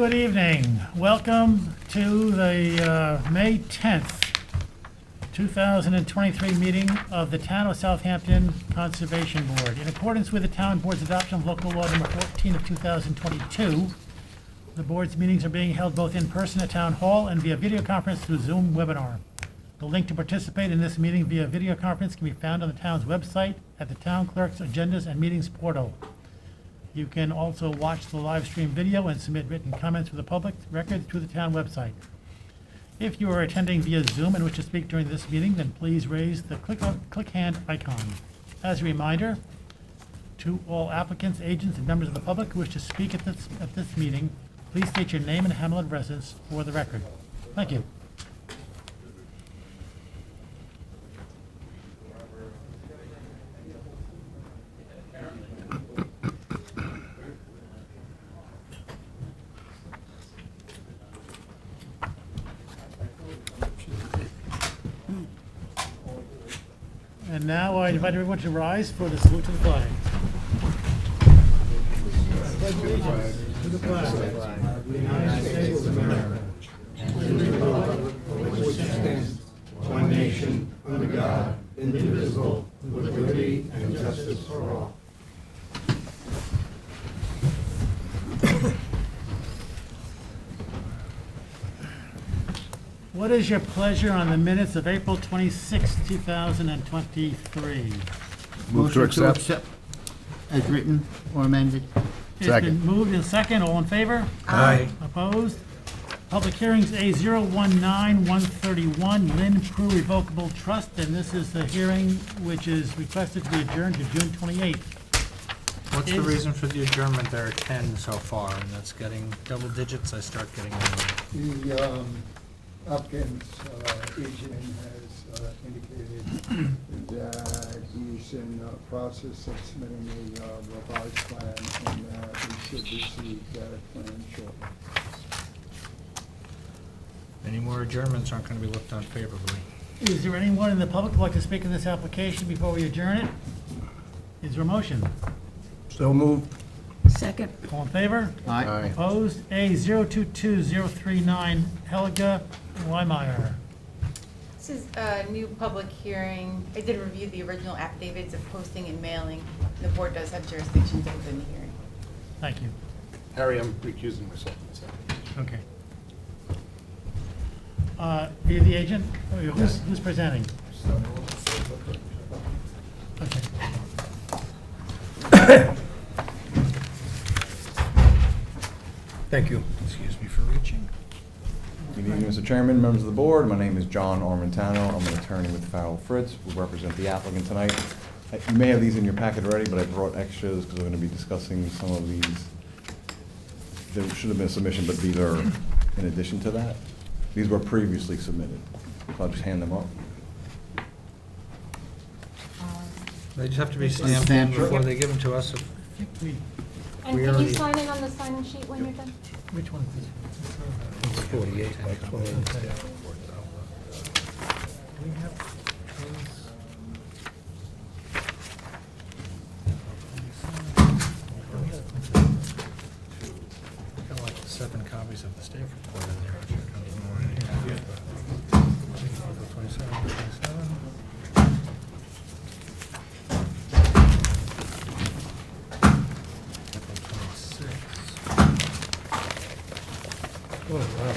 Good evening. Welcome to the May 10th, 2023 meeting of the Town of Southampton Conservation Board. In accordance with the Town Board's adoption of Local Law Number 14 of 2022, the board's meetings are being held both in person at Town Hall and via video conference through Zoom webinar. The link to participate in this meeting via video conference can be found on the town's website at the Town Clerk's Agendas and Meetings portal. You can also watch the live stream video and submit written comments for the public record through the town website. If you are attending via Zoom and wish to speak during this meeting, then please raise the click hand icon. As a reminder, to all applicants, agents, and members of the public who wish to speak at this meeting, please state your name and hamlet of residence for the record. Thank you. And now I invite everyone to rise for the salute to the flag. Pledge allegiance to the flag of the United States of America and to the republic for which it stands, one nation, under God, indivisible, with liberty and justice for all. What is your pleasure on the minutes of April 26, 2023? Move to accept. As written or amended. It's Second. been moved and second. All in favor? Aye. Opposed? Public hearings A019131, Lynn Prue Revocable Trust, and this is the hearing which is requested to be adjourned to June 28th. What's the reason for the adjournment? There are 10 so far, and that's getting double digits. I start getting The applicant's agent has indicated that he's in the process of submitting a revised plan, and that we should receive that plan shortly. any more adjournments aren't going to be looked on favorably. Is there anyone in the public who'd like to speak in this application before we adjourn it? Is there a motion? So moved. Second. All in favor? Aye. Opposed? A022039, Helga Weimeyer. This is a new public hearing. I did review the original affidavits of posting and mailing. The board does have jurisdiction to open the hearing. Thank you. Harry, I'm recusing myself from this application. Okay. Are you the agent? Or who's presenting? Okay. Thank you. Excuse me for reaching. Good evening, Mr. Chairman, members of the board. My name is John Armentano. I'm an attorney with Farrell Fritz. We represent the applicant tonight. You may have these in your packet already, but I brought extras because we're going to be discussing some of these. There should have been a submission, but these are in addition to that. These were previously submitted. So I'll just hand them up. They just have to be stamped Stamped. before they give them to us. I think we, And We can already- you sign in on the sign-in sheet when you're done? which one is this? 48 by 20. We have Got like 7 copies of the staff report in there. 27, 27. Oh, wow.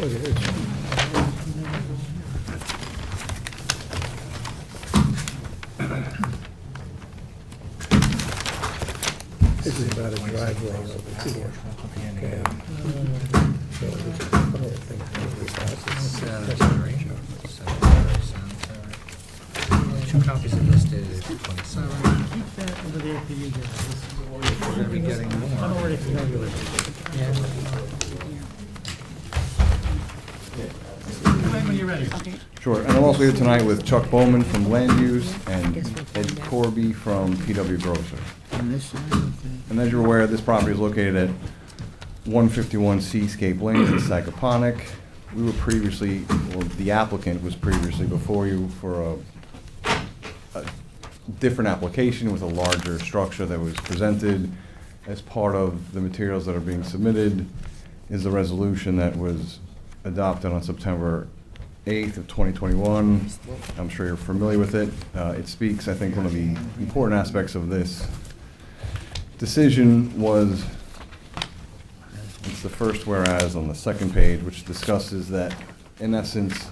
Look at this. This is about a driveway over here. Okay. So it's a couple of things that we Sanitary. Sanitary. 2 copies of this dated April 27. keep that over there for you guys. We're going to be getting I'm more. already familiar with it. Go ahead when you're ready. Sure, and I'm also here tonight with Chuck Bowman from Land Use and Ed Corby from PW Grocer. On this side, okay. And as you're aware, this property is located at 151 Seascape Lane in Sacaponic. We were previously, or the applicant was previously before you for a different application with a larger structure that was presented. as part of the materials that are being submitted is the resolution that was adopted on September 8th of 2021. I'm sure you're familiar with it. It speaks, I think, one of the important aspects of this decision was, it's the first whereas on the second page, which discusses that, in essence,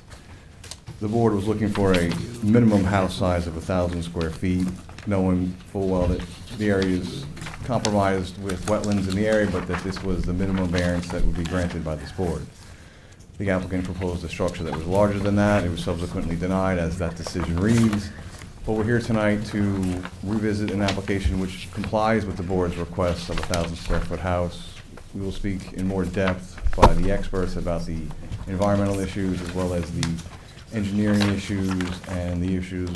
the board was looking for a minimum house size of 1,000 square feet, knowing full well that the area is compromised with wetlands in the area, but that this was the minimum variance that would be granted by this board. The applicant proposed a structure that was larger than that. It was subsequently denied, as that decision reads. But we're here tonight to revisit an application which complies with the board's request of a 1,000 square foot house. We will speak in more depth by the experts about the environmental issues as well as the engineering issues and the issues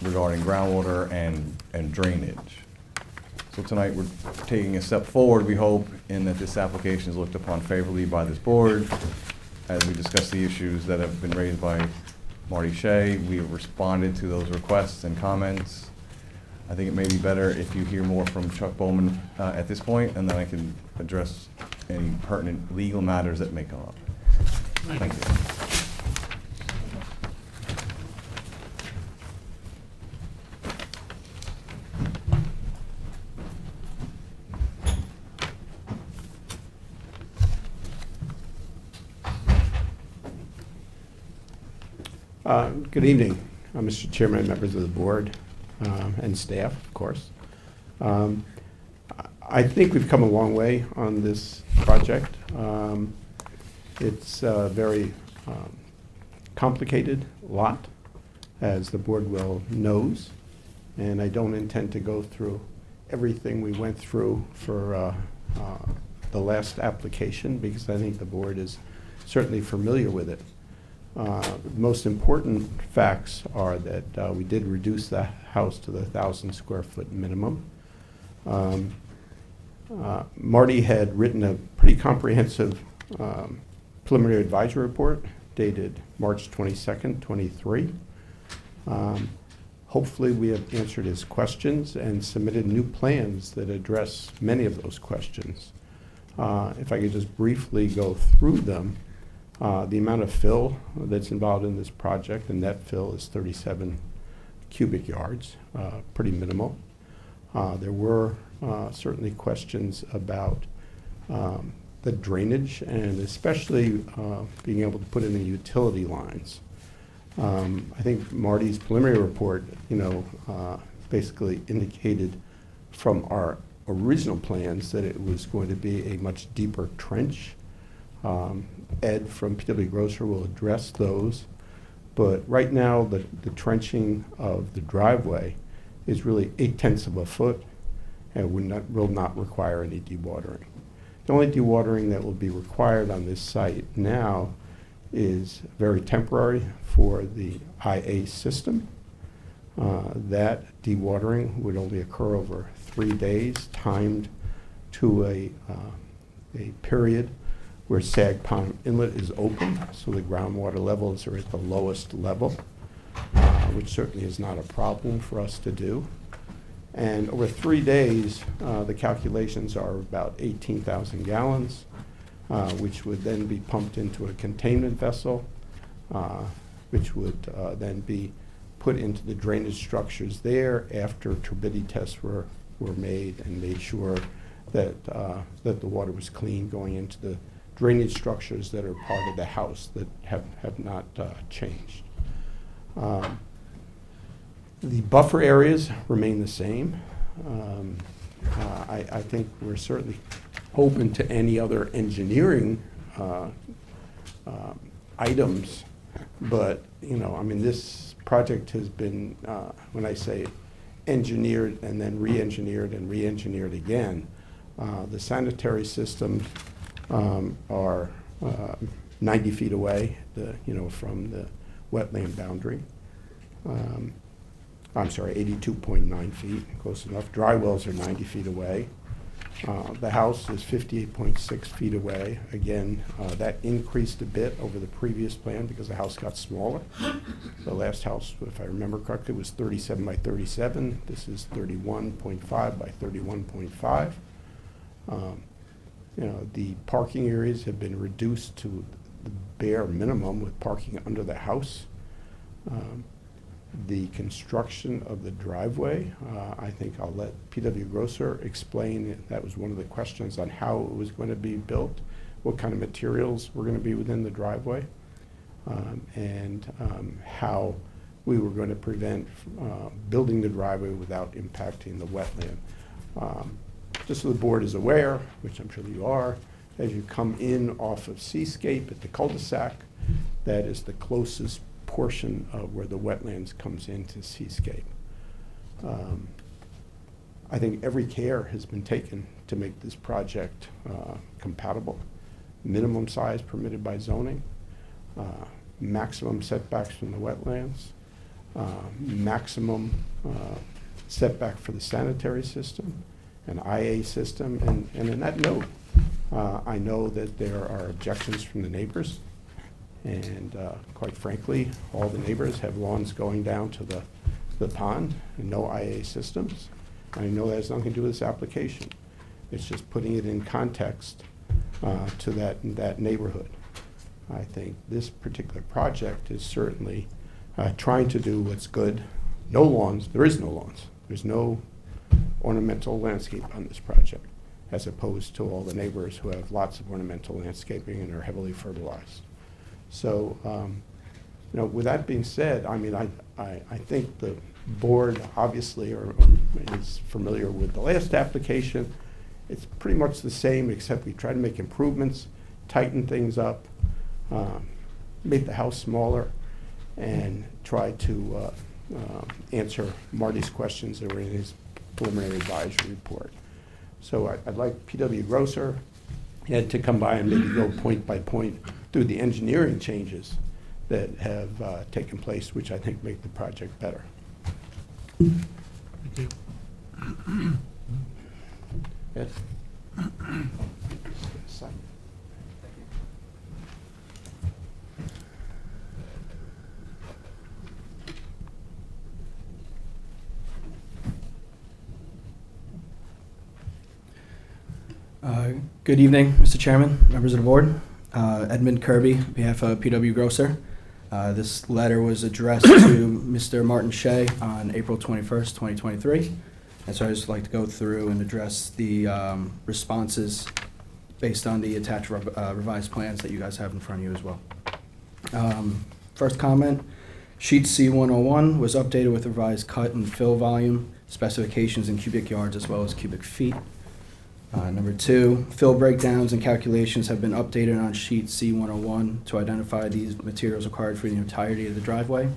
regarding groundwater and drainage. So tonight we're taking a step forward, we hope, in that this application is looked upon favorably by this board. As we discuss the issues that have been raised by Marty Shea, we have responded to those requests and comments. I think it may be better if you hear more from Chuck Bowman at this point, and then I can address any pertinent legal matters that may come up. Thank you. Good evening, Mr. Chairman, members of the board, and staff, of course. I think we've come a long way on this project. It's a very complicated lot, as the board well knows, and I don't intend to go through everything we went through for the last application, because I think the board is certainly familiar with it. The most important facts are that we did reduce the house to the 1,000 square foot minimum. Marty had written a pretty comprehensive preliminary advisory report dated March 22nd, 23. Hopefully we have answered his questions and submitted new plans that address many of those questions. If I could just briefly go through them. The amount of fill that's involved in this project, the net fill, is 37 cubic yards, pretty minimal. There were certainly questions about the drainage, and especially being able to put in the utility lines. I think Marty's preliminary report, basically indicated from our original plans that it was going to be a much deeper trench. Ed from PW Grosser will address those, but right now the trenching of the driveway is really 0.8 of a foot and will not require any dewatering. The only dewatering that will be required on this site now is very temporary for the IA system. That dewatering would only occur over 3 days, timed to a period where Sag Pond Inlet is open, so the groundwater levels are at the lowest level, which certainly is not a problem for us to do. And over 3 days, the calculations are about 18,000 gallons, which would then be pumped into a containment vessel, which would then be put into the drainage structures there after turbidity tests were made and made sure that, that the water was clean going into the drainage structures that are part of the house that have not changed. The buffer areas remain the same. I think we're certainly open to any other engineering items, but this project has been, when I say engineered and then re-engineered and re-engineered again, the sanitary systems are 90 feet away, from the wetland boundary. I'm sorry, 82.9 feet, close enough. Dry wells are 90 feet away. The house is 58.6 feet away. Again, that increased a bit over the previous plan because the house got smaller. The last house, if I remember correctly, was 37 by 37. This is 31.5 by 31.5. You know, the parking areas have been reduced to the bare minimum with parking under the house. The construction of the driveway, I think I'll let P.W. Grosser explain. That was one of the questions on how it was going to be built, what kind of materials were going to be within the driveway, and how we were going to prevent building the driveway without impacting the wetland. Just so the board is aware, which I'm sure you are, as you come in off of Seascape at the cul-de-sac, that is the closest portion of where the wetlands comes into Seascape. I think every care has been taken to make this project compatible. Minimum size permitted by zoning, maximum setbacks from the wetlands, maximum setback for the sanitary system, an IA system, and in that note, I know that there are objections from the neighbors, and quite frankly, all the neighbors have lawns going down to the pond and no IA systems, and I know that has nothing to do with this application. It's just putting it in context to that neighborhood. I think this particular project is certainly trying to do what's good. No lawns, there is no lawns. There's no ornamental landscape on this project, as opposed to all the neighbors who have lots of ornamental landscaping and are heavily fertilized. So, you know, with that being said, I mean, I think the board obviously is familiar with the last application. It's pretty much the same, except we try to make improvements, tighten things up, make the house smaller, and try to answer Marty's questions that were in his preliminary advisory report. So I'd like P.W. Grosser to come by and maybe go point by point through the engineering changes that have taken place, which I think make the project better. Thank you. Ed? Good evening, Mr. Chairman, members of the board. Edmund Kirby, on behalf of P.W. Grosser. This letter was addressed to Mr. Martin Shea on April 21st, 2023. And so I'd just like to go through and address the responses based on the attached revised plans that you guys have in front of you as well. First comment, sheet C101 was updated with revised cut and fill volume, specifications in cubic yards as well as cubic feet. Number two, fill breakdowns and calculations have been updated on sheet C101 to identify these materials required for the entirety of the driveway.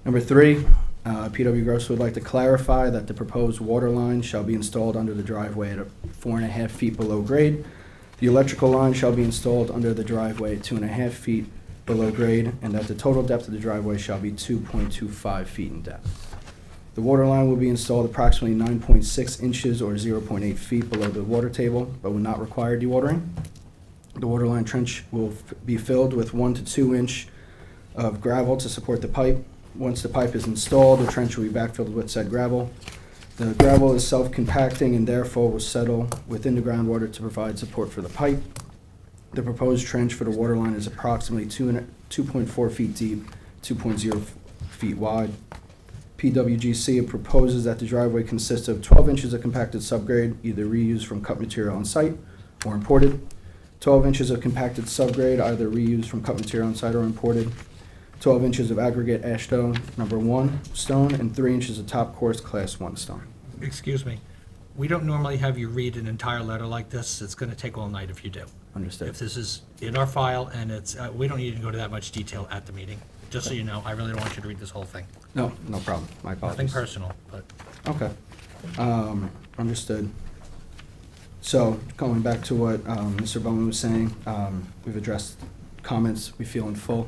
Number three, P.W. Grosser would like to clarify that the proposed water line shall be installed under the driveway at 4.5 feet below grade. The electrical line shall be installed under the driveway at 2.5 feet below grade, and that the total depth of the driveway shall be 2.25 feet in depth. The water line will be installed approximately 9.6 inches or 0.8 feet below the water table, but will not require dewatering. The water line trench will be filled with 1 to 2 inch of gravel to support the pipe. Once the pipe is installed, the trench will be backfilled with said gravel. The gravel is self-compacting and therefore will settle within the groundwater to provide support for the pipe. The proposed trench for the water line is approximately 2.4 feet deep, 2.0 feet wide. PWGC proposes that the driveway consists of 12 inches of compacted subgrade, either reused from cut material on site or imported. 12 inches of compacted subgrade, either reused from cut material on site or imported. 12 inches of aggregate ash stone, number 1 stone, and 3 inches of top course class 1 stone. Excuse me. We don't normally have you read an entire letter like this. It's going to take all night if you do. Understood. If this is in our file and it's, we don't need to go to that much detail at the meeting. Just so you know, I really don't want you to read this whole thing. No, no problem. My apologies. Nothing personal, but Okay. Understood. So, going back to what Mr. Bowman was saying, we've addressed comments we feel in full.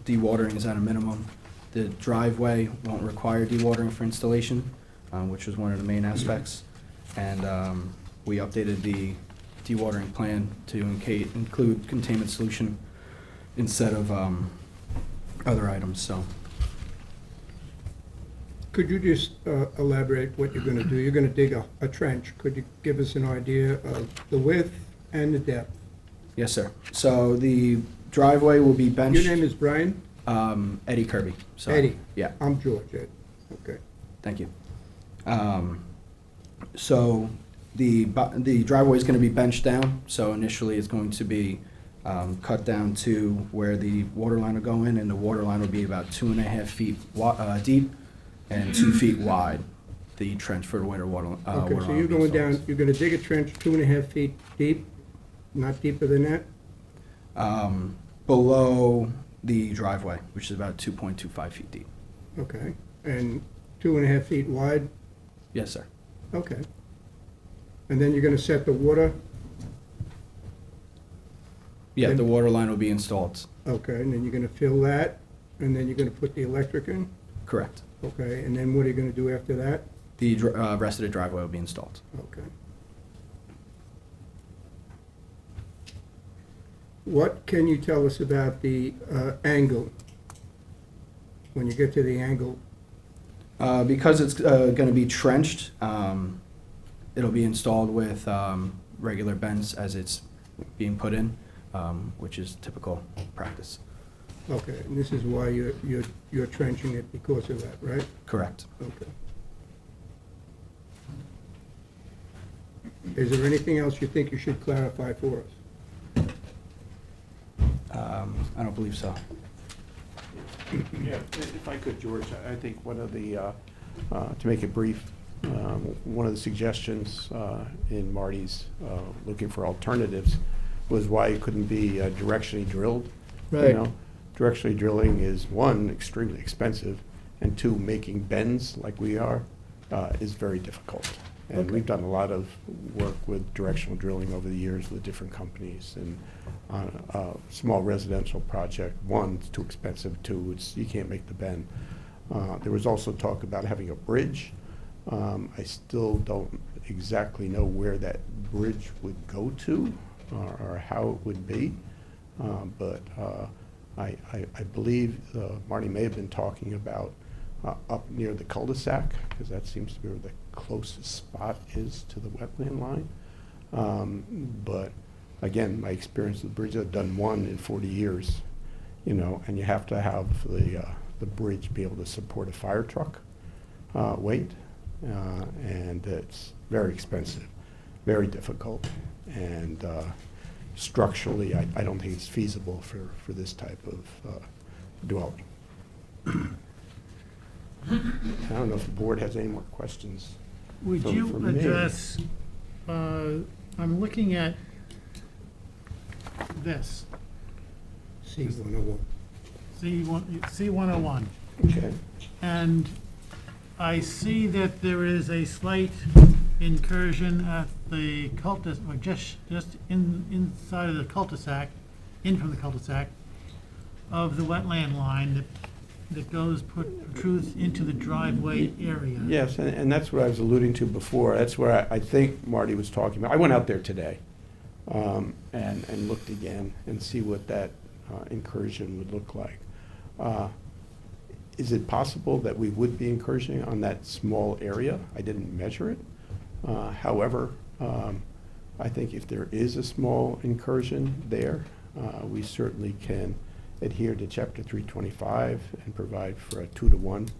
Dewatering is at a minimum. The driveway won't require dewatering for installation, which was one of the main aspects. And we updated the dewatering plan to include containment solution instead of other items, so. Could you just elaborate what you're gonna do? You're gonna dig a trench. Could you give us an idea of the width and the depth? Yes, sir. So the driveway will be benched. Your name is Brian? Eddie Kirby. So, Eddie? Yeah, I'm George, Ed. Okay. thank you. So the driveway is going to be benched down. So initially it's going to be cut down to where the water line will go in, and the water line will be about 2.5 feet deep and 2 feet wide. The trench for the water Okay, water so line you're will be going installed. down, you're gonna dig a trench 2.5 feet deep, not deeper than that? Below the driveway, which is about 2.25 feet deep. Okay, and 2.5 feet wide? Yes, sir. Okay. And then you're gonna set the water? Yeah, And- the water line will be installed. Okay, and then you're gonna fill that, and then you're gonna put the electric in? Correct. Okay, and then what are you gonna do after that? The rest of the driveway will be installed. Okay. What can you tell us about the angle? When you get to the angle, Because it's going to be trenched, it'll be installed with regular bends as it's being put in, which is typical practice. okay, and this is why you're trenching it because of that, right? Correct. Okay. Is there anything else you think you should clarify for us? I don't believe so. Yeah, if I could, George, I think one of the, to make it brief, one of the suggestions in Marty's looking for alternatives was why it couldn't be directionally drilled. You Right. know? Directionally drilling is, one, extremely expensive, and two, making bends like we are is very difficult. And Okay. we've done a lot of work with directional drilling over the years with different companies. And on a small residential project, one, it's too expensive, two, you can't make the bend. There was also talk about having a bridge. I still don't exactly know where that bridge would go to or how it would be. But I believe Marty may have been talking about up near the cul-de-sac, because that seems to be where the closest spot is to the wetland line. But again, my experience with bridges, I've done one in 40 years, you know, and you have to have the bridge be able to support a fire truck weight, and it's very expensive, very difficult, and structurally, I don't think it's feasible for this type of dwelling. I don't know if the board has any more questions. Would for you me. address, I'm looking at this, C-101. C101, Okay. and I see that there is a slight incursion at the cul-de-sac, or just inside of the cul-de-sac, in from the cul-de-sac, of the wetland line that protrudes into the driveway area. Yes, and that's what I was alluding to before. That's where I think Marty was talking about. I went out there today and looked again and see what that incursion would look like. Is it possible that we would be incursioning on that small area? I didn't measure it. However, I think if there is a small incursion there, we certainly can adhere to Chapter 325 and provide for a 2-to-1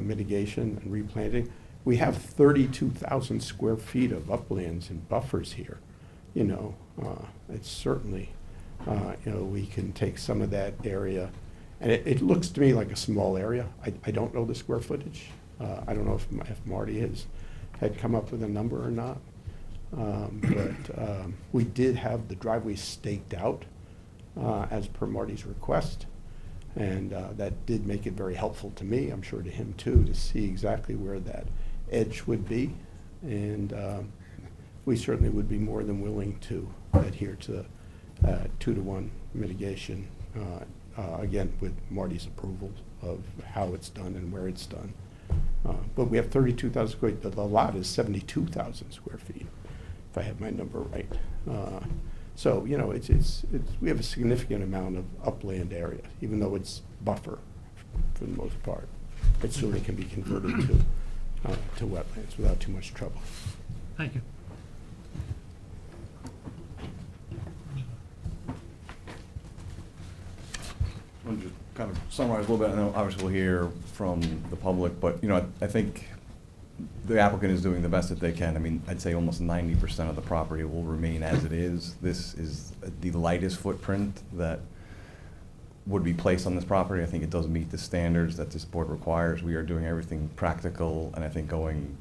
mitigation and replanting. We have 32,000 square feet of uplands and buffers here. You know, it's certainly, we can take some of that area. And it looks to me like a small area. I don't know the square footage. I don't know if Marty had come up with a number or not. But we did have the driveway staked out as per Marty's request. And that did make it very helpful to me, I'm sure to him too, to see exactly where that edge would be. And we certainly would be more than willing to adhere to 2-to-1 mitigation, again, with Marty's approval of how it's done and where it's done. But we have 32,000 square feet. The lot is 72,000 square feet, if I have my number right. So, you know, it's we have a significant amount of upland area, even though it's buffer for the most part. it certainly can be converted to wetlands without too much trouble. Thank you. I'll just kind of summarize a little bit. I know obviously we'll hear from the public, but, you know, I think the applicant is doing the best that they can. I mean, I'd say almost 90% of the property will remain as it is. This is the lightest footprint that would be placed on this property. I think it does meet the standards that this board requires. We are doing everything practical, and I think going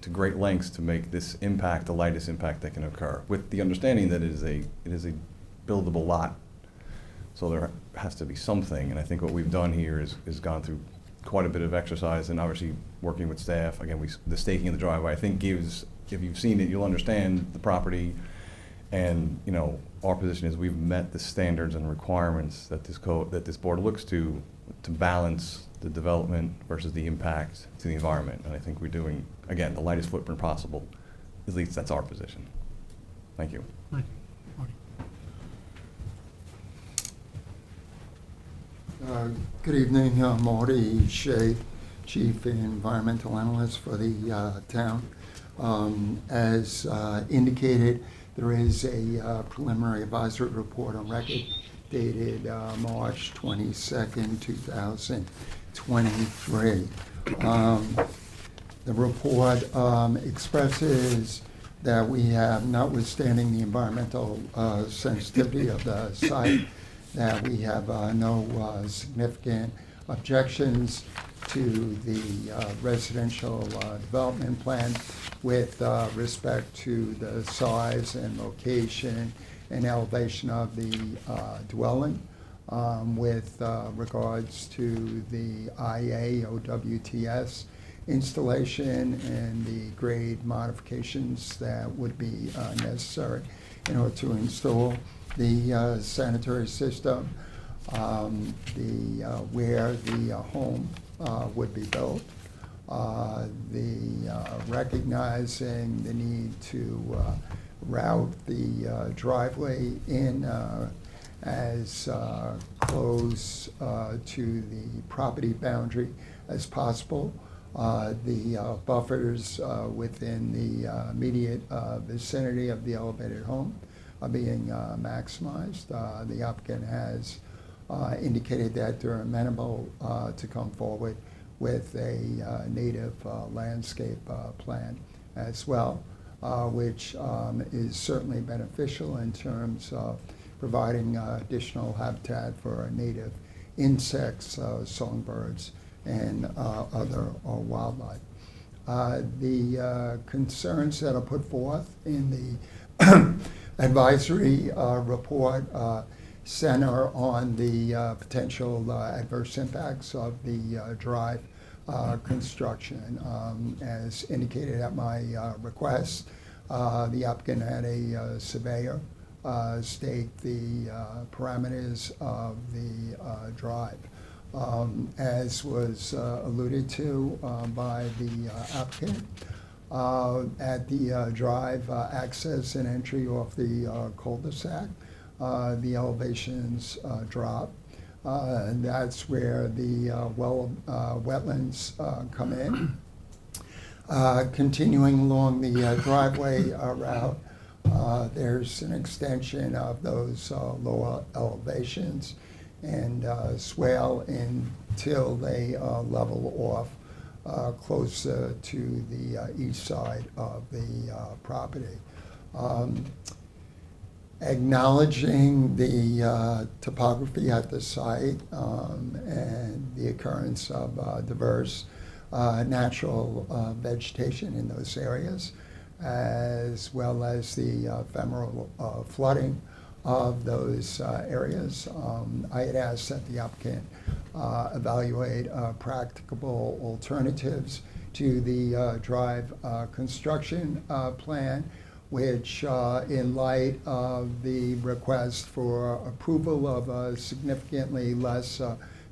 to great lengths to make this impact the lightest impact that can occur, with the understanding that it is a buildable lot. So there has to be something, and I think what we've done here is gone through quite a bit of exercise, and obviously working with staff. Again, the staking of the driveway, I think gives, if you've seen it, you'll understand the property. And, you know, our position is we've met the standards and requirements that this board looks to balance the development versus the impact to the environment. And I think we're doing, again, the lightest footprint possible. At least that's our position. Thank you. Thank you. Marty? Good evening, Marty Shea, Chief Environmental Analyst for the town. As indicated, there is a preliminary advisory report on record dated March 22nd, 2023. The report expresses that we have, notwithstanding the environmental sensitivity of the site, that we have no significant objections to the residential development plan with respect to the size and location and elevation of the dwelling, with regards to the IAOWTS installation and the grade modifications that would be necessary in order to install the sanitary system, where the home would be built, recognizing the need to route the driveway in as close to the property boundary as possible. The buffers within the immediate vicinity of the elevated home are being maximized. The applicant has indicated that they're amenable to come forward with a native landscape plan as well, which is certainly beneficial in terms of providing additional habitat for native insects, songbirds, and other wildlife. The concerns that are put forth in the advisory report center on the potential adverse impacts of the drive construction. As indicated at my request, the applicant had a surveyor stake the parameters of the drive. As was alluded to by the applicant, at the drive access and entry off the cul-de-sac, the elevations drop. And that's where the wetlands come in. Continuing along the driveway route, there's an extension of those lower elevations and swale until they level off closer to the east side of the property. Acknowledging the topography at the site and the occurrence of diverse natural vegetation in those areas, as well as the ephemeral flooding of those areas, I had asked that the applicant evaluate practicable alternatives to the drive construction plan, which in light of the request for approval of significantly less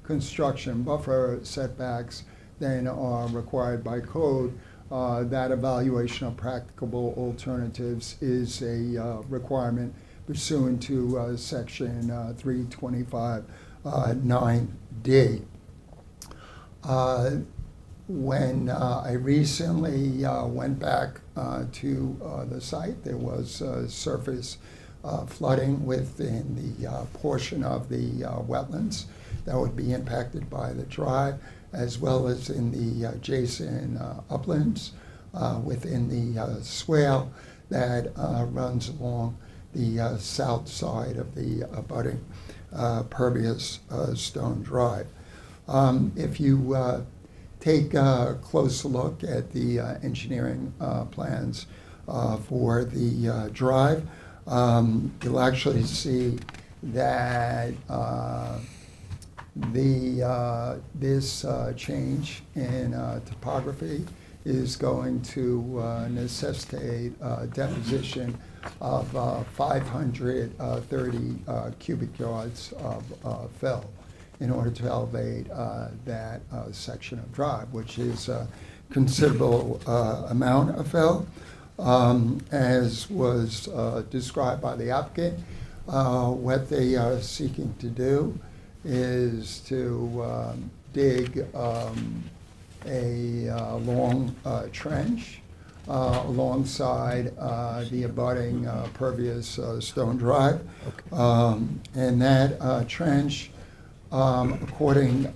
construction buffer setbacks than are required by code, that evaluation of practicable alternatives is a requirement pursuant to section 325 9D. When I recently went back to the site, there was surface flooding within the portion of the wetlands that would be impacted by the drive, as well as in the adjacent uplands within the swale that runs along the south side of the abutting pervious stone drive. If you take a close look at the engineering plans for the drive, you'll actually see that this change in topography is going to necessitate deposition of 530 cubic yards of fill in order to elevate that section of drive, which is a considerable amount of fill. As was described by the applicant, what they are seeking to do is to dig a long trench alongside the abutting pervious stone drive. And that trench, according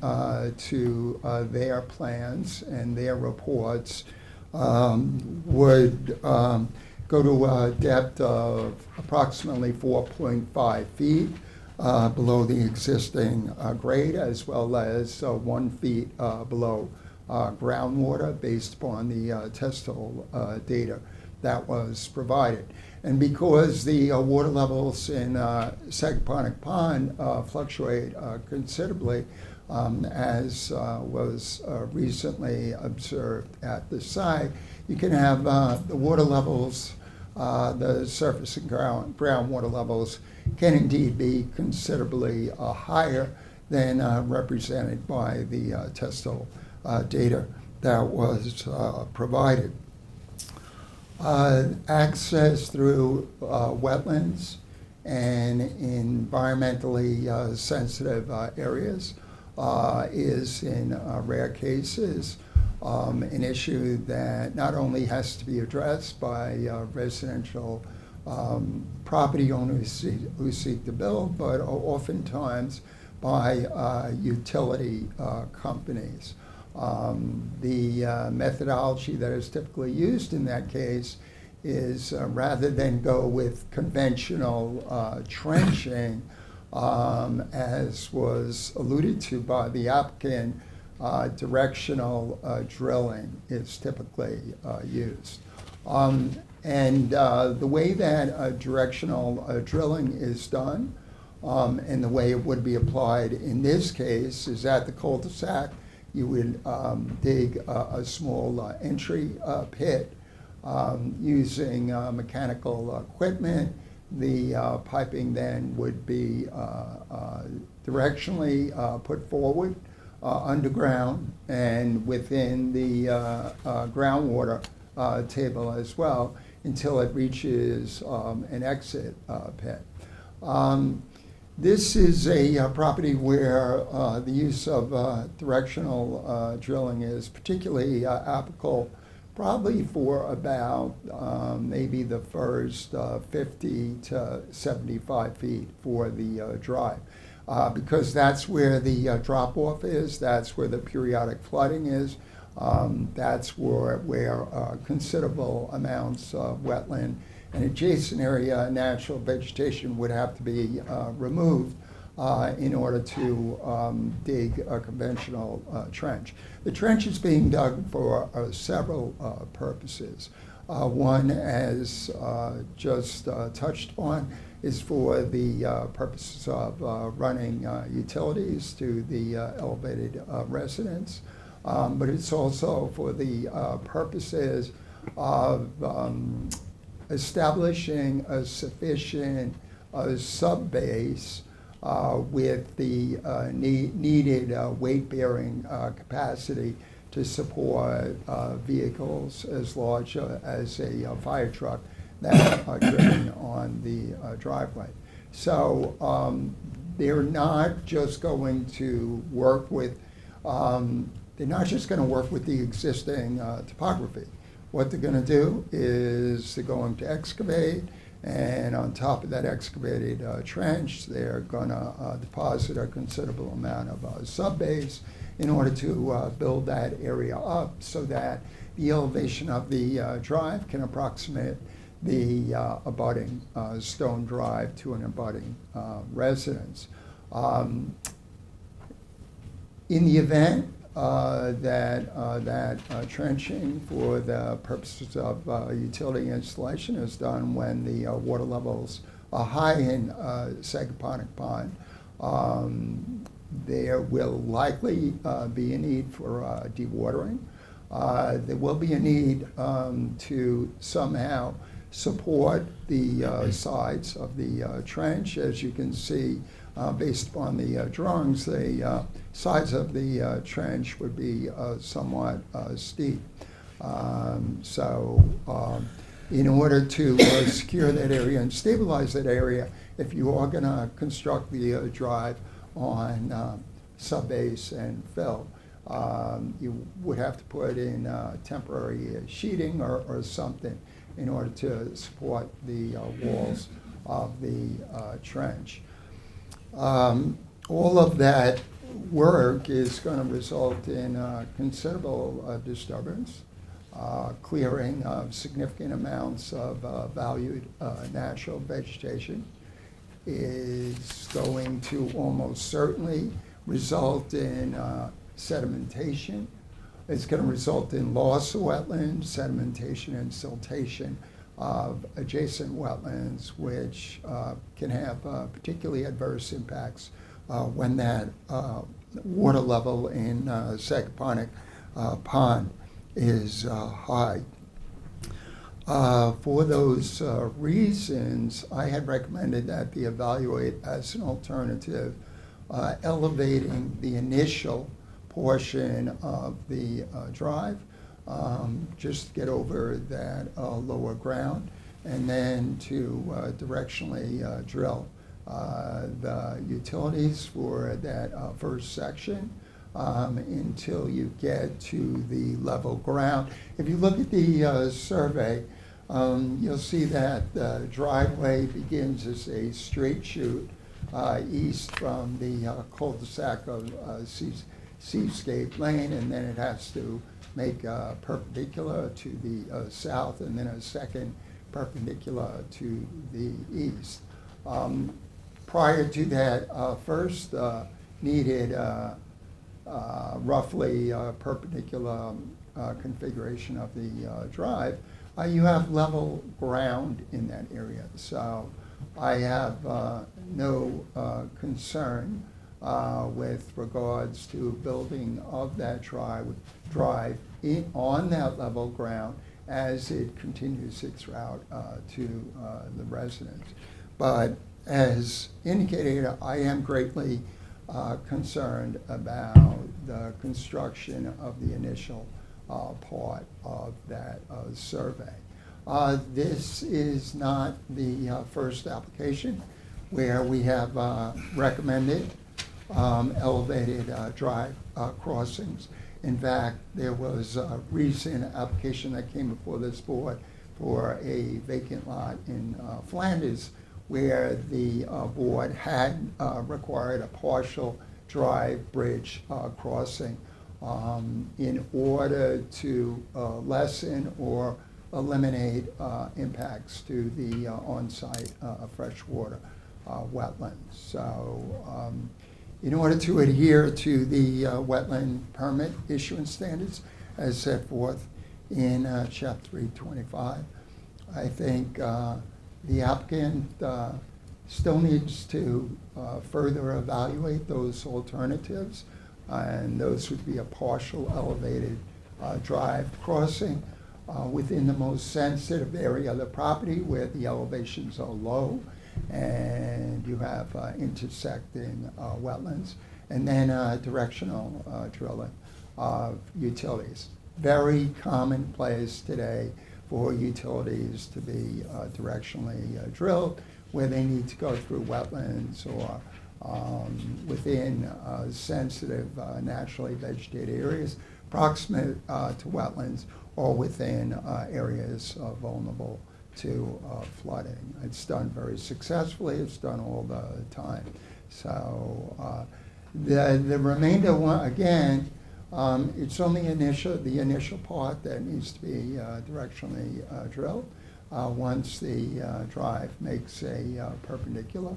to their plans and their reports, would go to a depth of approximately 4.5 feet below the existing grade, as well as 1 feet below groundwater based upon the test hole data that was provided. And because the water levels in Sagaponic Pond fluctuate considerably, as was recently observed at the site, you can have the water levels, the surface and groundwater levels can indeed be considerably higher than represented by the test hole data that was provided. Access through wetlands and environmentally sensitive areas is in rare cases an issue that not only has to be addressed by residential property owners who seek to build, but oftentimes by utility companies. The methodology that is typically used in that case is rather than go with conventional trenching, as was alluded to by the applicant, directional drilling is typically used. And the way that directional drilling is done, and the way it would be applied in this case, is at the cul-de-sac. You would dig a small entry pit using mechanical equipment. The piping then would be directionally put forward underground and within the groundwater table as well until it reaches an exit pit. This is a property where the use of directional drilling is particularly applicable, probably for about maybe the first 50 to 75 feet for the drive. Because that's where the drop-off is, that's where the periodic flooding is, that's where considerable amounts of wetland and adjacent area natural vegetation would have to be removed in order to dig a conventional trench. The trench is being dug for several purposes. One, as just touched on, is for the purposes of running utilities to the elevated residence, but it's also for the purposes of establishing a sufficient subbase with the needed weight-bearing capacity to support vehicles as large as a fire truck that are driven on the driveway. So they're not just going to work with they're not just going to work with the existing topography. What they're going to do is they're going to excavate, and on top of that excavated trench, they're going to deposit a considerable amount of subbase in order to build that area up so that the elevation of the drive can approximate the abutting stone drive to an abutting residence. In the event that trenching for the purposes of utility installation is done when the water levels are high in Sagaponic Pond, there will likely be a need for dewatering. There will be a need to somehow support the sides of the trench. As you can see, based upon the drawings, the sides of the trench would be somewhat steep. In order to secure that area and stabilize that area, if you are going to construct the drive on subbase and fill, you would have to put in temporary sheeting or something in order to support the walls of the trench. All of that work is going to result in considerable disturbance, clearing of significant amounts of valued natural vegetation, is going to almost certainly result in sedimentation. It's going to result in loss of wetlands, sedimentation, and siltation of adjacent wetlands, which can have particularly adverse impacts when that water level in Sagaponic Pond is high. For those reasons, I had recommended that be evaluated as an alternative, elevating the initial portion of the drive, just to get over that lower ground, and then to directionally drill the utilities for that first section until you get to the level ground. If you look at the survey, you'll see that the driveway begins as a straight shoot east from the cul-de-sac of Seascape Lane, and then it has to make a perpendicular to the south, and then a second perpendicular to the east. Prior to that first needed roughly perpendicular configuration of the drive, you have level ground in that area. So I have no concern with regards to building of that drive on that level ground as it continues its route to the residence. But as indicated, I am greatly concerned about the construction of the initial part of that survey. This is not the first application where we have recommended elevated drive crossings. In fact, there was a recent application that came before this board for a vacant lot in Flanders, where the board had required a partial drive bridge crossing in order to lessen or eliminate impacts to the on-site freshwater wetlands. So in order to adhere to the wetland permit issuance standards as set forth in Chapter 325, I think the applicant still needs to further evaluate those alternatives, and those would be a partial elevated drive crossing within the most sensitive area of the property where the elevations are low and you have intersecting wetlands, and then directional drilling of utilities. Very commonplace today for utilities to be directionally drilled where they need to go through wetlands or within sensitive naturally vegetated areas proximate to wetlands or within areas vulnerable to flooding. It's done very successfully. It's done all the time. So the remainder one, again, it's only the initial part that needs to be directionally drilled. Once the drive makes a perpendicular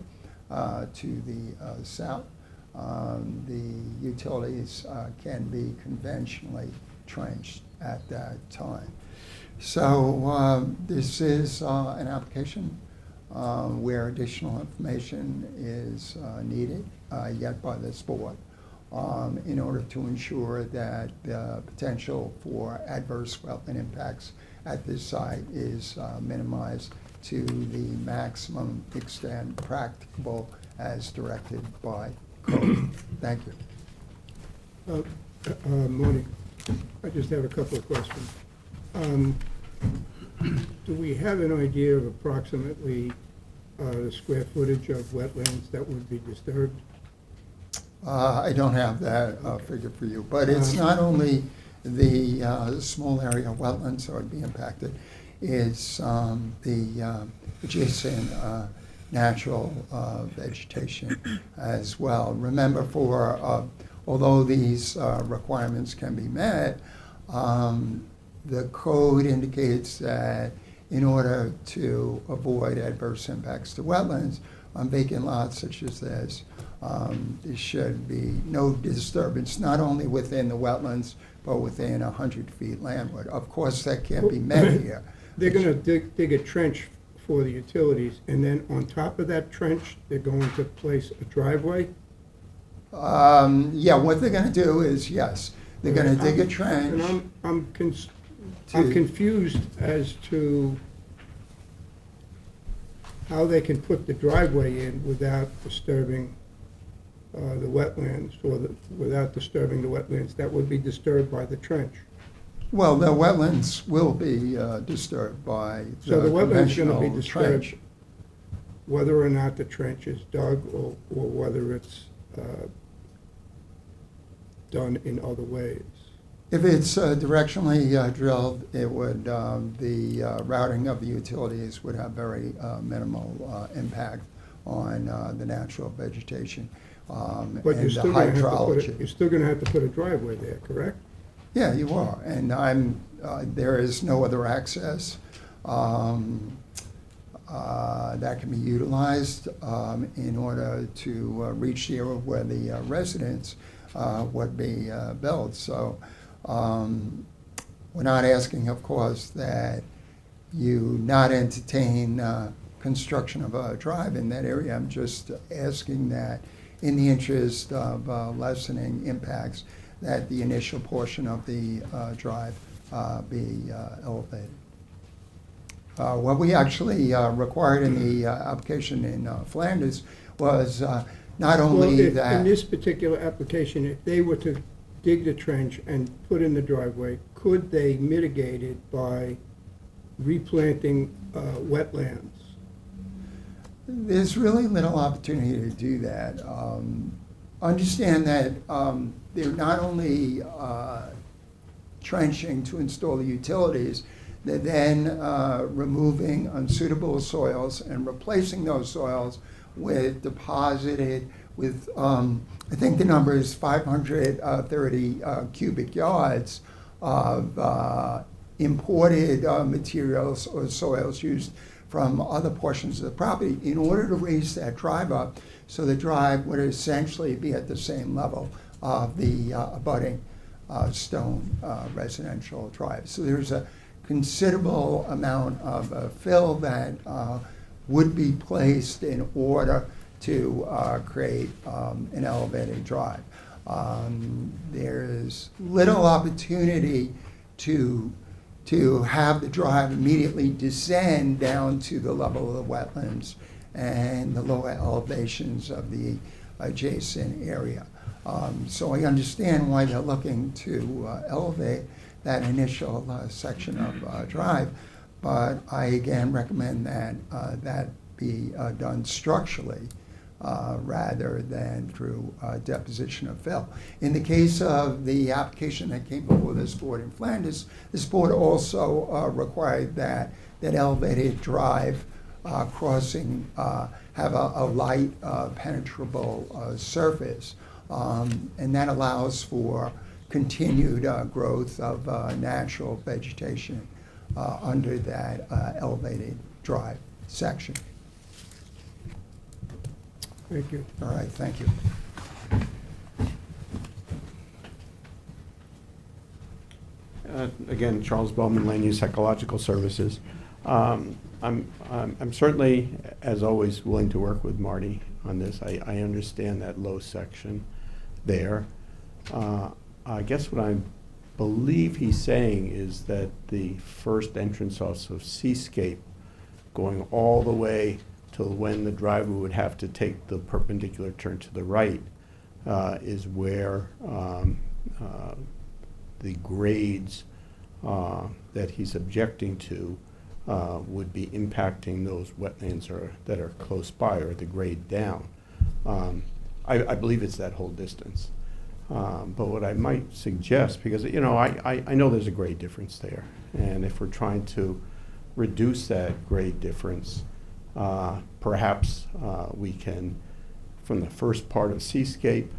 to the south, the utilities can be conventionally trenched at that time. So this is an application where additional information is needed yet by this board in order to ensure that the potential for adverse wetland impacts at this site is minimized to the maximum extent practicable as directed by code. Thank you. Morning. I just have a couple of questions. Do we have an idea of approximately the square footage of wetlands that would be disturbed? I don't have that figure for you, but it's not only the small area of wetlands that would be impacted, it's the adjacent natural vegetation as well. Remember, although these requirements can be met, the code indicates that in order to avoid adverse impacts to wetlands on vacant lots such as this, there should be no disturbance, not only within the wetlands, but within 100 feet landward. Of course, that can't be met here. They're going to dig a trench for the utilities, and then on top of that trench, they're going to place a driveway? Yeah, what they're going to do is, yes, they're going to dig a trench. And I'm confused as to how they can put the driveway in without disturbing the wetlands, or without disturbing the wetlands that would be disturbed by the trench. Well, the wetlands will be disturbed by So the wetlands going to be conventional disturbed trench. whether or not the trench is dug or whether it's done in other ways. If it's directionally drilled, it would, the routing of the utilities would have very minimal impact on the natural vegetation and But you're the still going to have to hydrology. you're still going to have to put a driveway there, correct? Yeah, you are, and there is no other access that can be utilized in order to reach the area where the residents would be built. So we're not asking, of course, that you not entertain construction of a drive in that area. I'm just asking that in the interest of lessening impacts, that the initial portion of the drive be elevated. What we actually required in the application in Flanders was not only that... In this particular application, if they were to dig the trench and put in the driveway, could they mitigate it by replanting wetlands? There's really little opportunity to do that. Understand that they're not only trenching to install the utilities, they're then removing unsuitable soils and replacing those soils with deposited with, I think the number is 530 cubic yards of imported materials or soils used from other portions of the property in order to raise that drive up, so the drive would essentially be at the same level of the abutting stone residential drive. So there's a considerable amount of fill that would be placed in order to create an elevated drive. There's little opportunity to have the drive immediately descend down to the level of the wetlands and the lower elevations of the adjacent area. So I understand why they're looking to elevate that initial section of drive, but I again recommend that that be done structurally rather than through deposition of fill. In the case of the application that came before this board in Flanders, this board also required that elevated drive crossing have a light penetrable surface, and that allows for continued growth of natural vegetation under that elevated drive section. Thank you. All right, thank you. Again, Charles Bowman, Land Use Ecological Services. I'm certainly, as always, willing to work with Marty on this. I understand that low section there. I guess what I believe he's saying is that the first entrance off of Seascape, going all the way till when the driver would have to take the perpendicular turn to the right, is where the grades that he's objecting to would be impacting those wetlands that are close by, or the grade down. I believe it's that whole distance. But what I might suggest, because I know there's a grade difference there, and if we're trying to reduce that grade difference, perhaps we can, from the first part of Seascape,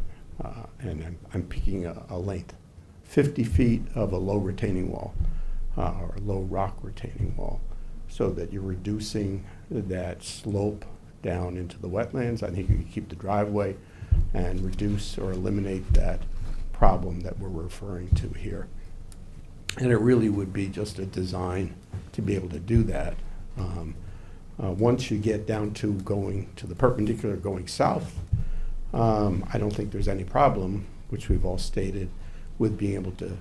and I'm picking a length, 50 feet of a low retaining wall, or a low rock retaining wall, so that you're reducing that slope down into the wetlands. I think you can keep the driveway and reduce or eliminate that problem that we're referring to here. And it really would be just a design to be able to do that. Once you get down to going to the perpendicular going south, I don't think there's any problem, which we've all stated, with being able to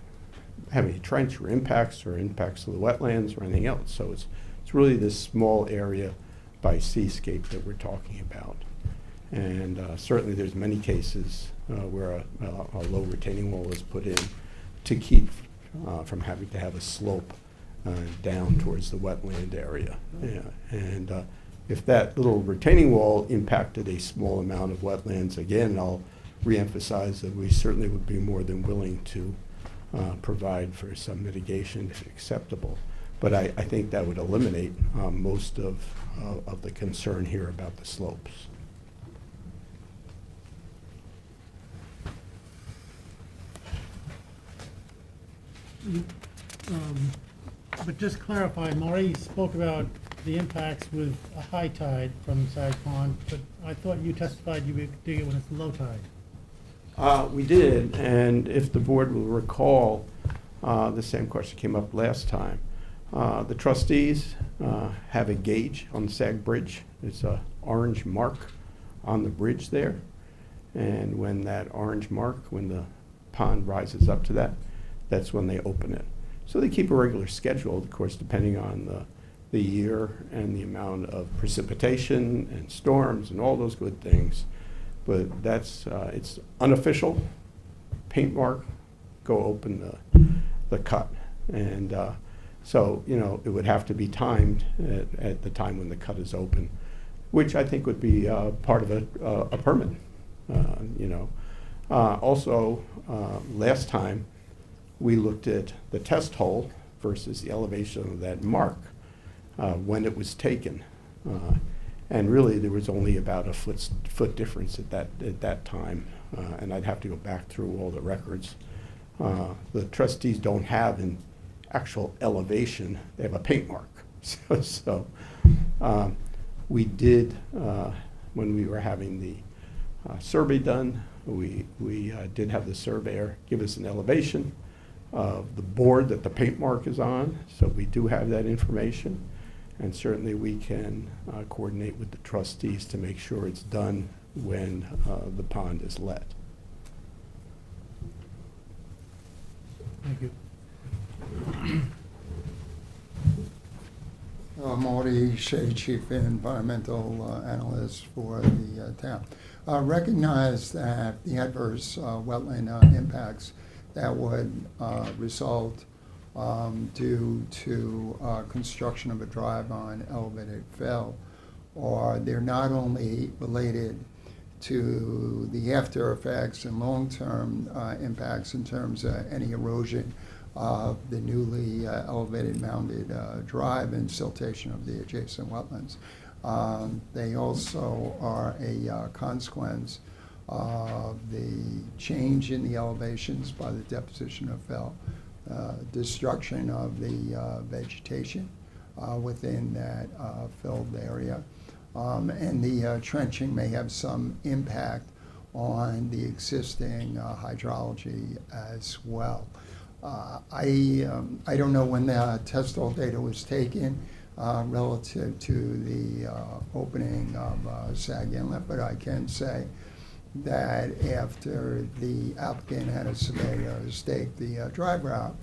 have any trench or impacts to the wetlands or anything else. So it's really this small area by Seascape that we're talking about. And certainly there's many cases where a low retaining wall is put in to keep from having to have a slope down towards the wetland area. Yeah. And if that little retaining wall impacted a small amount of wetlands, again, I'll reemphasize that we certainly would be more than willing to provide for some mitigation if acceptable. But I think that would eliminate most of the concern here about the slopes. But just clarify, Marty spoke about the impacts with a high tide from Sag Pond, but I thought you testified you would dig it when it's low tide. We did, and if the board will recall, the same question came up last time. The trustees have a gauge on the Sag Bridge. It's an orange mark on the bridge there. And when that orange mark, when the pond rises up to that, that's when they open it. So they keep a regular schedule, of course, depending on the year and the amount of precipitation and storms and all those good things. But that's, it's unofficial, paint mark, go open the cut. And so, it would have to be timed at the time when the cut is open, which I think would be part of a permit, Also, last time, we looked at the test hole versus the elevation of that mark when it was taken. And really, there was only about a foot difference at that time, and I'd have to go back through all the records. The trustees don't have an actual elevation; they have a paint mark. So we did, when we were having the survey done, we did have the surveyor give us an elevation of the board that the paint mark is on, so we do have that information. And certainly we can coordinate with the trustees to make sure it's done when the pond is let. Thank you. Marty Shea, Chief Environmental Analyst for the town. Recognize that the adverse wetland impacts that would result due to construction of a drive on elevated fill, or they're not only related to the after effects and long-term impacts in terms of any erosion of the newly elevated mounded drive and siltation of the adjacent wetlands. They also are a consequence of the change in the elevations by the deposition of fill, destruction of the vegetation within that filled area. And the trenching may have some impact on the existing hydrology as well. I don't know when the test hole data was taken relative to the opening of Sag Inlet, but I can say that after the applicant had a surveyor stake the drive route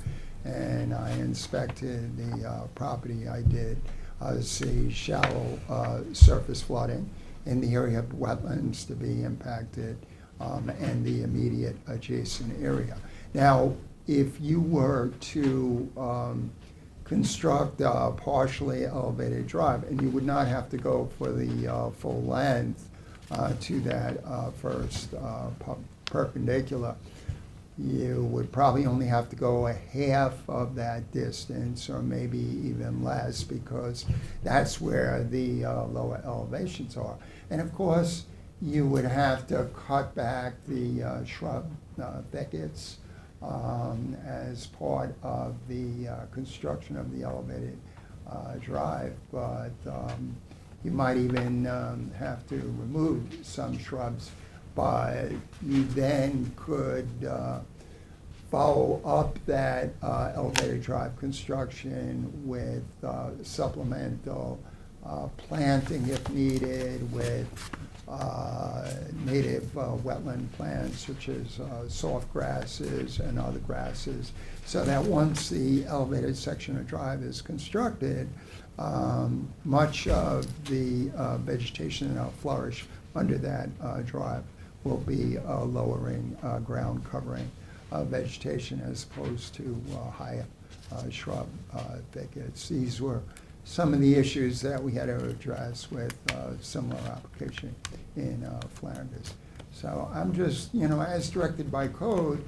and I inspected the property, I did see shallow surface flooding in the area of wetlands to be impacted and the immediate adjacent area. Now, if you were to construct a partially elevated drive, and you would not have to go for the full length to that first perpendicular, you would probably only have to go a half of that distance or maybe even less, because that's where the lower elevations are. And of course, you would have to cut back the shrub thickets as part of the construction of the elevated drive. But you might even have to remove some shrubs, but you then could follow up that elevated drive construction with supplemental planting if needed, with native wetland plants such as soft grasses and other grasses, so that once the elevated section of drive is constructed, much of the vegetation that'll flourish under that drive will be lowering ground covering vegetation as opposed to higher shrub thickets. These were some of the issues that we had to address with similar application in Flanders. So I'm just, as directed by code,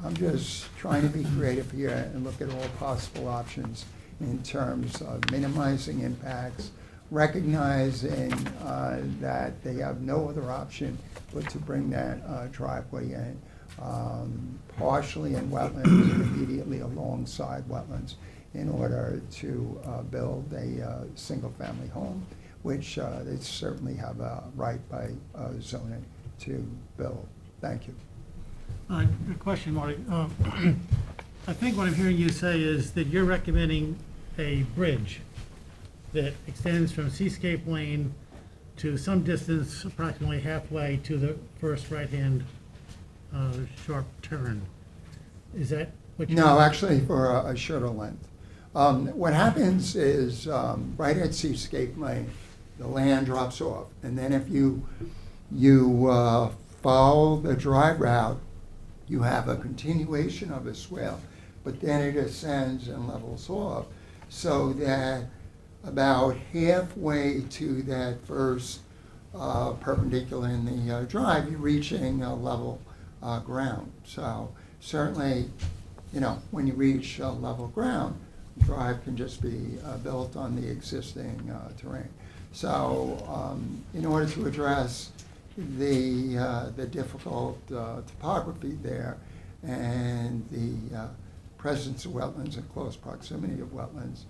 I'm just trying to be creative here and look at all possible options in terms of minimizing impacts, recognizing that they have no other option but to bring that driveway in, partially in wetlands and immediately alongside wetlands, in order to build a single-family home, which they certainly have a right by zoning to build. Thank you. Good question, Marty. I think what I'm hearing you say is that you're recommending a bridge that extends from Seascape Lane to some distance, approximately halfway to the first right-hand sharp turn. Is that what you're... No, actually for a shorter length. What happens is right at Seascape Lane, the land drops off, and then if you follow the drive route, you have a continuation of a swale, but then it ascends and levels off, so that about halfway to that first perpendicular in the drive, you're reaching level ground. So certainly, when you reach level ground, the drive can just be built on the existing terrain. So in order to address the difficult topography there and the presence of wetlands and close proximity of wetlands,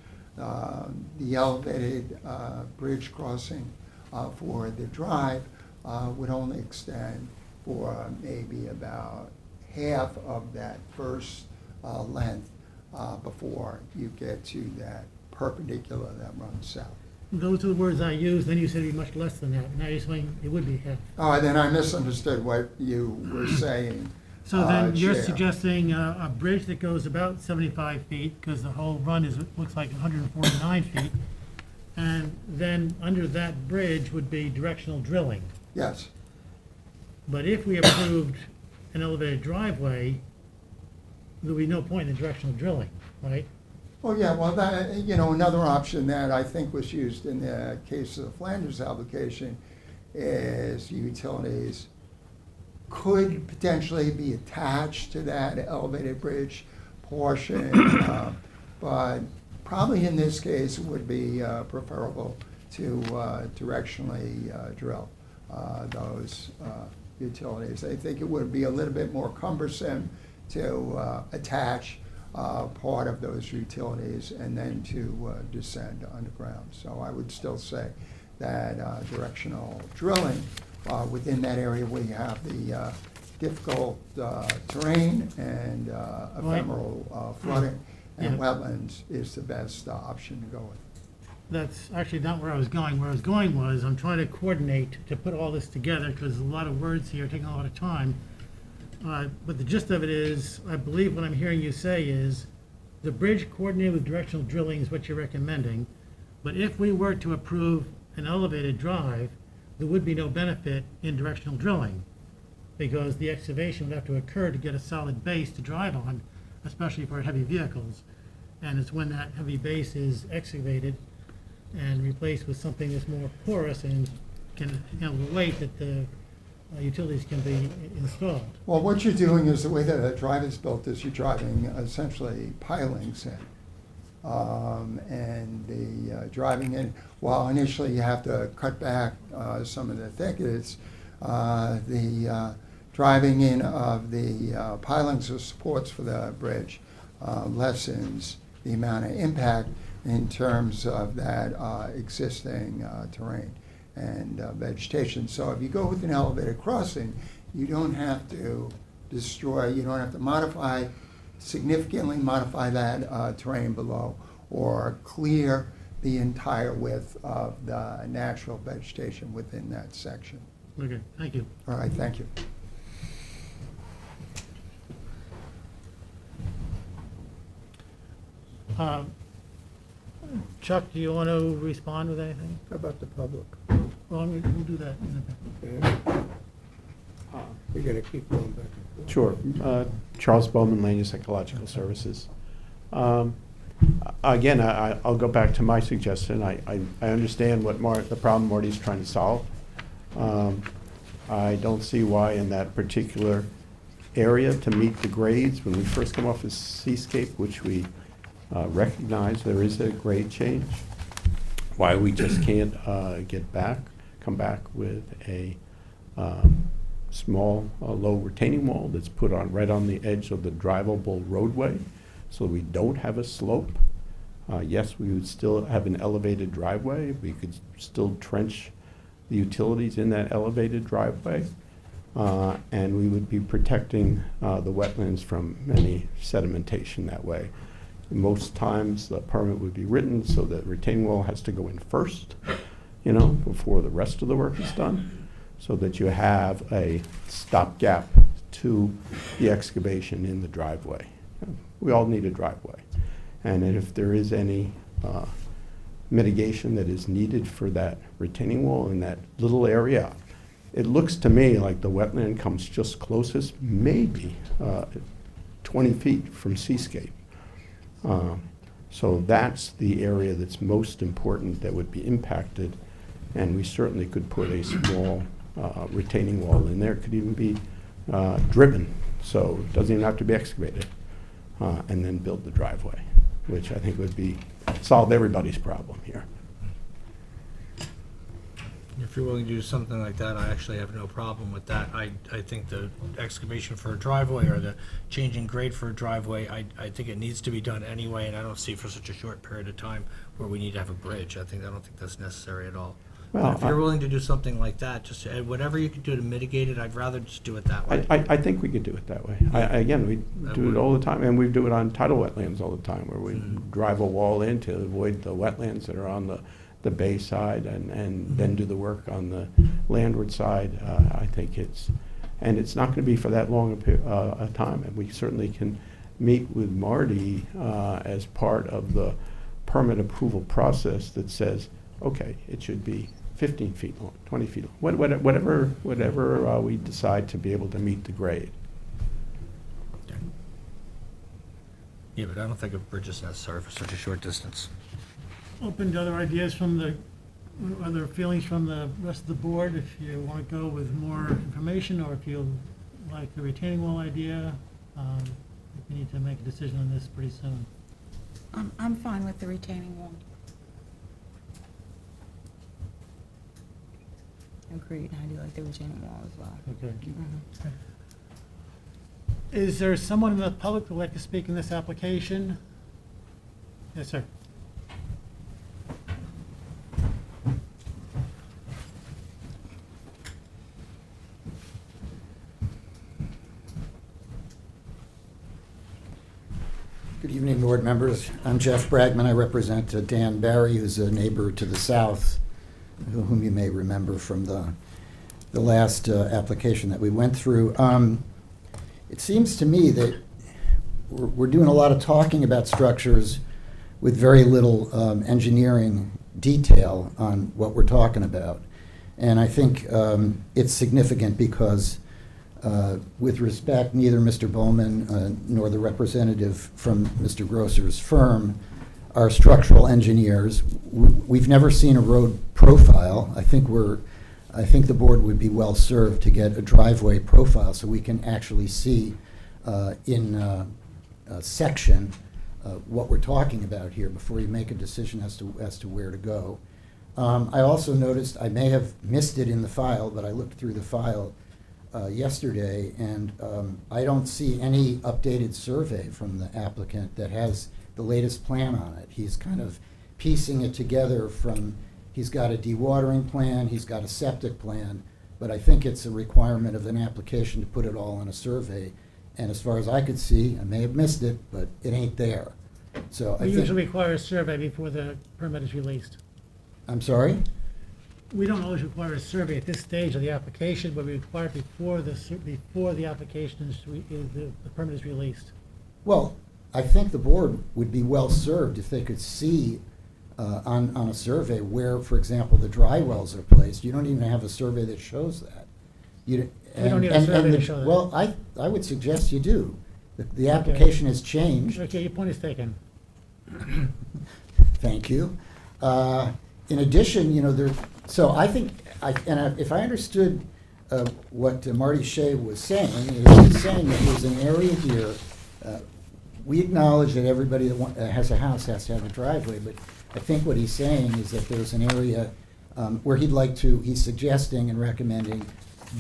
the elevated bridge crossing for the drive would only extend for maybe about half of that first length before you get to that perpendicular that runs south. Those are the words I used, then you said it'd be much less than that. Now you're saying it would be half. Oh, then I misunderstood what you were saying. So then you're Chair. suggesting a bridge that goes about 75 feet, because the whole run looks like 149 feet, and then under that bridge would be directional drilling. Yes. But if we approved an elevated driveway, there'd be no point in directional drilling, right? Oh, yeah, well, that, another option that I think was used in the case of the Flanders application is utilities could potentially be attached to that elevated bridge portion, but probably in this case it would be preferable to directionally drill those utilities. I think it would be a little bit more cumbersome to attach part of those utilities and then to descend underground. So I would still say that directional drilling within that area where you have the difficult terrain and ephemeral flooding and wetlands is the best option to go with. That's actually not where I was going. Where I was going was, I'm trying to coordinate to put all this together, because there's a lot of words here, taking a lot of time. But the gist of it is, I believe what I'm hearing you say is, the bridge coordinated with directional drilling is what you're recommending. But if we were to approve an elevated drive, there would be no benefit in directional drilling, because the excavation would have to occur to get a solid base to drive on, especially for heavy vehicles. And it's when that heavy base is excavated and replaced with something that's more porous and can handle the weight that the utilities can be installed. Well, what you're doing is, the way that a drive is built is you're driving essentially pilings in. And the driving in, while initially you have to cut back some of the thickets, the driving in of the pilings or supports for the bridge lessens the amount of impact in terms of that existing terrain and vegetation. So if you go with an elevated crossing, you don't have to destroy, you don't have to significantly modify that terrain below or clear the entire width of the natural vegetation within that section. Okay, thank you. All right, thank you. Chuck, do you want to respond with anything? How about the public? Well, we'll do that in a bit. Yeah. You're gonna keep going back and forth. Sure. Charles Bowman, Land Use Ecological Services. Again, I'll go back to my suggestion. I understand what the problem Marty's trying to solve. I don't see why in that particular area to meet the grades, when we first come off of Seascape, which we recognize there is a grade change, why we just can't come back with a small, low retaining wall that's put on right on the edge of the drivable roadway, so we don't have a slope. Yes, we would still have an elevated driveway. We could still trench the utilities in that elevated driveway, and we would be protecting the wetlands from any sedimentation that way. Most times, the permit would be written so that retaining wall has to go in first, before the rest of the work is done, so that you have a stopgap to the excavation in the driveway. We all need a driveway. And if there is any mitigation that is needed for that retaining wall in that little area, it looks to me like the wetland comes just closest, maybe 20 feet from Seascape. So that's the area that's most important that would be impacted, and we certainly could put a small retaining wall in there. It could even be driven, so it doesn't even have to be excavated, and then build the driveway, which I think would solve everybody's problem here. If you're willing to do something like that, I actually have no problem with that. I think the excavation for a driveway or the change in grade for a driveway, I think it needs to be done anyway, and I don't see for such a short period of time where we need to have a bridge. I don't think that's necessary at all. Well, But if you're willing to do something like that, just whatever you can do to mitigate it, I'd rather just do it that way. I think we could do it that way. Again, we do it all the time, and we do it on tidal wetlands all the time, where we drive a wall in to avoid the wetlands that are on the bay side, and then do the work on the landward side. I think it's not going to be for that long a time, and we certainly can meet with Marty as part of the permit approval process that says, okay, it should be 15 feet long, 20 feet long, whatever we decide to be able to meet the grade. Okay. Yeah, but I don't think a bridge is necessary for such a short distance. Open to other ideas from the Other feelings from the rest of the board, if you want to go with more information, or if you like the retaining wall idea? We need to make a decision on this pretty soon. I'm fine with the retaining wall. Agreed, I do like the retaining wall as well. Okay. Mhm. Is there someone in the public who would like to speak in this application? Yes, sir. Good evening, board members. I'm Jeff Bragman. I represent Dan Barry, who's a neighbor to the south, whom you may remember from the last application that we went through. It seems to me that we're doing a lot of talking about structures with very little engineering detail on what we're talking about. And I think it's significant because with respect, neither Mr. Bowman nor the representative from Mr. Grosser's firm are structural engineers. We've never seen a road profile. I think the board would be well served to get a driveway profile so we can actually see in a section what we're talking about here before you make a decision as to where to go. I also noticed, I may have missed it in the file, but I looked through the file yesterday, and I don't see any updated survey from the applicant that has the latest plan on it. He's kind of piecing it together from, he's got a dewatering plan, he's got a septic plan, but I think it's a requirement of an application to put it all on a survey. And as far as I could see, I may have missed it, but it ain't there. So I We think, usually require a survey before the permit is released. I'm sorry? We don't always require a survey at this stage of the application, but we require it before the application is, the permit is released. Well, I think the board would be well served if they could see on a survey where, for example, the dry wells are placed. You don't even have a survey that shows that. We don't need a survey to show that. Well, I would suggest you do. The application has changed. Okay, your point is taken. Thank you. In addition, so I think, if I understood what Marty Shea was saying, he was saying that there's an area here, we acknowledge that everybody that has a house has to have a driveway, but I think what he's saying is that there's an area where he's suggesting and recommending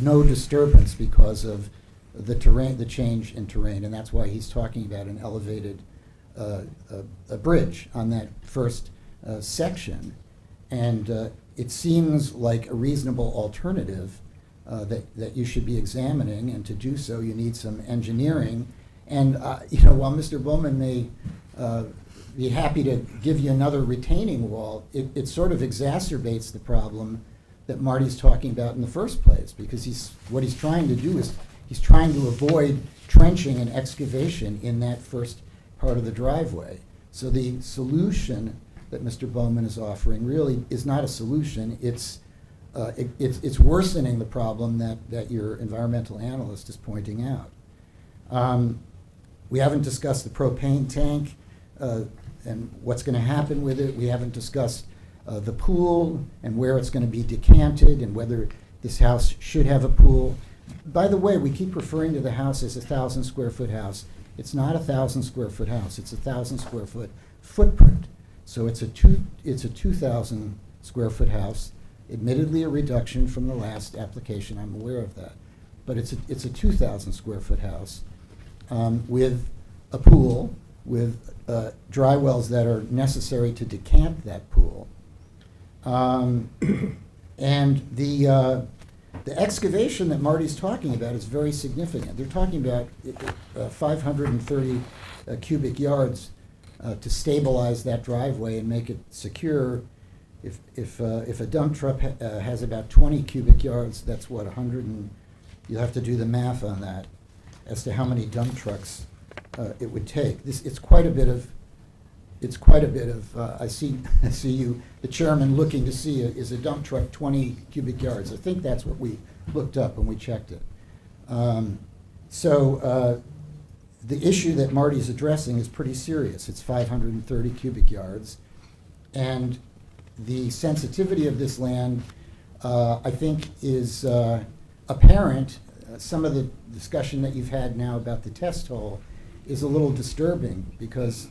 no disturbance because of the terrain, the change in terrain, and that's why he's talking about an elevated a bridge on that first section. And it seems like a reasonable alternative that you should be examining, and to do so, you need some engineering. And while Mr. Bowman may be happy to give you another retaining wall, it sort of exacerbates the problem that Marty's talking about in the first place, because what he's trying to do is he's trying to avoid trenching and excavation in that first part of the driveway. So the solution that Mr. Bowman is offering really is not a solution. It's worsening the problem that your environmental analyst is pointing out. We haven't discussed the propane tank and what's going to happen with it. We haven't discussed the pool and where it's going to be decanted and whether this house should have a pool. By the way, we keep referring to the house as a 1,000 square foot house. It's not a 1,000 square foot house. It's a 1,000 square foot footprint. So it's a 2,000 square foot house. Admittedly, a reduction from the last application. I'm aware of that, but it's a 2,000 square foot house with a pool, with dry wells that are necessary to decant that pool, and the excavation that Marty's talking about is very significant. They're talking about 530 cubic yards to stabilize that driveway and make it secure. If a dump truck has about 20 cubic yards, that's what, 100 and, you'll have to do the math on that as to how many dump trucks it would take. It's quite a bit of, I see you, the chairman, looking to see, is a dump truck 20 cubic yards? I think that's what we looked up when we checked it. So the issue that Marty's addressing is pretty serious. It's 530 cubic yards. And the sensitivity of this land, I think, is apparent. Some of the discussion that you've had now about the test hole is a little disturbing because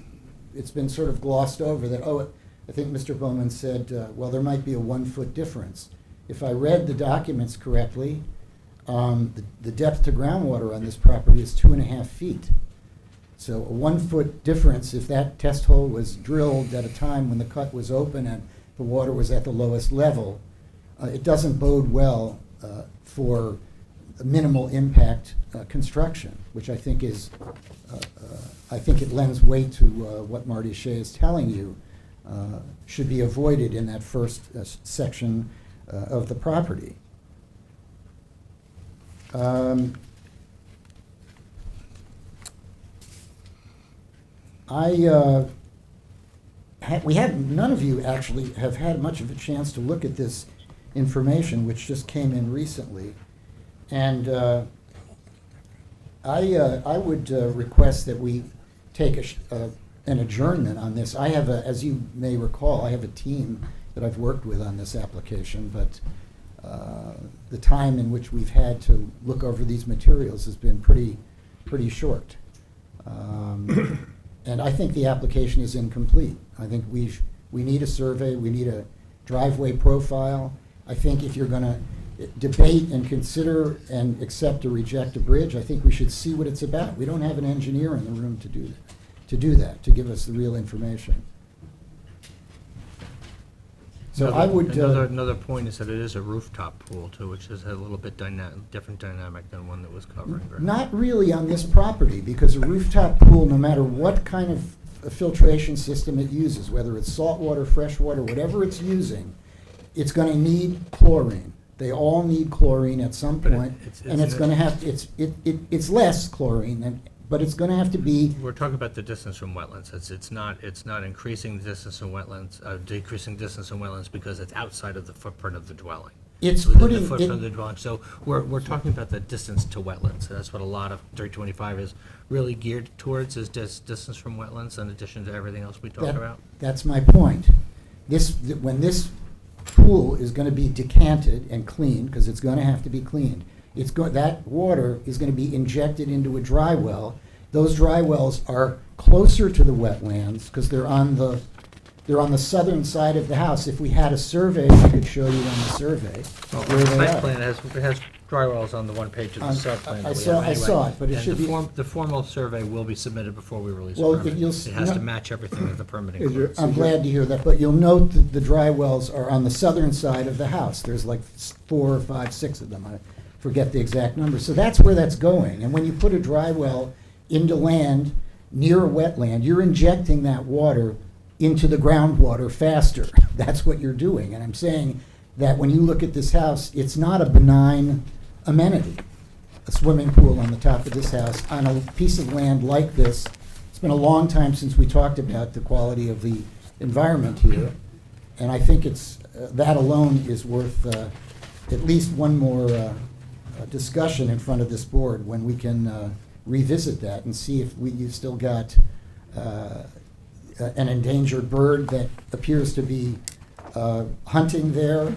it's been sort of glossed over that, oh, I think Mr. Bowman said, well, there might be a 1 foot difference. If I read the documents correctly, the depth to groundwater on this property is 2.5 feet. So a 1 foot difference, if that test hole was drilled at a time when the cut was open and the water was at the lowest level, it doesn't bode well for minimal impact construction, which I think is, I think it lends weight to what Marty Shea is telling you should be avoided in that first section of the property. None of you actually have had much of a chance to look at this information, which just came in recently. And I would request that we take an adjournment on this. I have as you may recall, I have a team that I've worked with on this application, but the time in which we've had to look over these materials has been pretty short. And I think the application is incomplete. I think we need a survey, we need a driveway profile. I think if you're going to debate and consider and accept or reject a bridge, I think we should see what it's about. We don't have an engineer in the room to do that, to give us the real information. So I would... Another point is that it is a rooftop pool too, which is a little bit different dynamic than one that was covering. Right? Not really on this property, because a rooftop pool, no matter what kind of a filtration system it uses, whether it's saltwater, freshwater, whatever it's using, it's going to need chlorine. They all need chlorine at some point, and it's going to have, it's less chlorine, but it's going to have to be... We're talking about the distance from wetlands. It's not increasing the distance from wetlands, decreasing distance from wetlands because it's outside of the footprint of the dwelling. It's within putting... the footprint of the dwelling. So we're talking about the distance to wetlands. And that's what a lot of 325 is really geared towards, is distance from wetlands in addition to everything else we talk about. That's my point. When this pool is going to be decanted and cleaned, because it's going to have to be cleaned, that water is going to be injected into a dry well. Those dry wells are closer to the wetlands because they're on the southern side of the house. If we had a survey, I could show you on the survey where they The site are. plan has dry wells on the one page of the site plan. I that we have I saw it, but it And should be... the formal survey will be submitted before we release a Well, permit. you'll It has no- to match everything that the permitting Is there- includes. I'm glad to hear that, but you'll note that the dry wells are on the southern side of the house. There's like 4 or 5, 6 of them. I forget the exact number. So that's where that's going. And when you put a dry well into land near a wetland, you're injecting that water into the groundwater faster. That's what you're doing. And I'm saying that when you look at this house, it's not a benign amenity. A swimming pool on the top of this house on a piece of land like this. It's been a long time since we talked about the quality of the environment here. And I think it's that alone is worth at least one more discussion in front of this board when we can revisit that and see if you've still got an endangered bird that appears to be hunting there,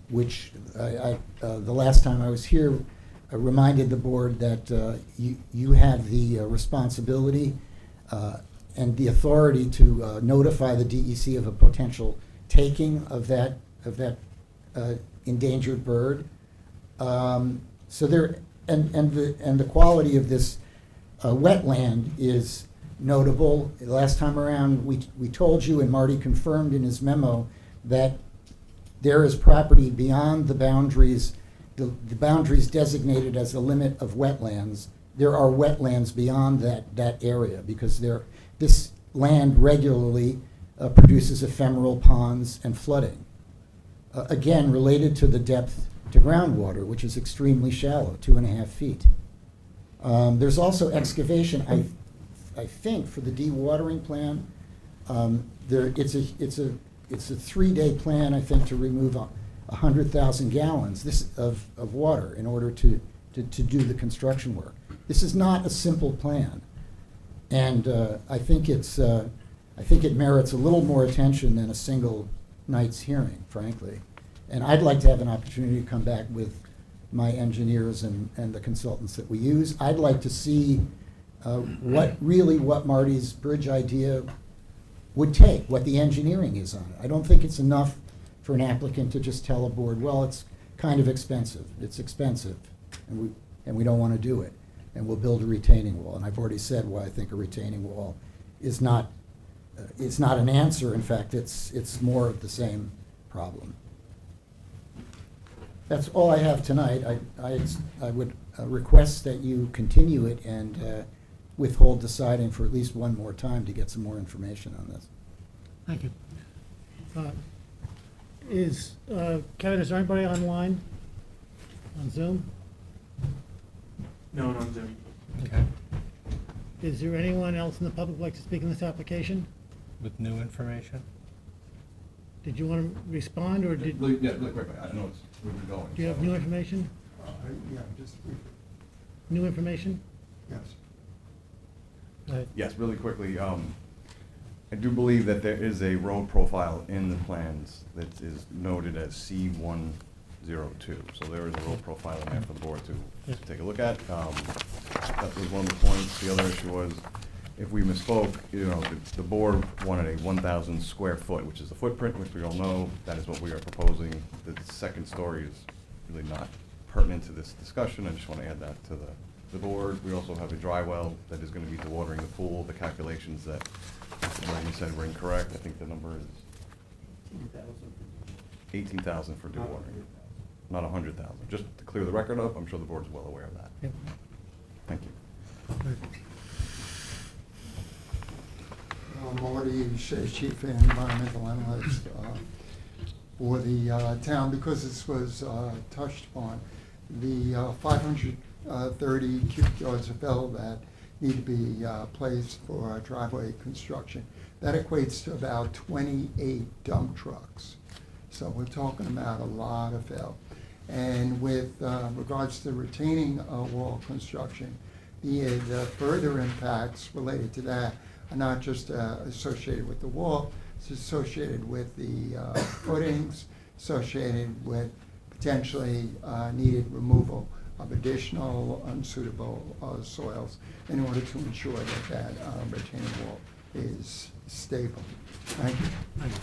which the last time I was here, I reminded the board that you have the responsibility and the authority to notify the DEC of a potential taking of that endangered bird. So there, and the quality of this wetland is notable. Last time around, we told you, and Marty confirmed in his memo, that there is property beyond the boundaries, the boundaries designated as the limit of wetlands. There are wetlands beyond that area because this land regularly produces ephemeral ponds and flooding. Again, related to the depth to groundwater, which is extremely shallow, 2.5 feet. There's also excavation, I think, for the dewatering plan. It's a 3-day plan, I think, to remove 100,000 gallons of water in order to do the construction work. This is not a simple plan, and I think it's I think it merits a little more attention than a single night's hearing, frankly. And I'd like to have an opportunity to come back with my engineers and the consultants that we use. I'd like to see what Marty's bridge idea would take, what the engineering is on it. I don't think it's enough for an applicant to just tell a board, well, it's kind of expensive. It's expensive, and we don't want to do it. And we'll build a retaining wall. And I've already said why I think a retaining wall is not an answer. In fact, it's more of the same problem. That's all I have tonight. I would request that you continue it and withhold deciding for at least one more time to get some more information on this. Thank you. Kevin, is there anybody online, on Zoom? No, not Zoom. Okay. Is there anyone else in the public who'd like to speak on this application? With new information? Did you want to respond, or did, Yeah, look, wait, I know it's, we've been going. do you have new information? Yeah, just briefly, New information? yes. Go ahead. Yes, really quickly, I do believe that there is a road profile in the plans that is noted as C102. So there is a road profile in there for the board to take a look at. That was one of the points. The other issue was, if we misspoke, the board wanted a 1,000 square foot, which is the footprint, which we all know. That is what we are proposing. The second story is really not pertinent to this discussion. I just want to add that to the board. We also have a dry well that is going to be dewatering the pool. The calculations that Mr. Brennan said were incorrect. I think the number is 18,000 for dewatering, not 100,000. Just to clear the record up, I'm sure the board is well aware of that. Yep. Thank you. Marty Shea, Chief Environmental Analyst for the town, because this was touched upon. The 530 cubic yards of fill that need to be placed for driveway construction, that equates to about 28 dump trucks. So we're talking about a lot of fill. And with regards to retaining wall construction, the further impacts related to that are not just associated with the wall, it's associated with the footings, associated with potentially needed removal of additional unsuitable soils in order to ensure that that retaining wall is stable. Thank you. Thank you.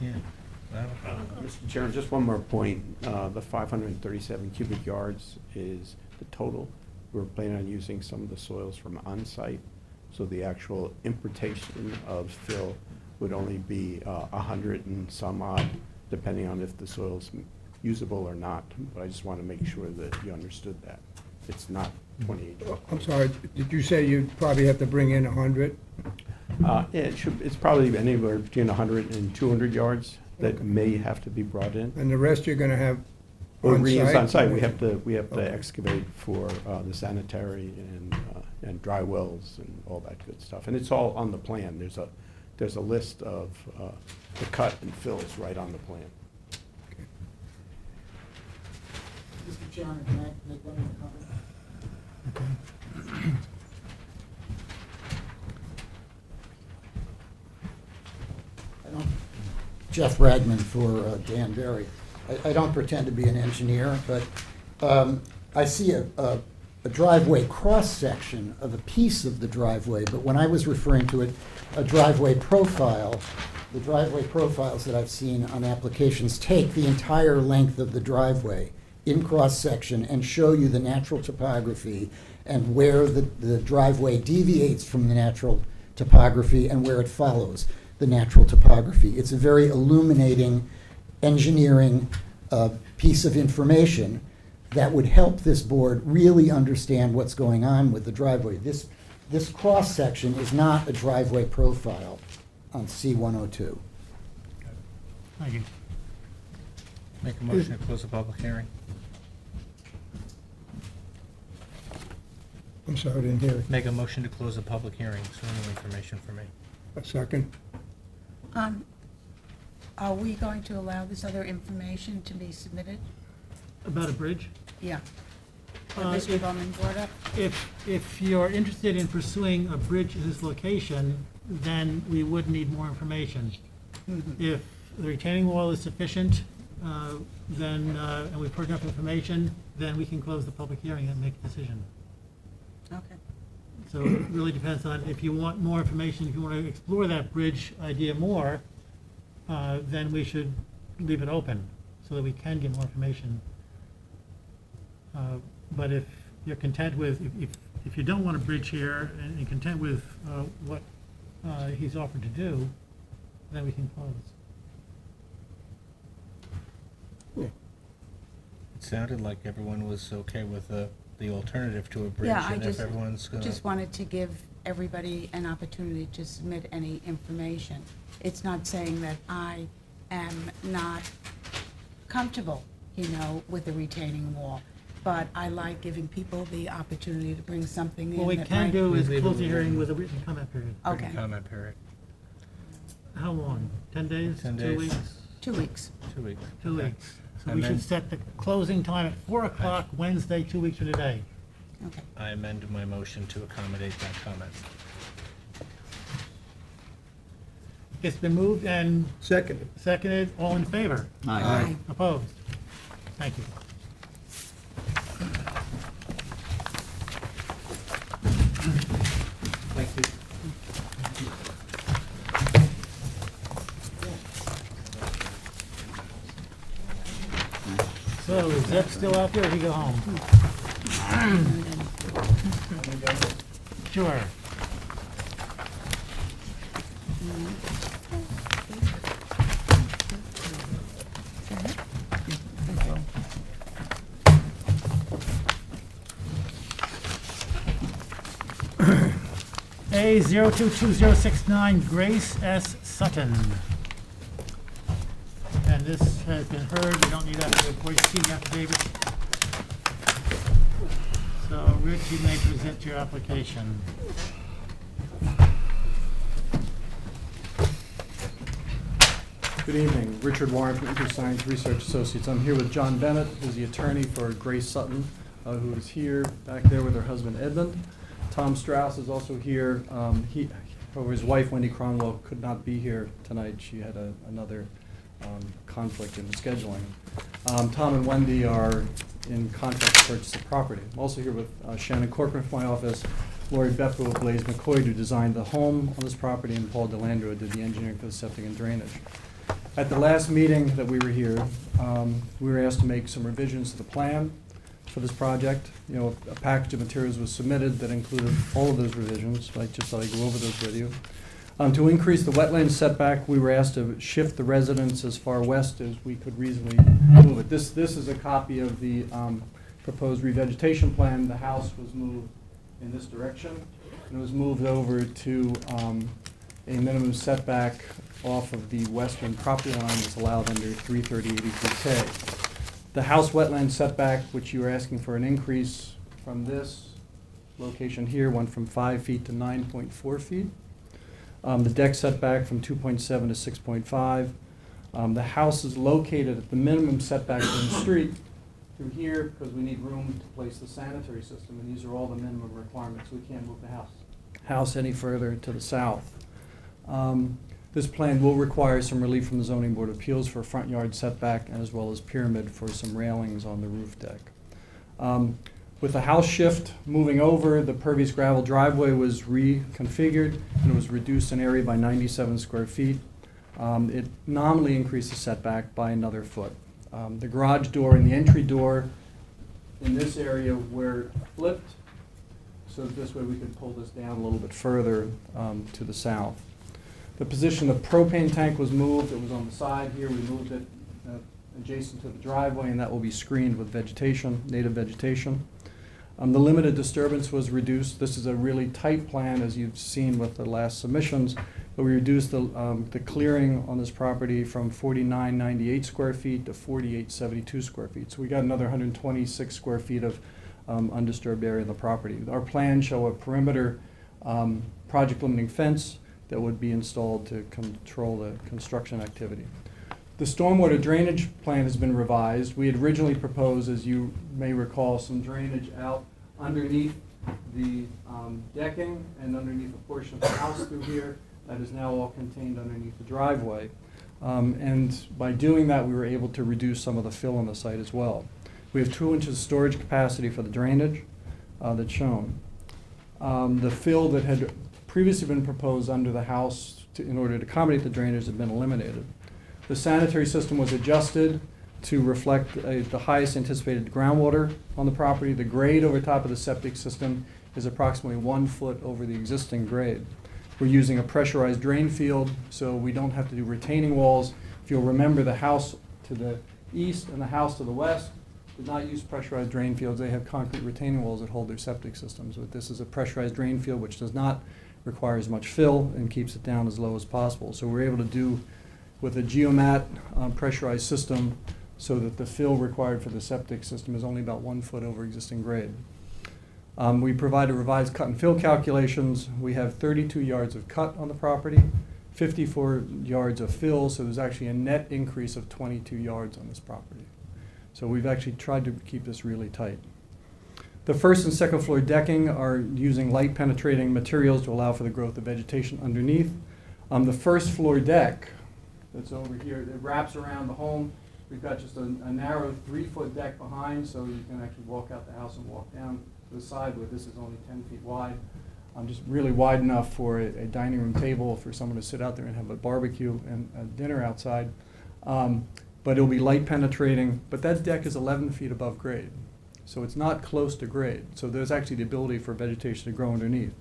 Yeah. Mr. Chairman, just one more point. The 537 cubic yards is the total. We're planning on using some of the soils from on-site, so the actual importation of fill would only be 100 and some odd, depending on if the soil's usable or not. But I just want to make sure that you understood that. It's not 28. I'm sorry, did you say you'd probably have to bring in 100? Yeah, it's probably anywhere between 100 and 200 yards that may have to be brought in. And the rest you're gonna have Well, on it's site? on site. We have to Okay. excavate for the sanitary and dry wells and all that good stuff. And it's all on the plan. There's a list of the cut and fills right on the plan. Mr. Chairman, can I make one more comment? Jeff Ragman for Dan Berry. I don't pretend to be an engineer, but I see a driveway cross-section of a piece of the driveway, but when I was referring to it, a driveway profile, the driveway profiles that I've seen on applications take the entire length of the driveway in cross-section and show you the natural topography and where the driveway deviates from the natural topography and where it follows the natural topography. It's a very illuminating engineering piece of information that would help this board really understand what's going on with the driveway. This cross-section is not a driveway profile on C-102. Thank you. Make a motion to close the public hearing. I'm sorry, I didn't hear it. Make a motion to close the public hearing, so new information for me. A second? Are we going to allow this other information to be submitted? About a bridge? Yeah. What Mr. Bowman brought up? If you're interested in pursuing a bridge in this location, then we would need more information. If the retaining wall is sufficient, then, and we've heard enough information, then we can close the public hearing and make a decision. Okay. So it really depends on, if you want more information, if you want to explore that bridge idea more, then we should leave it open so that we can get more information. But if you're content with, if you don't want a bridge here and you're content with what he's offered to do, then we can close. It sounded like everyone was okay with the alternative to a bridge, Yeah, I and if everyone's gonna. just wanted to give everybody an opportunity to submit any information. It's not saying that I am not comfortable, with the retaining wall, but I like giving people the opportunity to bring something in. What we that can might- do is Leave it close the within- hearing with a written comment period. Okay, Comment period. How long? 10 days? 10 2 days. weeks? 2 weeks. 2 weeks. 2 Okay. weeks. So And we then- should set the closing time at 4 o'clock Wednesday, 2 weeks from today. Okay. I amend my motion to accommodate that comment. It's been moved and Seconded. seconded. All in favor? Aye. Opposed? Thank you. Thank you. So is Zeb still out there or did he go home? Sure. A022069 Grace S. Sutton. And this has been heard, we don't need that to voice seat affidavit. So Rich, you may present your application. Good evening. Richard Warren from InterScience Research Associates. I'm here with John Bennett, who's the attorney for Grace Sutton, who is here back there with her husband Edmund. Tom Strauss is also here. His wife, Wendy Cronwell, could not be here tonight. She had another conflict in the scheduling. Tom and Wendy are in contract to purchase the property. I'm also here with Shannon Corcoran from my office, Lori Beppo of Blaze McCoy, who designed the home on this property, and Paul DeLandro, who did the engineering for the septic and drainage. At the last meeting that we were here, we were asked to make some revisions to the plan for this project. A package of materials was submitted that included all of those revisions. I just thought I'd go over those with you. To increase the wetland setback, we were asked to shift the residence as far west as we could reasonably move it. This is a copy of the proposed revegetation plan. The house was moved in this direction, and it was moved over to a minimum setback off of the western property line that's allowed under 330-83K. The house wetland setback, which you were asking for an increase from this location here, went from 5 feet to 9.4 feet. The deck setback from 2.7 to 6.5. The house is located at the minimum setback from the street through here because we need room to place the sanitary system, and these are all the minimum requirements. We can't move the house any further to the south. This plan will require some relief from the Zoning Board of Appeals for front yard setback as well as pyramid for some railings on the roof deck. With the house shift moving over, the pervious gravel driveway was reconfigured and it was reduced in area by 97 square feet. It nominally increased the setback by another foot. The garage door and the entry door in this area were flipped, so that this way we could pull this down a little bit further to the south. The position of propane tank was moved. It was on the side here. We moved it adjacent to the driveway, and that will be screened with vegetation, native vegetation. The limited disturbance was reduced. This is a really tight plan, as you've seen with the last submissions, but we reduced the clearing on this property from 4998 square feet to 4872 square feet. So we got another 126 square feet of undisturbed area in the property. Our plans show a perimeter project limiting fence that would be installed to control the construction activity. The stormwater drainage plan has been revised. We had originally proposed, as you may recall, some drainage out underneath the decking and underneath a portion of the house through here. That is now all contained underneath the driveway. And by doing that, we were able to reduce some of the fill on the site as well. We have 2 inches storage capacity for the drainage that's shown. The fill that had previously been proposed under the house in order to accommodate the drainage had been eliminated. The sanitary system was adjusted to reflect the highest anticipated groundwater on the property. The grade over top of the septic system is approximately 1 foot over the existing grade. We're using a pressurized drain field, so we don't have to do retaining walls. If you'll remember, the house to the east and the house to the west did not use pressurized drain fields. They have concrete retaining walls that hold their septic systems. But this is a pressurized drain field which does not require as much fill and keeps it down as low as possible. So we're able to do with a geomat pressurized system so that the fill required for the septic system is only about 1 foot over existing grade. We provided revised cut and fill calculations. We have 32 yards of cut on the property, 54 yards of fill, so there's actually a net increase of 22 yards on this property. So we've actually tried to keep this really tight. The first and second floor decking are using light penetrating materials to allow for the growth of vegetation underneath. The first floor deck that's over here, it wraps around the home. We've got just a narrow 3-foot deck behind, so you can actually walk out the house and walk down to the side where this is only 10 feet wide. Just really wide enough for a dining room table for someone to sit out there and have a barbecue and a dinner outside. But it'll be light penetrating, but that deck is 11 feet above grade. So it's not close to grade. So there's actually the ability for vegetation to grow underneath.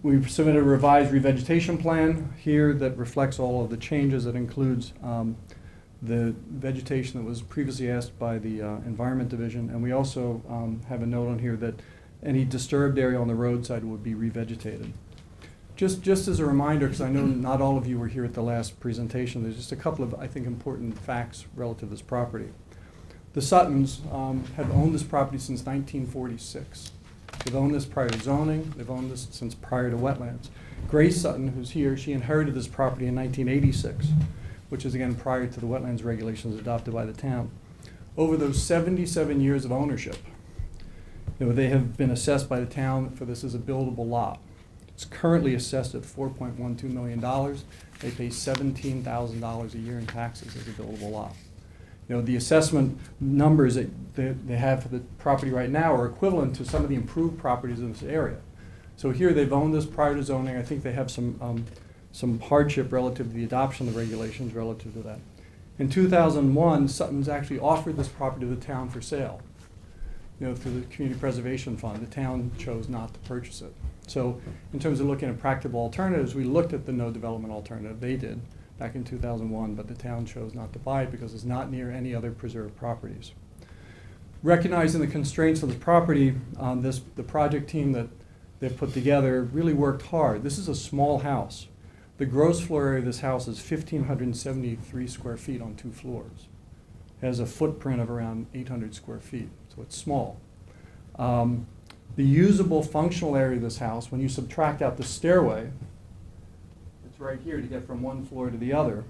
We've submitted a revised revegetation plan here that reflects all of the changes. That includes the vegetation that was previously asked by the Environment Division. And we also have a note on here that any disturbed area on the roadside would be revegetated. Just as a reminder, because I know not all of you were here at the last presentation, there's just a couple of, I think, important facts relative to this property. The Suttons have owned this property since 1946. They've owned this prior to zoning. They've owned this since prior to wetlands. Grace Sutton, who's here, she inherited this property in 1986, which is, again, prior to the wetlands regulations adopted by the town. Over those 77 years of ownership, they have been assessed by the town for this as a buildable lot. It's currently assessed at $4.12 million. They pay $17,000 a year in taxes as a buildable lot. The assessment numbers that they have for the property right now are equivalent to some of the improved properties in this area. So here they've owned this prior to zoning. I think they have some hardship relative to the adoption of the regulations relative to that. In 2001, Sutton's actually offered this property to the town for sale. Through the Community Preservation Fund. The town chose not to purchase it. So in terms of looking at practical alternatives, we looked at the no development alternative. They did back in 2001, but the town chose not to buy it because it's not near any other preserved properties. Recognizing the constraints of the property, the project team that they've put together really worked hard. This is a small house. The gross floor area of this house is 1,573 square feet on 2 floors. It has a footprint of around 800 square feet, so it's small. The usable functional area of this house, when you subtract out the stairway, it's right here to get from one floor to the other.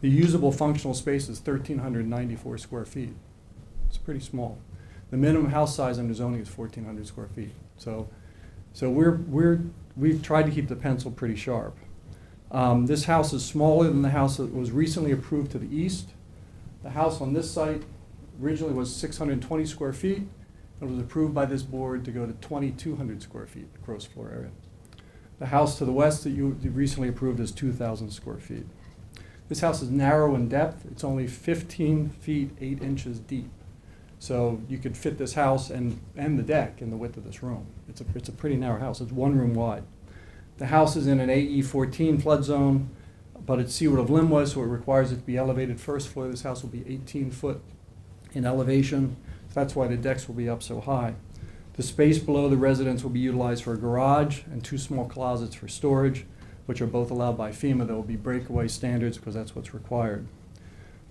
The usable functional space is 1,394 square feet. It's pretty small. The minimum house size under zoning is 1,400 square feet. So we've tried to keep the pencil pretty sharp. This house is smaller than the house that was recently approved to the east. The house on this site originally was 620 square feet. It was approved by this board to go to 2,200 square feet gross floor area. The house to the west that you recently approved is 2,000 square feet. This house is narrow in depth. It's only 15 feet 8 inches deep. So you could fit this house and the deck in the width of this room. It's a pretty narrow house. It's 1 room wide. The house is in an AE 14 flood zone, but it's seaward of Limwa, so it requires it to be elevated. First floor of this house will be 18 foot in elevation. That's why the decks will be up so high. The space below the residence will be utilized for a garage and 2 small closets for storage, which are both allowed by FEMA. There will be breakaway standards because that's what's required.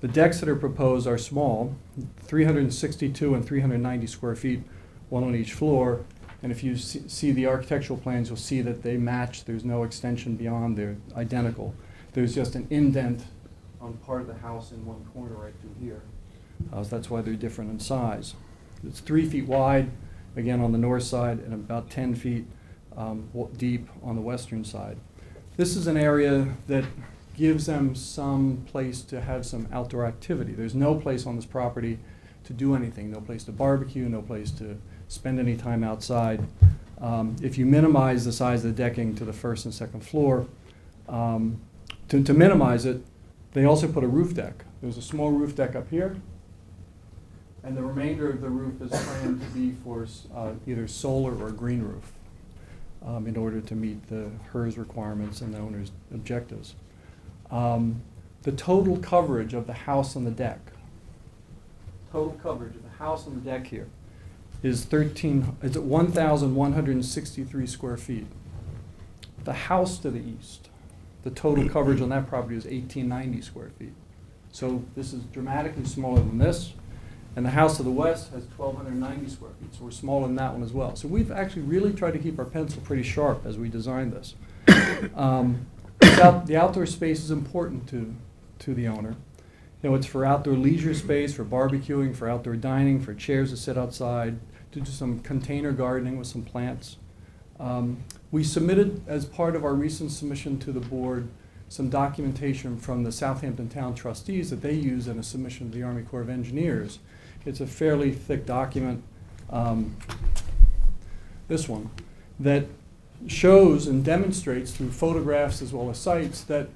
The decks that are proposed are small, 362 and 390 square feet, 1 on each floor. And if you see the architectural plans, you'll see that they match. There's no extension beyond. They're identical. There's just an indent on part of the house in one corner right through here. So that's why they're different in size. It's 3 feet wide, again, on the north side, and about 10 feet deep on the western side. This is an area that gives them some place to have some outdoor activity. There's no place on this property to do anything, no place to barbecue, no place to spend any time outside. If you minimize the size of the decking to the first and second floor, to minimize it, they also put a roof deck. There's a small roof deck up here, and the remainder of the roof is planned to be for either solar or green roof in order to meet the HERS requirements and the owner's objectives. The total coverage of the house on the deck, here is 1,163 square feet. The house to the east, the total coverage on that property is 1,890 square feet. So this is dramatically smaller than this. And the house to the west has 1,290 square feet, so we're smaller than that one as well. So we've actually really tried to keep our pencil pretty sharp as we designed this. The outdoor space is important to the owner. You know, it's for outdoor leisure space, for barbecuing, for outdoor dining, for chairs to sit outside, to do some container gardening with some plants. We submitted, as part of our recent submission to the board, some documentation from the Southampton Town trustees that they use in a submission to the Army Corps of Engineers. It's a fairly thick document, this one, that shows and demonstrates through photographs as well as sites that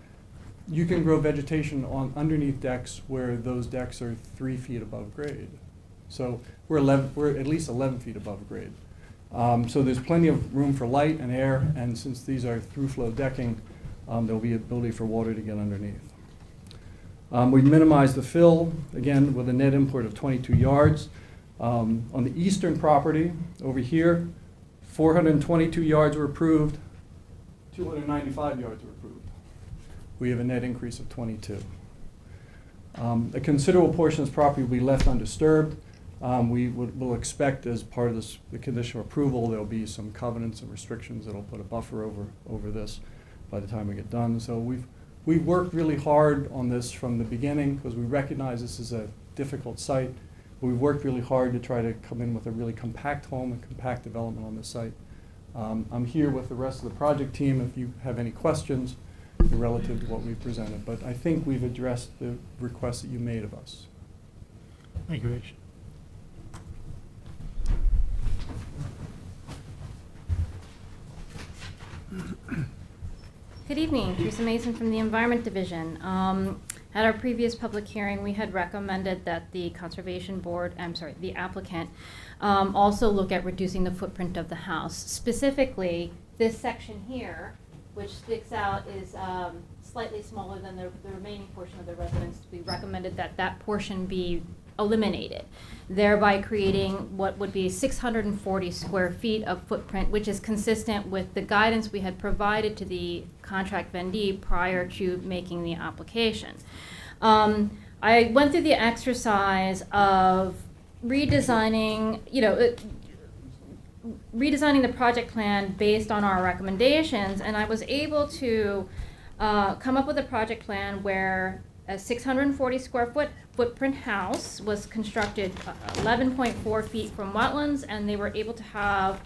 you can grow vegetation on underneath decks where those decks are 3 feet above grade. So we're at least 11 feet above grade. So there's plenty of room for light and air, and since these are through-flow decking, there'll be ability for water to get underneath. We minimized the fill, again, with a net import of 22 yards. On the eastern property, over here, 422 yards were approved, 295 yards were approved. We have a net increase of 22. A considerable portion of this property will be left undisturbed. We'll expect, as part of the condition of approval, there'll be some covenants and restrictions that'll put a buffer over this by the time we get done. So we've worked really hard on this from the beginning because we recognize this is a difficult site. We've worked really hard to try to come in with a really compact home and compact development on this site. I'm here with the rest of the project team if you have any questions relative to what we've presented. But I think we've addressed the requests that you made of us. Thank you, Rich. Good evening, Teresa Mason from the Environment Division. At our previous public hearing, we had recommended that the the applicant also look at reducing the footprint of the house. Specifically, this section here, which sticks out, is slightly smaller than the remaining portion of the residence. We recommended that that portion be eliminated, thereby creating what would be 640 square feet of footprint, which is consistent with the guidance we had provided to the contract vendee prior to making the application. I went through the exercise of redesigning, redesigning the project plan based on our recommendations, and I was able to come up with a project plan where a 640 square footprint house was constructed 11.4 feet from wetlands, and they were able to have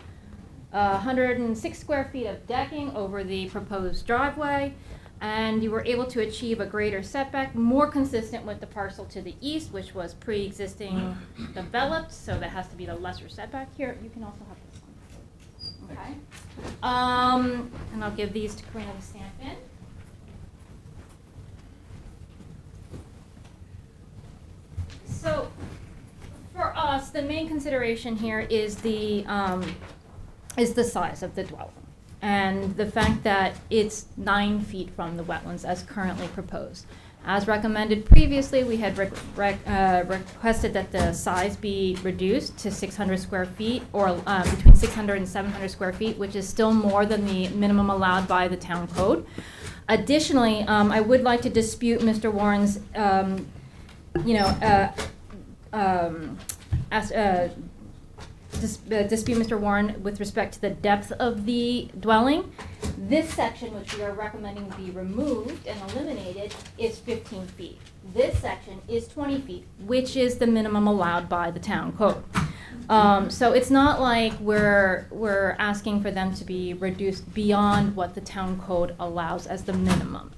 106 square feet of decking over the proposed driveway, and you were able to achieve a greater setback, more consistent with the parcel to the east, which was pre-existing developed, so that has to be the lesser setback. Here, you can also have this one. Okay. And I'll give these to Karina to stamp in. So, for us, the main consideration here is the size of the dwelling and the fact that it's 9 feet from the wetlands as currently proposed. As recommended previously, we had requested that the size be reduced to 600 square feet, or between 600 and 700 square feet, which is still more than the minimum allowed by the town code. Additionally, I would like to dispute Mr. Warren's dispute, Mr. Warren, with respect to the depth of the dwelling. This section, which we are recommending be removed and eliminated, is 15 feet. This section is 20 feet, which is the minimum allowed by the town code. So it's not like we're asking for them to be reduced beyond what the town code allows as the minimum.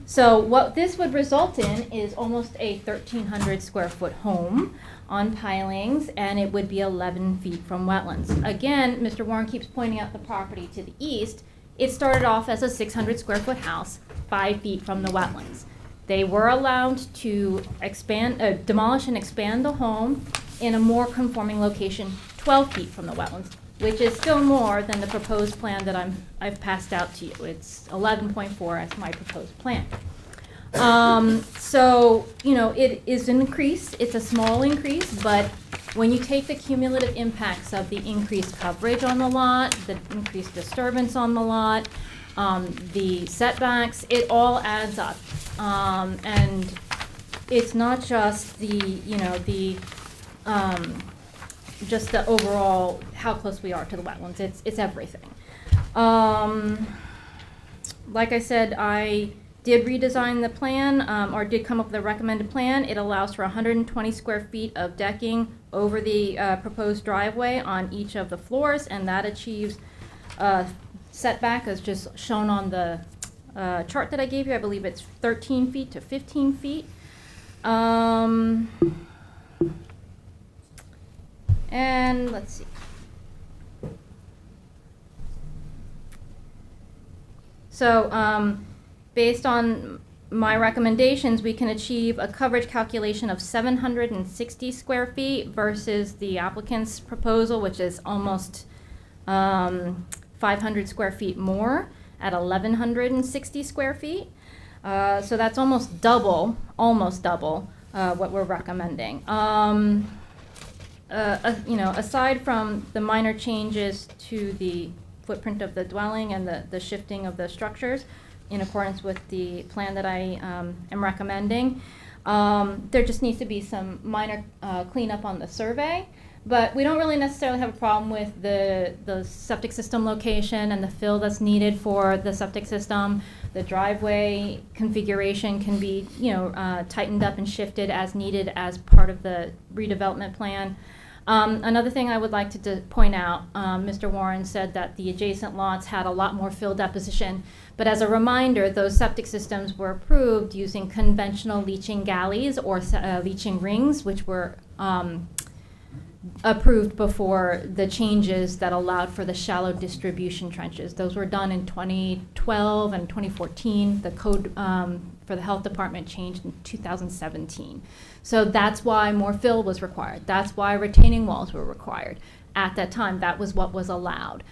So what this would result in is almost a 1,300 square foot home on pilings, and it would be 11 feet from wetlands. Again, Mr. Warren keeps pointing out the property to the east. It started off as a 600 square foot house, 5 feet from the wetlands. They were allowed to demolish and expand the home in a more conforming location, 12 feet from the wetlands, which is still more than the proposed plan that I've passed out to you. It's 11.4 as my proposed plan. So, you know, it is an increase. It's a small increase, but when you take the cumulative impacts of the increased coverage on the lot, the increased disturbance on the lot, the setbacks, it all adds up. And it's not just just the overall, how close we are to the wetlands, it's everything. Like I said, I did redesign the plan, or did come up with a recommended plan. It allows for 120 square feet of decking over the proposed driveway on each of the floors, and that achieves setback as just shown on the chart that I gave you. I believe it's 13 feet to 15 feet. And let's see. So based on my recommendations, we can achieve a coverage calculation of 760 square feet versus the applicant's proposal, which is almost 500 square feet more at 1,160 square feet. So that's almost double what we're recommending. You know, aside from the minor changes to the footprint of the dwelling and the shifting of the structures in accordance with the plan that I am recommending, there just needs to be some minor cleanup on the survey. But we don't really necessarily have a problem with the septic system location and the fill that's needed for the septic system. The driveway configuration can be, you know, tightened up and shifted as needed as part of the redevelopment plan. Another thing I would like to point out, Mr. Warren said that the adjacent lots had a lot more fill deposition, but as a reminder, those septic systems were approved using conventional leaching galleys or leaching rings, which were approved before the changes that allowed for the shallow distribution trenches. Those were done in 2012 and 2014. The code for the health department changed in 2017. So that's why more fill was required. That's why retaining walls were required. At that time, that was what was allowed.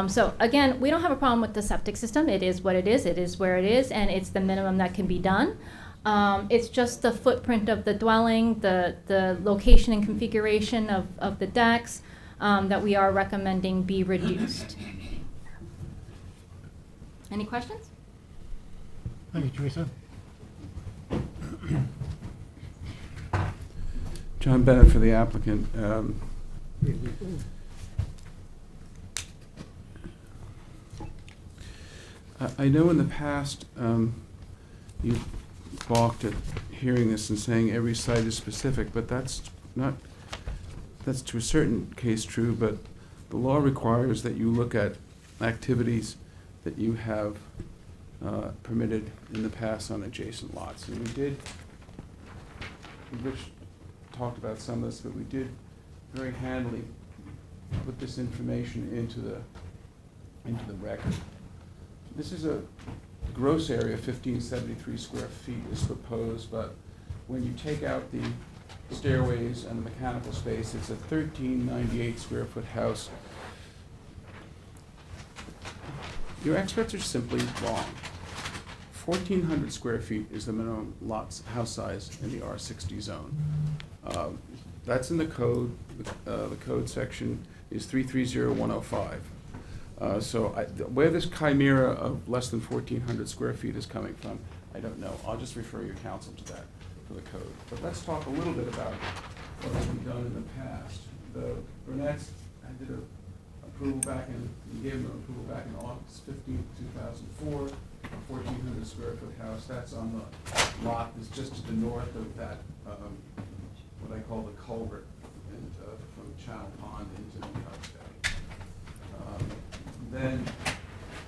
So again, we don't have a problem with the septic system. It is what it is where it is, and it's the minimum that can be done. It's just the footprint of the dwelling, the location and configuration of the decks that we are recommending be reduced. Any questions? Thank you, Teresa. John Bennett for the applicant. I know in the past you balked at hearing this and saying every site is specific, but that's to a certain case true, but the law requires that you look at activities that you have permitted in the past on adjacent lots. And Rich talked about some of this, but we did very handily put this information into the record. This is a gross area, 1,573 square feet is proposed, but when you take out the stairways and the mechanical space, it's a 1,398 square foot house. Your experts are simply wrong. 1,400 square feet is the minimum house size in the R60 zone. That's in the code. The code section is 330105. So where this chimera of less than 1,400 square feet is coming from, I don't know. I'll just refer your counsel to that for the code. But let's talk a little bit about what has been done in the past. The Burnett's I did a approval back in, we gave them approval back in August 15th, 2004, a 1,400 square foot house. That's on the lot that's just to the north of that, what I call the culvert, and from Channel Pond into the Bay. Then,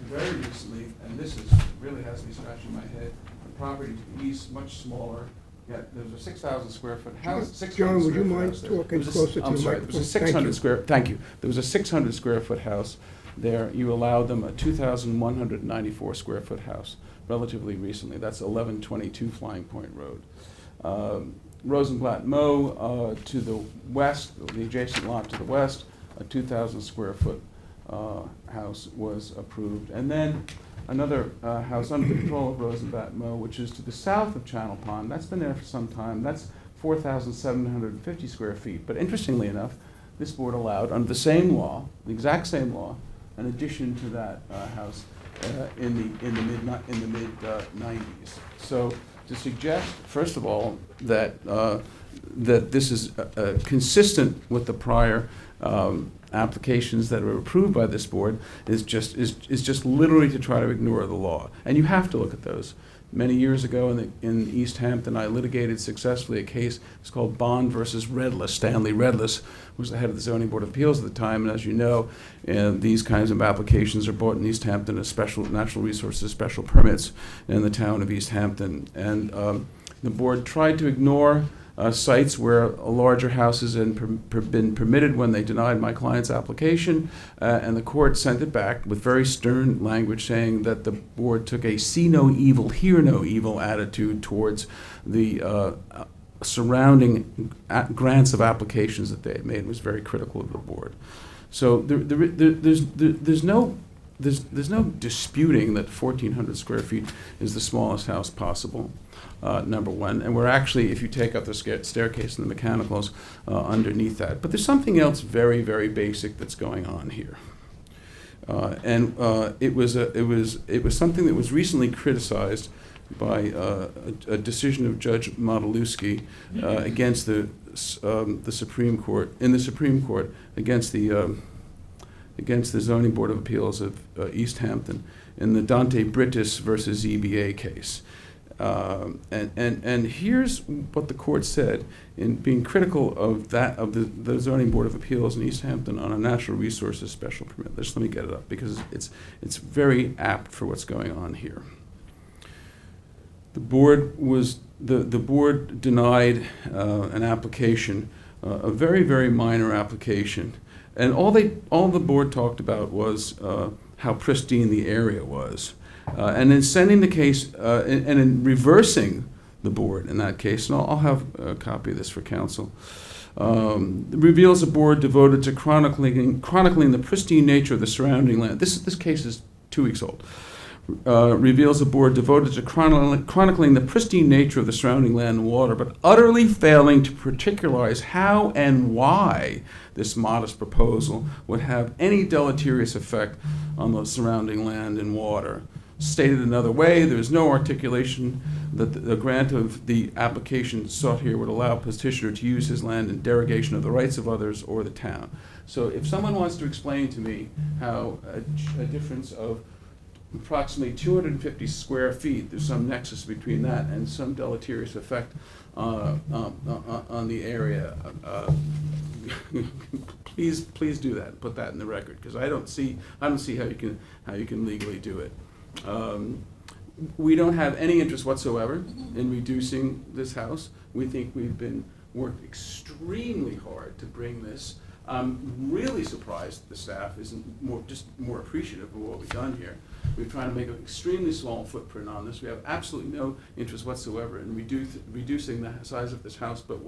very recently, and this is really has me scratching my head, the property to the east, much smaller. Yeah, there's a 6,000 square foot house. 600 John, would square you foot mind house there. talking There was a- closer to I'm the sorry, there was a microphone? Thank 600 you. square, thank you. There was a 600 square foot house there. You allowed them a 2,194 square foot house relatively recently. That's 1122 Flying Point Road. Rosenblatt Mow to the west, the adjacent lot to the west, a 2,000 square foot house was approved. And then another house under the control of Rosenblatt Mow, which is to the south of Channel Pond. That's been there for some time. That's 4,750 square feet. But interestingly enough, this board allowed, under the same law, the exact same law, an addition to that house in the mid 90s. So to suggest, first of all, that that this is consistent with the prior applications that were approved by this board is just literally to try to ignore the law. And you have to look at those. Many years ago in East Hampton, I litigated successfully a case. It's called Bond versus Redless. Stanley Redless was the head of the Zoning Board of Appeals at the time, and as you know, these kinds of applications are brought in East Hampton as special natural resources, special permits in the town of East Hampton. And the board tried to ignore sites where larger houses had been permitted when they denied my client's application, and the court sent it back with very stern language saying that the board took a see no evil, hear no evil attitude towards the surrounding grants of applications that they had made. It was very critical of the board. So there's no disputing that 1,400 square feet is the smallest house possible. Number one, and we're actually, if you take up the staircase and the mechanicals underneath that. But there's something else very, very basic that's going on here, and it was something that was recently criticized by a decision of Judge Modilewski against the Supreme Court against the Zoning Board of Appeals of East Hampton in the Dante Britis versus ZBA case. And here's what the court said in being critical of the Zoning Board of Appeals in East Hampton on a natural resources special permit. Let me get it up because it's very apt for what's going on here. The board denied an application, a very, very minor application, and all the board talked about was how pristine the area was. And in sending the case, and in reversing the board in that case, and I'll have a copy of this for counsel, reveals a board devoted to chronicling the pristine nature of the surrounding land. This case is 2 weeks old. Reveals a board devoted to chronicling the pristine nature of the surrounding land and water, but utterly failing to particularize how and why this modest proposal would have any deleterious effect on the surrounding land and water. Stated another way, there is no articulation that the grant of the application sought here would allow petitioner to use his land in derogation of the rights of others or the town. So if someone wants to explain to me how a difference of approximately 250 square feet, there's some nexus between that and some deleterious effect on the area, please do that. Put that in the record, because I don't see how you can legally do it. We don't have any interest whatsoever in reducing this house. We think we've worked extremely hard to bring this. I'm really surprised the staff isn't more appreciative of what we've done here. We're trying to make an extremely small footprint on this. We have absolutely no interest whatsoever in reducing the size of this house, but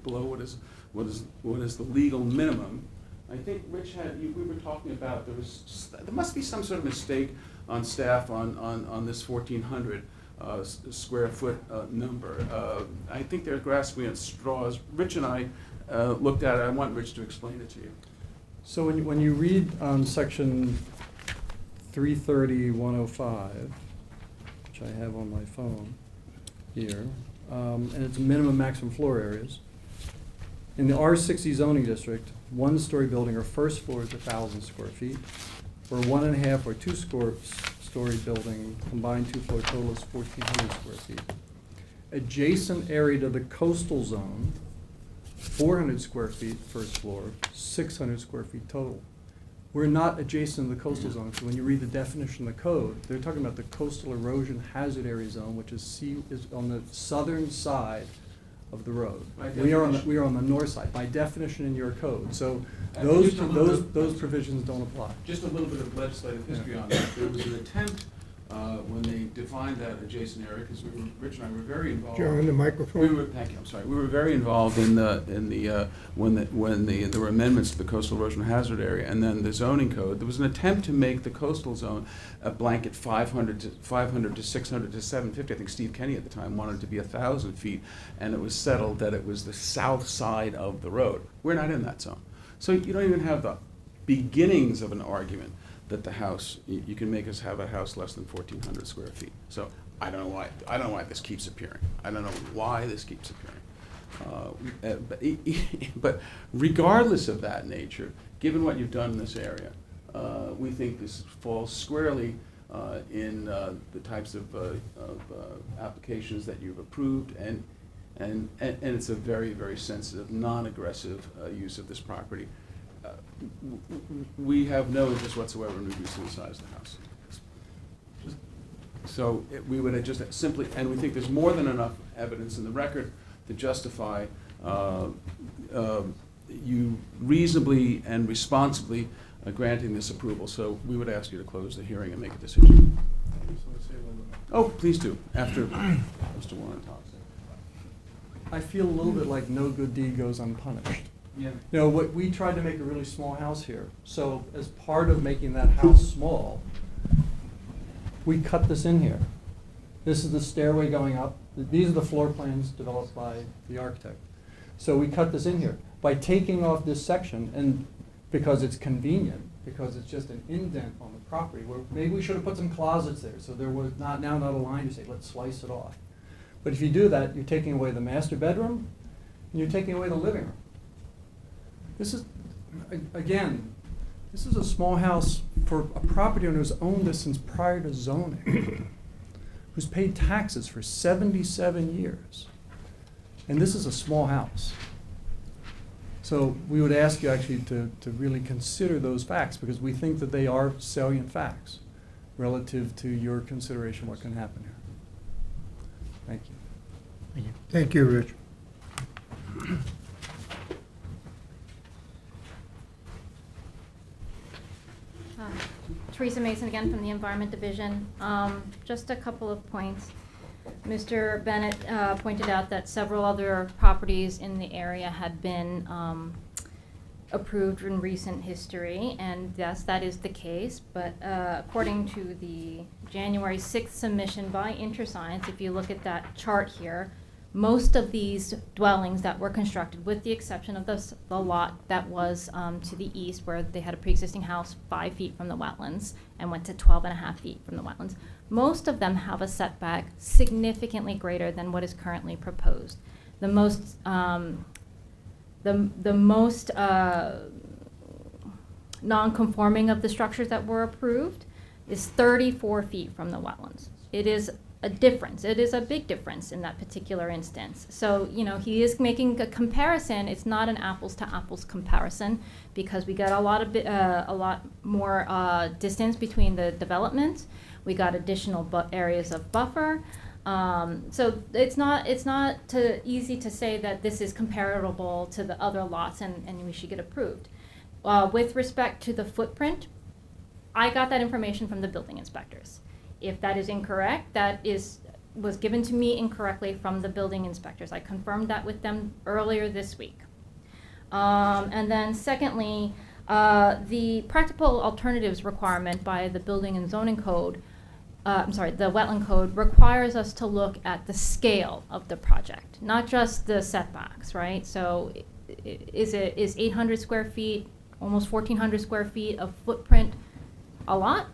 below what is the legal minimum. I think Rich we were talking about there must be some sort of mistake on staff on this 1,400 square foot number. I think they're grasping at straws. Rich and I looked at it. I want Rich to explain it to you. So when you read section 330-105, which I have on my phone here, and it's minimum maximum floor areas. In the R60 zoning district, one-story building or first floor is 1,000 square feet, or 1.5 or 2-story building, combined two-floor total is 1,400 square feet. Adjacent area to the coastal zone, 400 square feet first floor, 600 square feet total. We're not adjacent to the coastal zone, so when you read the definition of the code, they're talking about the coastal erosion hazard area zone, which is on the southern side of the road. We are on the north side, by definition in your code. So those provisions don't apply. Just a little bit of legislative history on that. There was an attempt when they defined that adjacent area, because Rich and I were very involved. John, the microphone. Thank you, I'm sorry. We were very involved in when there were amendments to the coastal erosion hazard area and then the zoning code. There was an attempt to make the coastal zone a blanket 500 to 600 to 750. I think Steve Kenny at the time wanted it to be 1,000 feet, and it was settled that it was the south side of the road. We're not in that zone. So you don't even have the beginnings of an argument that the house, you can make us have a house less than 1,400 square feet. So I don't know why this keeps appearing. I don't know why this keeps appearing. But regardless of that nature, given what you've done in this area, we think this falls squarely in the types of applications that you've approved, and it's a very, very sensitive, non-aggressive use of this property. We have no interest whatsoever in reducing the size of the house. So we would just simply, and we think there's more than enough evidence in the record to justify you reasonably and responsibly granting this approval. So we would ask you to close the hearing and make a decision. Oh, please do, after Mr. Warren talks. I feel a little bit like no good deed goes unpunished. Yeah. You know, we tried to make a really small house here. So as part of making that house small, we cut this in here. This is the stairway going up. These are the floor plans developed by the architect. So we cut this in here. By taking off this section, and because it's convenient, because it's just an indent on the property, where maybe we should have put some closets there, so there was not a line to say, let's slice it off. But if you do that, you're taking away the master bedroom, and you're taking away the living room. This is, again, this is a small house for a property owner who's owned this since prior to zoning, who's paid taxes for 77 years. And this is a small house. So we would ask you actually to really consider those facts, because we think that they are salient facts relative to your consideration of what can happen here. Thank you. Thank you. Thank you, Rich. Teresa Mason again from the Environment Division. Just a couple of points. Mr. Bennett pointed out that several other properties in the area had been approved in recent history, and yes, that is the case, but according to the January 6th submission by InterScience, if you look at that chart here, most of these dwellings that were constructed, with the exception of the lot that was to the east, where they had a pre-existing house 5 feet from the wetlands and went to 12.5 feet from the wetlands, most of them have a setback significantly greater than what is currently proposed. The most non-conforming of the structures that were approved is 34 feet from the wetlands. It is a difference. It is a big difference in that particular instance. So, you know, he is making a comparison. It's not an apples to apples comparison, because we got a lot more distance between the developments. We got additional areas of buffer. So it's not easy to say that this is comparable to the other lots and we should get approved. With respect to the footprint, I got that information from the building inspectors. If that is incorrect, was given to me incorrectly from the building inspectors. I confirmed that with them earlier this week. And then secondly, the practical alternatives requirement by the building and zoning code, the wetland code, requires us to look at the scale of the project, not just the setbacks, right? So is 800 square feet, almost 1,400 square feet of footprint a lot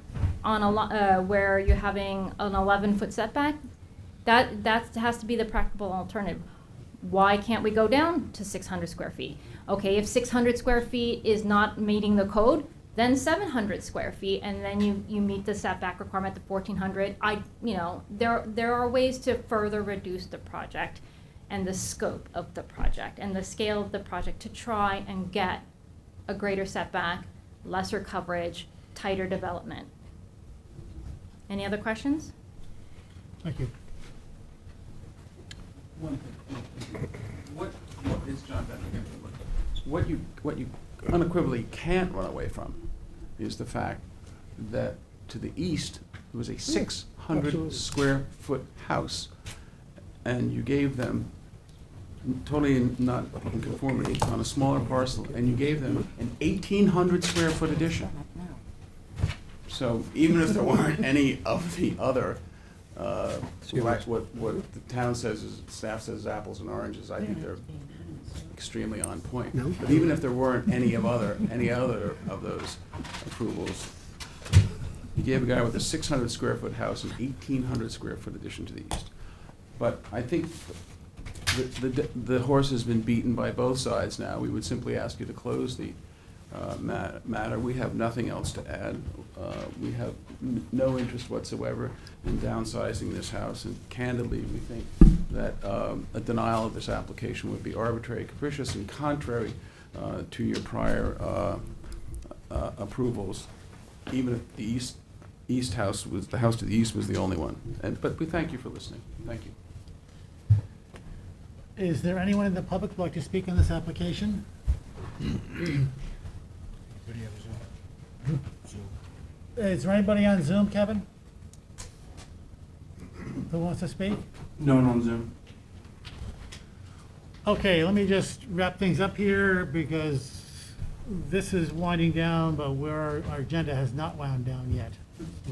on a lot where you're having an 11-foot setback? That has to be the practical alternative. Why can't we go down to 600 square feet? Okay, if 600 square feet is not meeting the code, then 700 square feet, and then you meet the setback requirement at 1,400. There are ways to further reduce the project and the scope of the project and the scale of the project to try and get a greater setback, lesser coverage, tighter development. Any other questions? Thank you. One thing. What is John Bennett again? What you unequivocally can't run away from is the fact that to the east, there was a 600 absolutely. square foot house, and you gave them, totally not in conformity, on a smaller parcel, and you gave them an 1,800 square foot addition. So even if there weren't any of the other, like what the town says is, staff says apples and oranges, I think they're extremely on point. No. But even if there weren't any other of those approvals, you gave a guy with a 600 square foot house an 1,800 square foot addition to the east. But I think the horse has been beaten by both sides now. We would simply ask you to close the matter. We have nothing else to add. We have no interest whatsoever in downsizing this house, and candidly, we think that a denial of this application would be arbitrary, capricious, and contrary to your prior approvals, even if the east house was, the house to the east was the only one. But we thank you for listening. Thank you. Is there anyone in the public who'd like to speak on this application? Is there anybody on Zoom, Kevin? Who wants to speak? No one on Zoom. Okay, let me just wrap things up here because this is winding down, but our agenda has not wound down yet.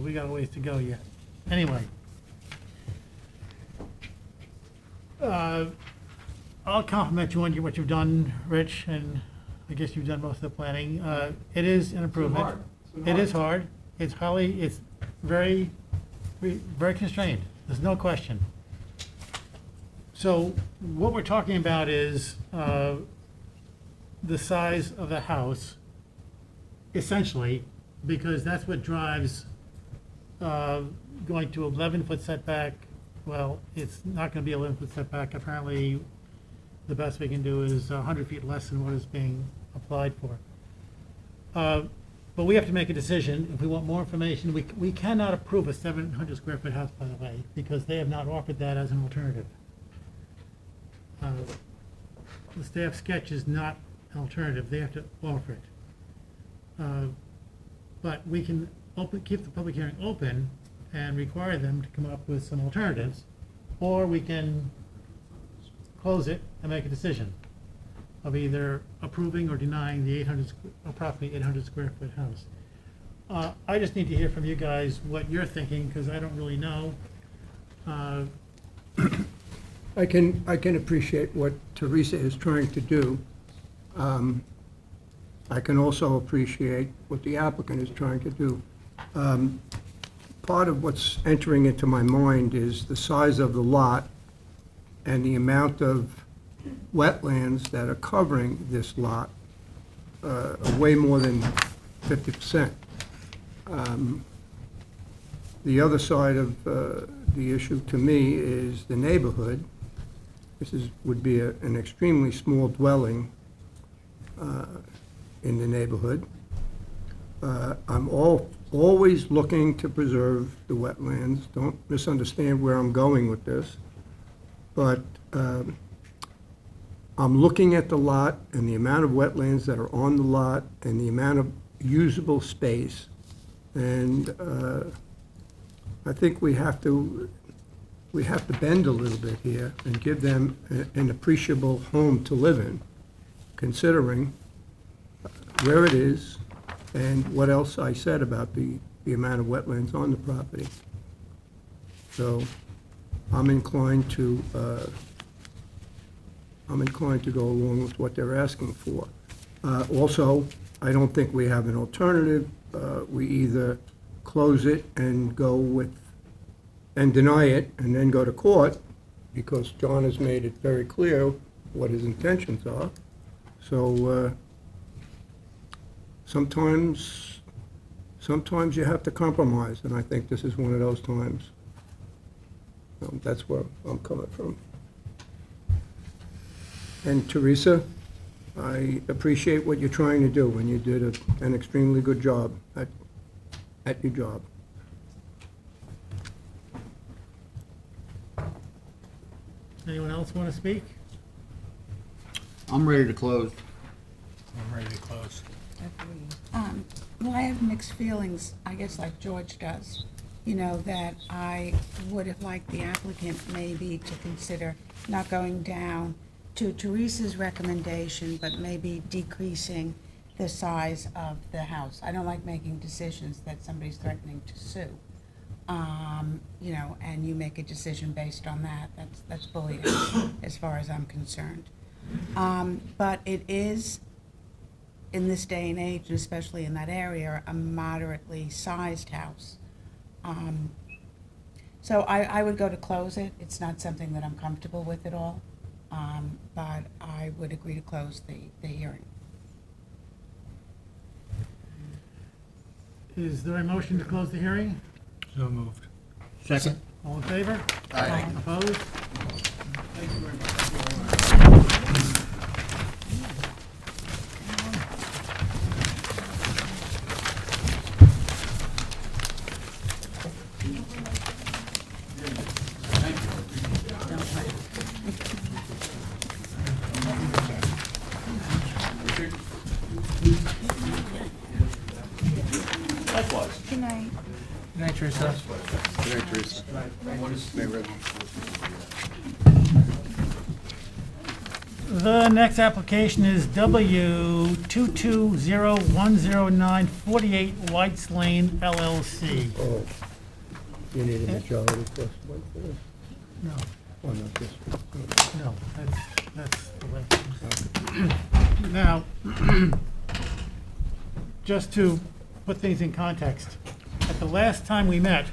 We got a ways to go yet. Anyway. I'll compliment you on what you've done, Rich, and I guess you've done most of the planning. It is an improvement. It is hard. It's very, very constrained. There's no question. So what we're talking about is the size of the house, essentially, because that's what drives going to 11-foot setback. Well, it's not going to be 11-foot setback. Apparently, the best we can do is 100 feet less than what is being applied for. But we have to make a decision. If we want more information, we cannot approve a 700 square foot house, by the way, because they have not offered that as an alternative. The staff sketch is not an alternative. They have to offer it. But we can keep the public hearing open and require them to come up with some alternatives, or we can close it and make a decision of either approving or denying the approximately 800 square foot house. I just need to hear from you guys what you're thinking, because I don't really know. I can appreciate what Teresa is trying to do. I can also appreciate what the applicant is trying to do. Part of what's entering into my mind is the size of the lot and the amount of wetlands that are covering this lot, way more than 50%. The other side of the issue to me is the neighborhood. This would be an extremely small dwelling in the neighborhood. I'm always looking to preserve the wetlands. Don't misunderstand where I'm going with this. But I'm looking at the lot and the amount of wetlands that are on the lot and the amount of usable space. And I think we have to bend a little bit here and give them an appreciable home to live in, considering where it is and what else I said about the amount of wetlands on the property. So I'm inclined to go along with what they're asking for. Also, I don't think we have an alternative. We either close it and go with, and deny it, and then go to court, because John has made it very clear what his intentions are. So sometimes you have to compromise, and I think this is one of those times. That's where I'm coming from. And Teresa, I appreciate what you're trying to do, and you did an extremely good job at your job. Anyone else want to speak? I'm ready to close. I'm ready to close. Well, I have mixed feelings, I guess like George does. You know, that I would have liked the applicant maybe to consider not going down to Teresa's recommendation, but maybe decreasing the size of the house. I don't like making decisions that somebody's threatening to sue. You know, and you make a decision based on that. That's bullying as far as I'm concerned. But it is, in this day and age, and especially in that area, a moderately sized house. So I would go to close it. It's not something that I'm comfortable with at all, but I would agree to close the hearing. Is there a motion to close the hearing? So moved. Second? All in favor? Aye. Opposed? Thank you very much. Likewise. Good night. Good night, Teresa. Good night, Teresa. The next application is W 2201009 48 Whites Lane LLC. Oh, you need a majority plus one for this? No, Or not this? no, that's the way. Now, just to put things in context, at the last time we met,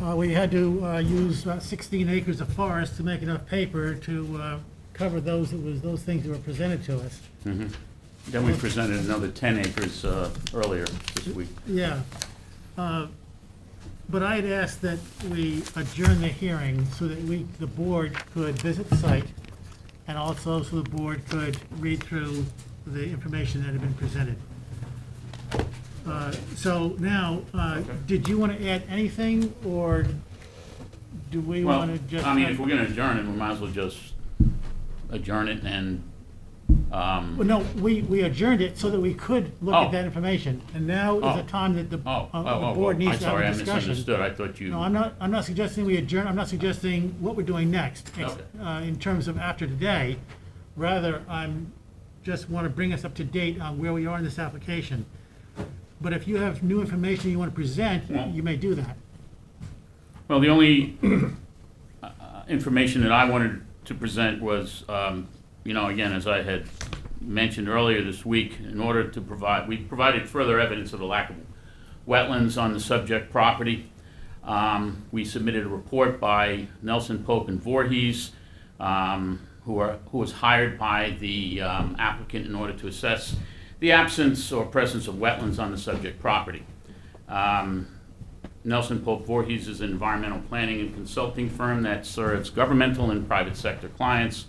we had to use about 16 acres of forest to make enough paper to cover those things that were presented to us. Then we presented another 10 acres earlier this week. Yeah. But I had asked that we adjourn the hearing so that the board could visit the site, and also so the board could read through the information that had been presented. So now, did you want to add anything, or do we Well, want to just? I mean, if we're going to adjourn it, we might as well just adjourn it and, Well, no, we adjourned it so that we could look Oh. at that information, and now is the time that the board needs to have a I'm sorry, I discussion. misunderstood. I thought you. No, I'm not suggesting we adjourn, I'm not suggesting what we're doing next, Okay. in terms of after today. Rather, just want to bring us up to date on where we are in this application. But if you have new information you want to present, you may do that. Well, the only information that I wanted to present was, again, as I had mentioned earlier this week, in order to we provided further evidence of the lack of wetlands on the subject property. We submitted a report by Nelson, Pope, and Voorhees, who was hired by the applicant in order to assess the absence or presence of wetlands on the subject property. Nelson, Pope, Voorhees is an environmental planning and consulting firm that serves governmental and private sector clients.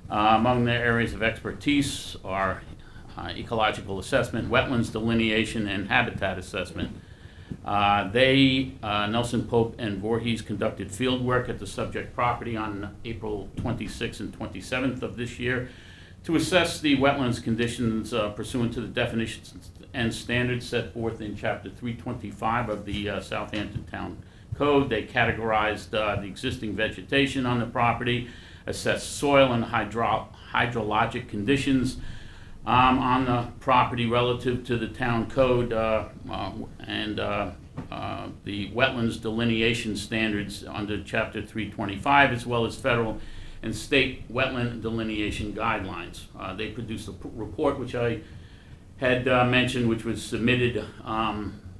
Among their areas of expertise are ecological assessment, wetlands delineation, and habitat assessment. Nelson, Pope, and Voorhees conducted field work at the subject property on April 26th and 27th of this year to assess the wetlands conditions pursuant to the definitions and standards set forth in Chapter 325 of the Southampton Town Code. They categorized the existing vegetation on the property, assessed soil and hydrologic conditions on the property relative to the town code and the wetlands delineation standards under Chapter 325, as well as federal and state wetland delineation guidelines. They produced a report, which I had mentioned, which was submitted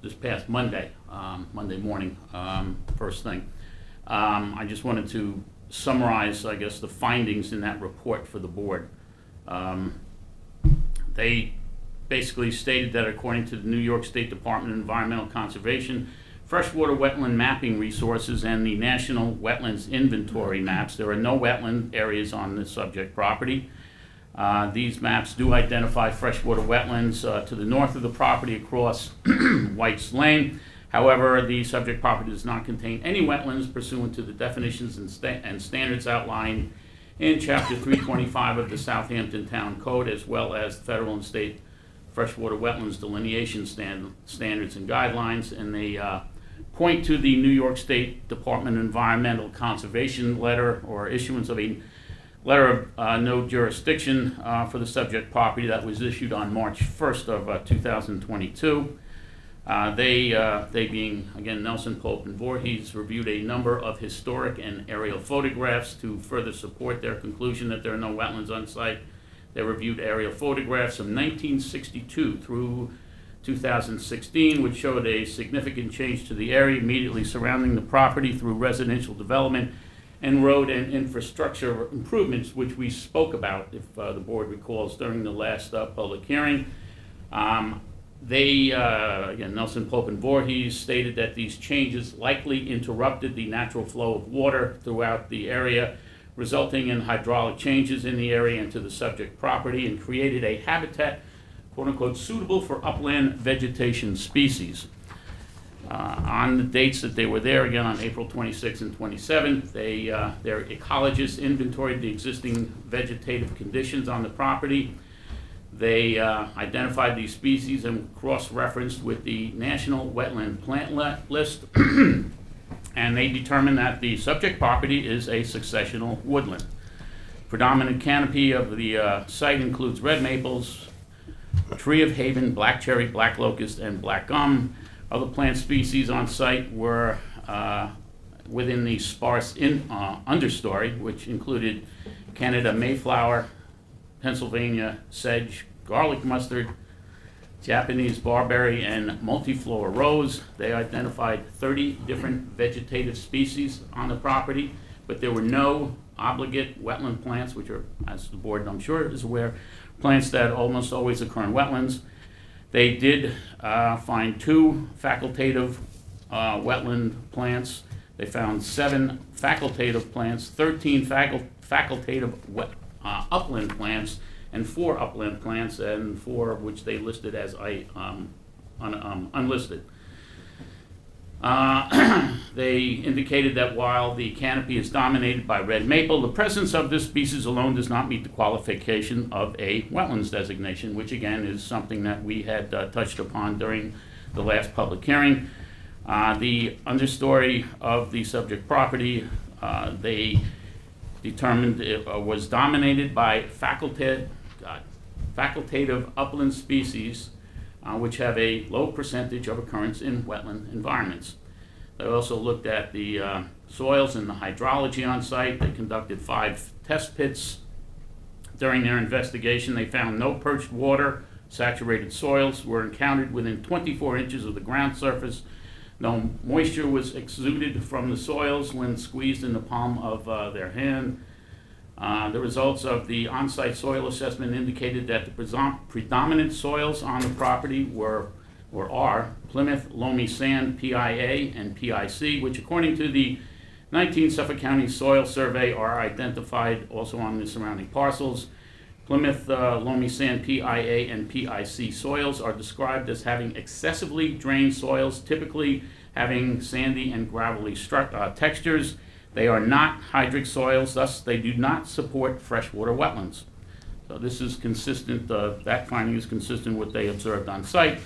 this past Monday morning, first thing. I just wanted to summarize, I guess, the findings in that report for the board. They basically stated that according to the New York State Department of Environmental Conservation, freshwater wetland mapping resources and the National Wetlands Inventory maps, there are no wetland areas on the subject property. These maps do identify freshwater wetlands to the north of the property across White's Lane. However, the subject property does not contain any wetlands pursuant to the definitions and standards outlined in Chapter 325 of the Southampton Town Code, as well as federal and state freshwater wetlands delineation standards and guidelines. And they point to the New York State Department of Environmental Conservation letter, or issuance of a letter of no jurisdiction for the subject property that was issued on March 1st of 2022. They being, again, Nelson, Pope, and Voorhees, reviewed a number of historic and aerial photographs to further support their conclusion that there are no wetlands on site. They reviewed aerial photographs from 1962 through 2016, which showed a significant change to the area immediately surrounding the property through residential development and road and infrastructure improvements, which we spoke about, if the board recalls, during the last public hearing. Again, Nelson, Pope, and Voorhees stated that these changes likely interrupted the natural flow of water throughout the area, resulting in hydraulic changes in the area and to the subject property, and created a habitat, quote-unquote, suitable for upland vegetation species. On the dates that they were there, again on April 26th and 27th, their ecologists inventoried the existing vegetative conditions on the property. They identified these species and cross-referenced with the National Wetland Plant List, and they determined that the subject property is a successional woodland. Predominant canopy of the site includes red maples, tree of haven, black cherry, black locust, and black gum. Other plant species on site were within the sparse understory, which included Canada mayflower, Pennsylvania sedge, garlic mustard, Japanese barberry, and multiflora rose. They identified 30 different vegetative species on the property, but there were no obligate wetland plants, which are, as the board I'm sure is aware, plants that almost always occur in wetlands. They did find 2 facultative wetland plants. They found 7 facultative plants, 13 facultative upland plants, and 4 upland plants, and 4 of which they listed as unlisted. They indicated that while the canopy is dominated by red maple, the presence of this species alone does not meet the qualification of a wetlands designation, which again is something that we had touched upon during the last public hearing. The understory of the subject property, they determined it was dominated by facultative upland species, which have a low percentage of occurrence in wetland environments. They also looked at the soils and the hydrology on site. They conducted 5 test pits. During their investigation, they found no perched water. Saturated soils were encountered within 24 inches of the ground surface. No moisture was exuded from the soils when squeezed in the palm of their hand. The results of the on-site soil assessment indicated that the predominant soils on the property are Plymouth loamy sand PIA and PIC, which according to the 19 Suffolk County Soil Survey are identified also on the surrounding parcels. Plymouth loamy sand PIA and PIC soils are described as having excessively drained soils, typically having sandy and gravelly textures. They are not hydric soils, thus they do not support freshwater wetlands. So this is consistent, that finding is consistent with what they observed on site.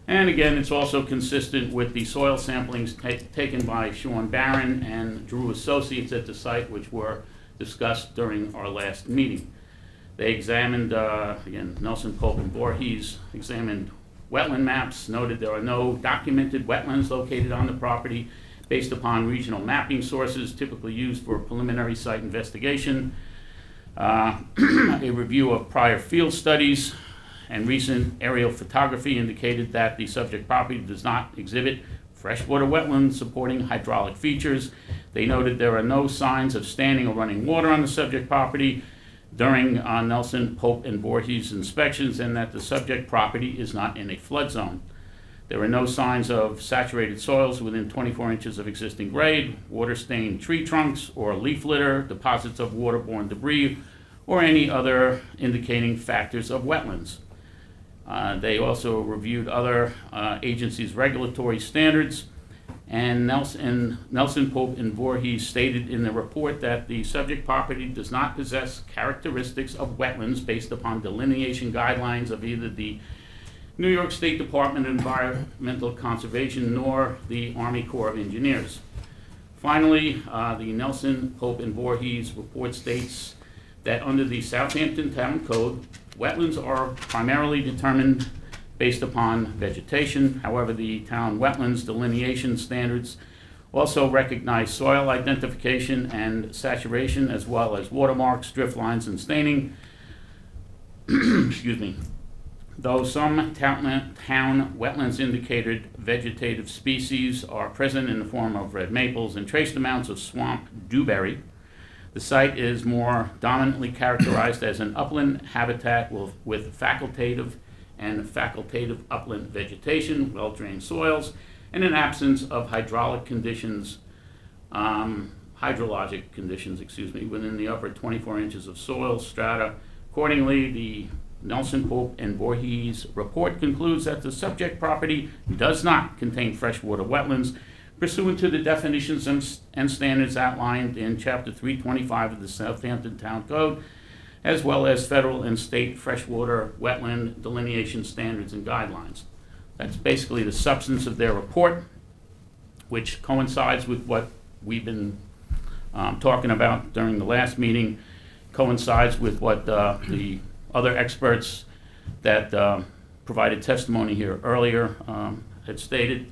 And again, it's also consistent with the soil samplings taken by Sean Barron and Drew Associates at the site, which were discussed during our last meeting. They examined, again, Nelson, Pope, and Voorhees examined wetland maps, noted there are no documented wetlands located on the property based upon regional mapping sources typically used for preliminary site investigation. A review of prior field studies and recent aerial photography indicated that the subject property does not exhibit freshwater wetlands supporting hydraulic features. They noted there are no signs of standing or running water on the subject property during Nelson, Pope, and Voorhees inspections, and that the subject property is not in a flood zone. There are no signs of saturated soils within 24 inches of existing grade, water-stained tree trunks or leaf litter, deposits of waterborne debris, or any other indicating factors of wetlands. They also reviewed other agencies' regulatory standards, and Nelson, Pope, and Voorhees stated in the report that the subject property does not possess characteristics of wetlands based upon delineation guidelines of either the New York State Department of Environmental Conservation nor the Army Corps of Engineers. Finally, the Nelson, Pope, and Voorhees report states that under the Southampton Town Code, wetlands are primarily determined based upon vegetation. However, the town wetlands delineation standards also recognize soil identification and saturation, as well as watermarks, drift lines, and staining. Excuse me. Though some town wetlands indicated vegetative species are present in the form of red maples and trace amounts of swamp dewberry, the site is more dominantly characterized as an upland habitat with facultative upland vegetation, well-drained soils, and an absence of hydrologic conditions, within the upper 24 inches of soil strata. Accordingly, the Nelson, Pope, and Voorhees report concludes that the subject property does not contain freshwater wetlands pursuant to the definitions and standards outlined in Chapter 325 of the Southampton Town Code, as well as federal and state freshwater wetland delineation standards and guidelines. That's basically the substance of their report, which coincides with what we've been talking about during the last meeting, coincides with what the other experts that provided testimony here earlier had stated.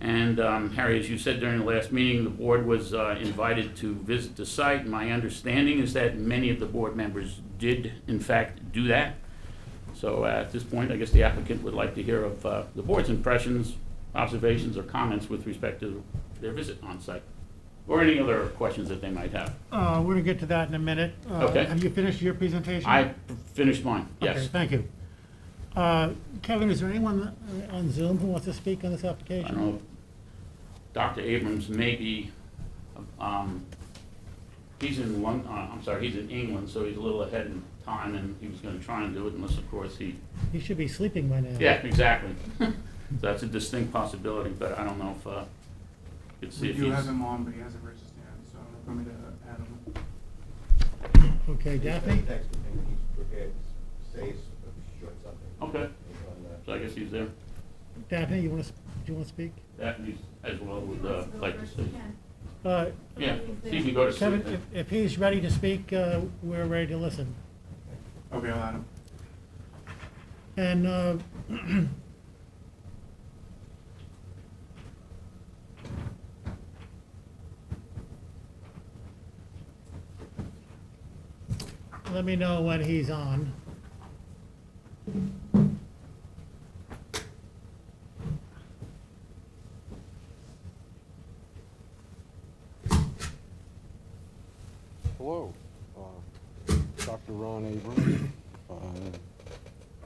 And Harry, as you said during the last meeting, the board was invited to visit the site. And my understanding is that many of the board members did, in fact, do that. So at this point, I guess the applicant would like to hear of the board's impressions, observations, or comments with respect to their visit on site, or any other questions that they might have. We're going to get to that in a minute. Okay. Have you finished your presentation? I finished mine, yes. Okay, thank you. Kevin, is there anyone on Zoom who wants to speak on this I application? don't know, Dr. Abrams may be, he's in he's in England, so he's a little ahead in time, and he was gonna try and do it unless, of course, he... He should be sleeping by now. Yeah, exactly. So that's a distinct possibility, but I don't know if, it's We if do he's... have him on, but he hasn't raised his hand, so I'm going to add him. Okay, Daphne? Okay, so I guess he's there. Daphne, do you want to speak? That he's as well would like to speak. Uh, Yeah, he can go to sleep. Kevin, if he's ready to speak, we're ready to listen. Okay, I'll add him. And let me know when he's on. Hello, Dr. Ron Abrams. I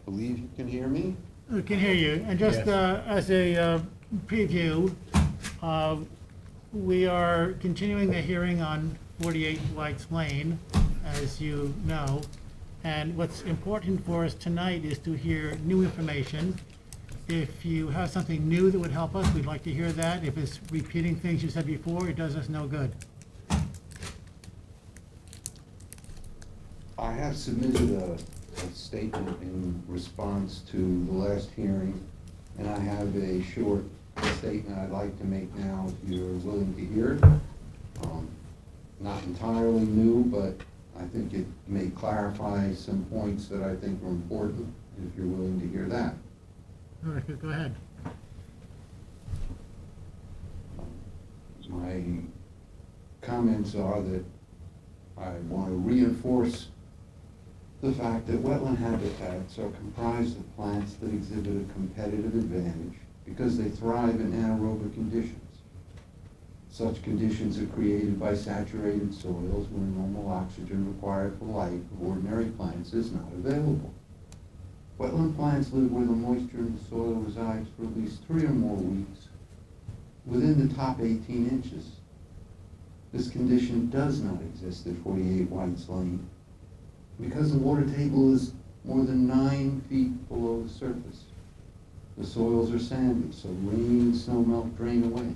believe you can hear me. We can hear you. And just as a preview, we are continuing the hearing on 48 White's Lane, as you know. And what's important for us tonight is to hear new information. If you have something new that would help us, we'd like to hear that. If it's repeating things you said before, it does us no good. I have submitted a statement in response to the last hearing, and I have a short statement I'd like to make now, if you're willing to hear it. Not entirely new, but I think it may clarify some points that I think are important, if you're willing to hear that. All right, go ahead. My comments are that I want to reinforce the fact that wetland habitats are comprised of plants that exhibit a competitive advantage because they thrive in anaerobic conditions. Such conditions are created by saturated soils where normal oxygen required for life of ordinary plants is not available. Wetland plants live where the moisture in the soil resides for at least 3 or more weeks within the top 18 inches. This condition does not exist at 48 White's Lane because the water table is more than 9 feet below the surface. The soils are sandy, so rain and snow melt drain away.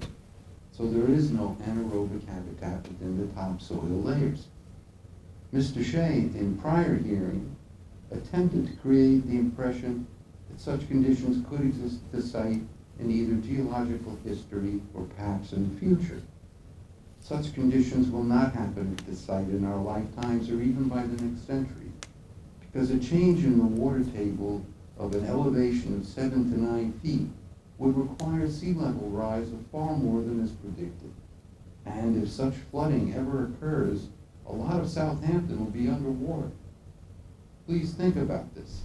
So there is no anaerobic habitat within the topsoil layers. Mr. Shea, in prior hearing, attempted to create the impression that such conditions could exist at the site in either geological history or perhaps in the future. Such conditions will not happen at this site in our lifetimes or even by the next century, because a change in the water table of an elevation of 7 to 9 feet would require sea level rise of far more than is predicted. And if such flooding ever occurs, a lot of Southampton will be underwater. Please think about this.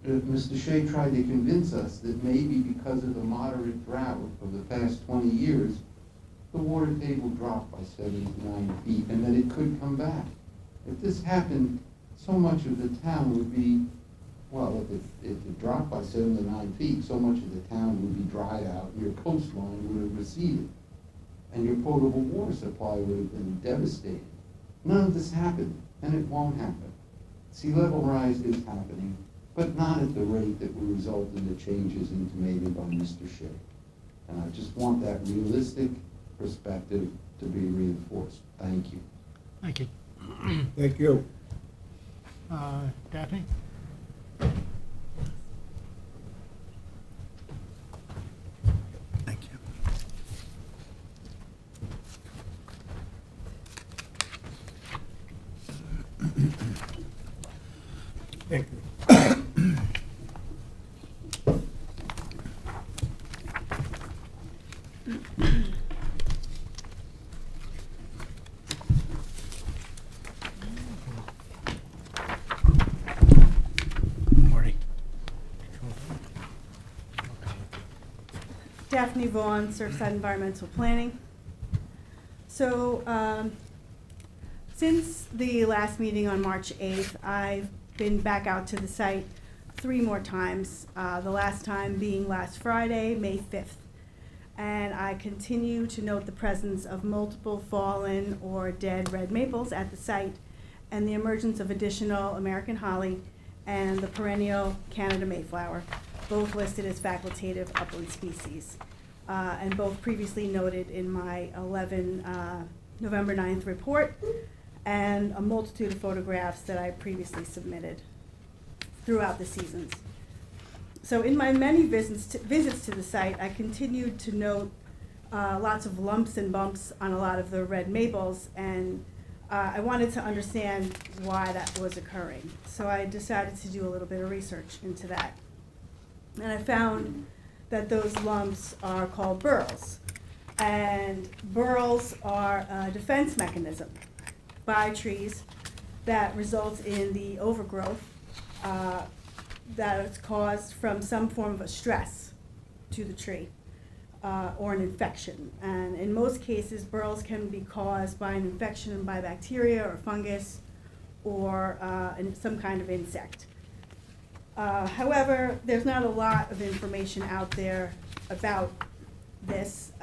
Mr. Shea tried to convince us that maybe because of the moderate drought of the past 20 years, the water table dropped by 7 to 9 feet and that it could come back. If this happened, so much of the town would be, well, if it dropped by 7 to 9 feet, so much of the town would be dried out and your coastline would have receded and your potable water supply would have been devastated. None of this happened, and it won't happen. Sea level rise is happening, but not at the rate that will result in the changes intimated by Mr. Shea. And I just want that realistic perspective to be reinforced. Thank you. Thank you. Thank you. Daphne? Thank you. Thank you. Marty? Daphne Vaughn, Surfside Environmental Planning. So, since the last meeting on March 8th, I've been back out to the site 3 more times, the last time being last Friday, May 5th. And I continue to note the presence of multiple fallen or dead red maples at the site and the emergence of additional American holly and the perennial Canada Mayflower, both listed as facultative upland species, and both previously noted in my November 9th report and a multitude of photographs that I previously submitted throughout the seasons. So in my many visits to the site, I continued to note lots of lumps and bumps on a lot of the red maples, and I wanted to understand why that was occurring. So I decided to do a little bit of research into that. And I found that those lumps are called burls. And burls are a defense mechanism by trees that results in the overgrowth that is caused from some form of a stress to the tree or an infection. And in most cases, burls can be caused by an infection by bacteria or fungus or some kind of insect. However, there's not a lot of information out there about this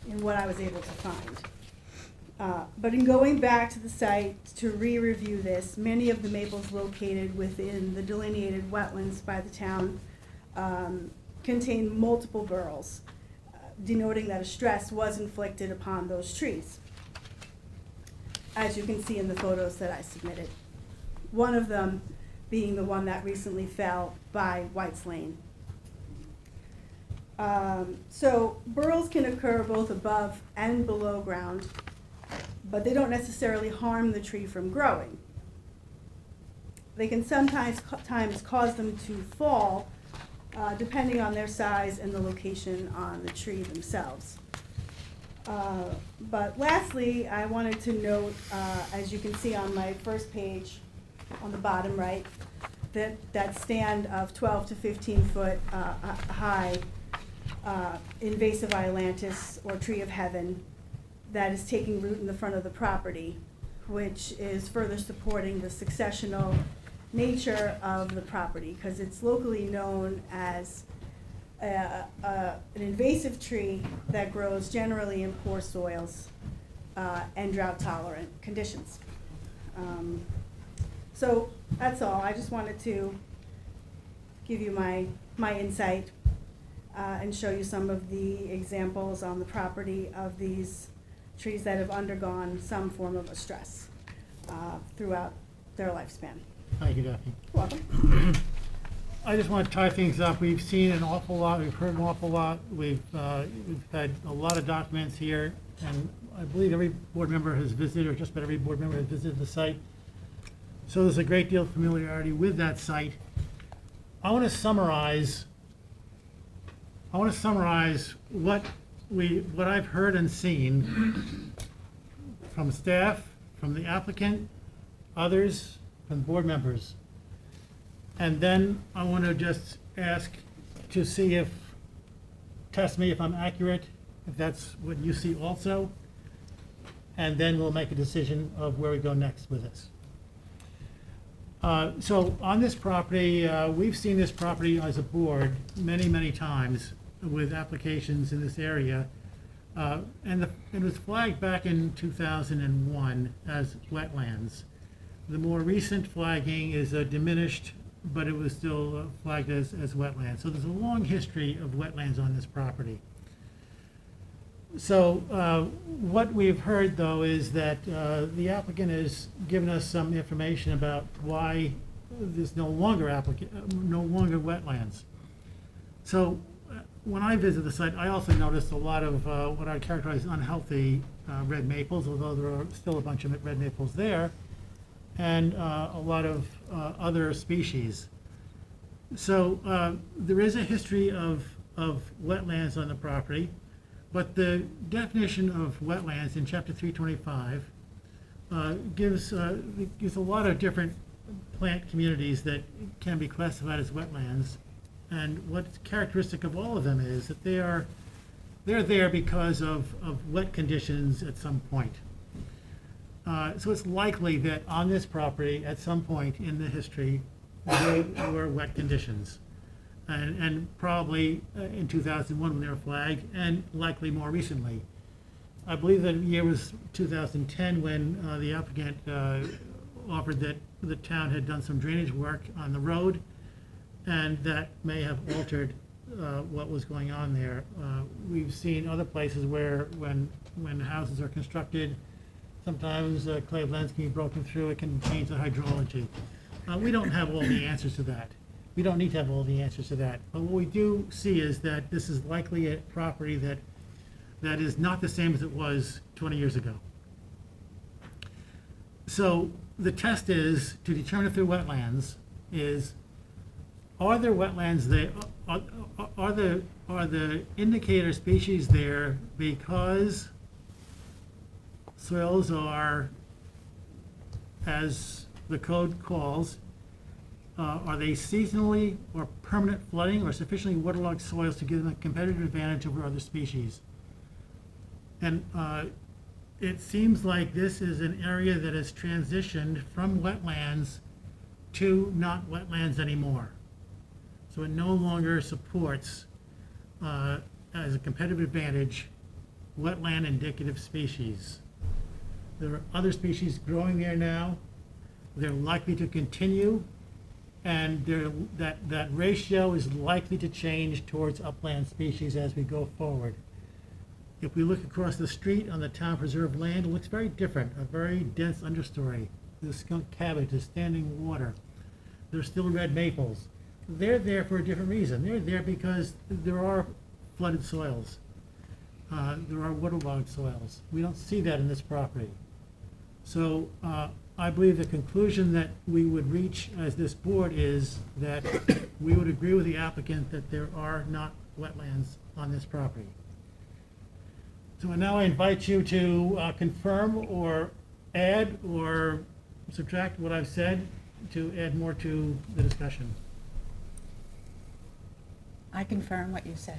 in what I was able to find. But in going back to the site to re-review this, many of the maples located within the delineated wetlands by the town contain multiple burls, denoting that a stress was inflicted upon those trees, as you can see in the photos that I submitted. One of them being the one that recently fell by White's Lane. So burls can occur both above and below ground, but they don't necessarily harm the tree from growing. They can sometimes cause them to fall, depending on their size and the location on the tree themselves. But lastly, I wanted to note, as you can see on my first page, on the bottom right, that stand of 12 to 15 foot high invasive ailanthus or tree of heaven that is taking root in the front of the property, which is further supporting the successional nature of the property, because it's locally known as an invasive tree that grows generally in poor soils and drought-tolerant conditions. So that's all. I just wanted to give you my insight and show you some of the examples on the property of these trees that have undergone some form of a stress throughout their lifespan. Thank you, Daphne. Welcome. I just want to tie things up. We've seen an awful lot, we've heard an awful lot, we've had a lot of documents here, and I believe every board member has visited, or just about every board member has visited the site. So there's a great deal of familiarity with that site. I want to summarize what I've heard and seen from staff, from the applicant, others, from board members. And then I want to just ask to see test me if I'm accurate, if that's what you see also. And then we'll make a decision of where we go next with this. So on this property, we've seen this property as a board many, many times with applications in this area. And it was flagged back in 2001 as wetlands. The more recent flagging is diminished, but it was still flagged as wetlands. So there's a long history of wetlands on this property. So what we've heard, though, is that the applicant has given us some information about why there's no longer wetlands. So when I visited the site, I also noticed a lot of what I characterize as unhealthy red maples, although there are still a bunch of red maples there, and a lot of other species. So there is a history of wetlands on the property. But the definition of wetlands in Chapter 325 gives a lot of different plant communities that can be classified as wetlands. And what's characteristic of all of them is that they're there because of wet conditions at some point. So it's likely that on this property, at some point in the history, there were wet conditions. And probably in 2001 when they were flagged, and likely more recently. I believe the year was 2010 when the applicant offered that the town had done some drainage work on the road, and that may have altered what was going on there. We've seen other places where when houses are constructed, sometimes clay blends can be broken through, it can change the hydrology. We don't have all the answers to that. We don't need to have all the answers to that. But what we do see is that this is likely a property that is not the same as it was 20 years ago. So the test is to determine if they're wetlands is, are there wetlands there? Are the indicator species there because soils are, as the code calls, are they seasonally or permanent flooding or sufficiently waterlogged soils to give them a competitive advantage over other species? And it seems like this is an area that has transitioned from wetlands to not wetlands anymore. So it no longer supports, as a competitive advantage, wetland indicative species. There are other species growing there now. They're likely to continue. And that ratio is likely to change towards upland species as we go forward. If we look across the street on the town preserved land, it looks very different, a very dense understory. The skunk cabbage, is standing water. There's still red maples. They're there for a different reason. They're there because there are flooded soils. There are waterlogged soils. We don't see that in this property. So I believe the conclusion that we would reach as this board is that we would agree with the applicant that there are not wetlands on this property. So now I invite you to confirm or add or subtract what I've said to add more to the discussion? I confirm what you say.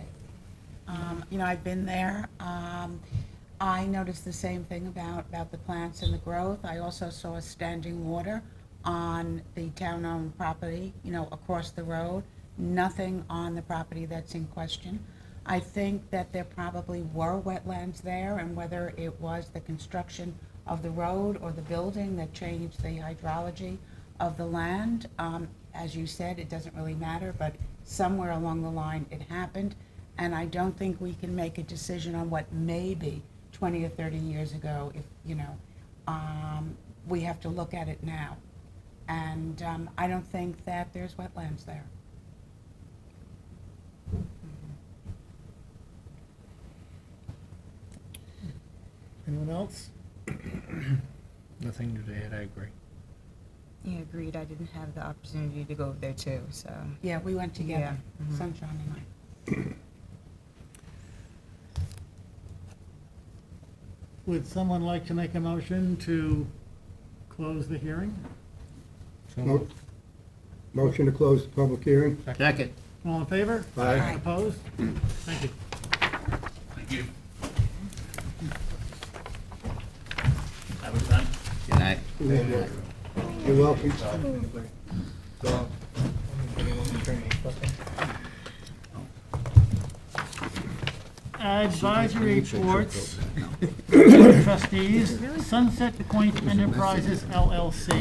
You know, I've been there. I noticed the same thing about the plants and the growth. I also saw standing water on the town-owned property, you know, across the road. Nothing on the property that's in question. I think that there probably were wetlands there, and whether it was the construction of the road or the building that changed the hydrology of the land, as you said, it doesn't really matter, but somewhere along the line it happened, and I don't think we can make a decision on what maybe 20 or 30 years ago, if, you know, we have to look at it now. And I don't think that there's wetlands there. Anyone else? Nothing to add, I agree. Yeah, agreed. I didn't have the opportunity to go over there too, so. Yeah, we went together, Yeah. Mhm. Sunshine and I. Would someone like to make a motion to close the hearing? Mo- Motion to close the public hearing? Second. All in favor? Aye. Opposed? Thank you. Thank you. Have a good night. Good night. You're welcome. Advisory reports. Trustees, Sunset Point Enterprises LLC.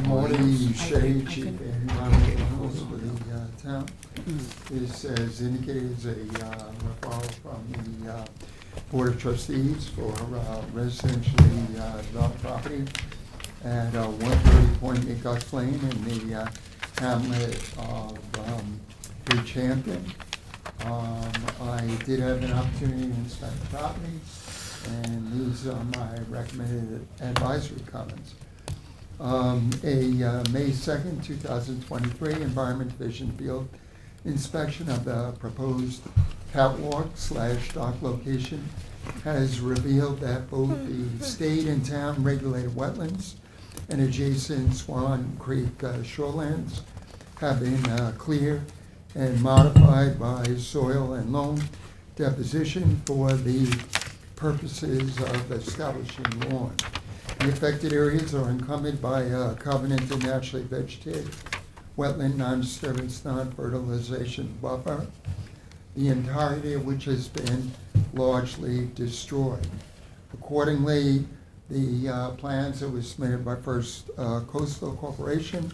Marty Shea, Chief Environmental Officer for the town. This, as indicated, is a referral from the Board of Trustees for residentially developed property at 130 Point Nickox Lane in the hamlet of Bridgehampton. I did have an opportunity to inspect the property, and these are my recommended advisory comments. May 2nd, 2023 Environment Division field inspection of the proposed catwalk/dock location has revealed that both the state and town regulated wetlands and adjacent Swan Creek shorelands have been cleared and modified by soil and loam deposition for the purposes of establishing lawn. The affected areas are encumbered by a covenanted naturally vegetated wetland non-disturbance, non-fertilization buffer, the entirety of which has been largely destroyed. Accordingly, the plans that were submitted by First Coastal Corporation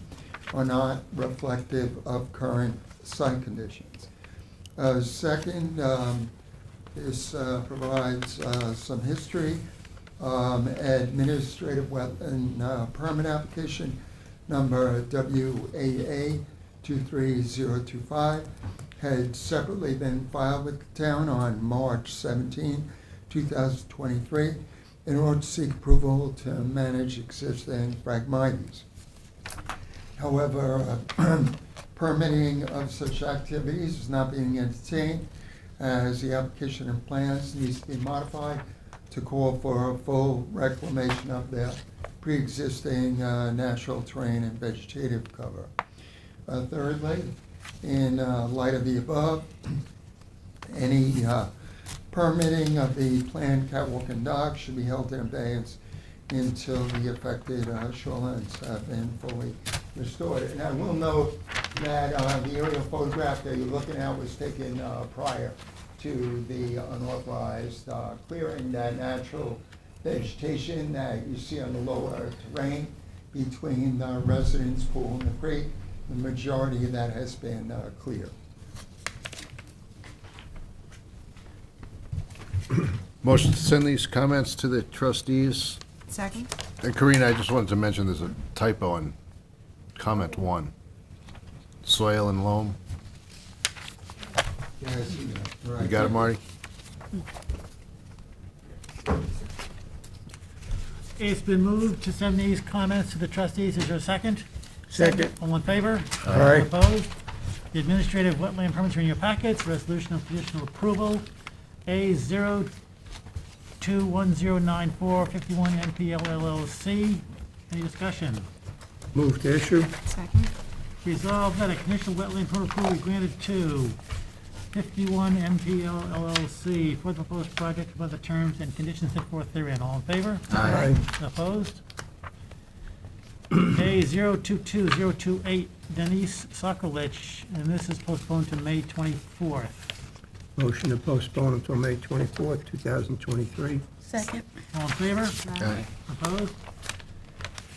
are not reflective of current site conditions. Second, this provides some history. Administrative wetland permit application number WAA 23025 had separately been filed with the town on March 17, 2023 in order to seek approval to manage existing phragmites. However, permitting of such activities is not being entertained, as the application and plans needs to be modified to call for a full reclamation of the pre-existing natural terrain and vegetative cover. Thirdly, in light of the above, any permitting of the planned catwalk and dock should be held in abeyance until the affected shorelands have been fully restored. And I will note that the aerial photograph that you're looking at was taken prior to the unauthorized clearing. That natural vegetation that you see on the lower terrain between the residence pool and the creek, the majority of that has been cleared. Motion to send these comments to the trustees. Second? And Karina, I just wanted to mention there's a typo on comment 1. Soil and loam. Yeah, I see that. Right. You got it, Marty? It's been moved to send these comments to the trustees. Is there a second? Second. All in favor? Aye. Opposed? The administrative wetland permits are in your packets. Resolution of conditional approval, A021094, 51 NPL LLC. Any discussion? Move to issue. Second. Resolved that a conditional wetland permit approval be granted to 51 MPL LLC for the proposed project above the terms and conditions set forth therein. All in favor? Aye. Opposed? A 022028 Denise Sokolich, and this is postponed to May 24th. Motion to postpone until May 24th, 2023. Second. All in favor? Aye. Opposed?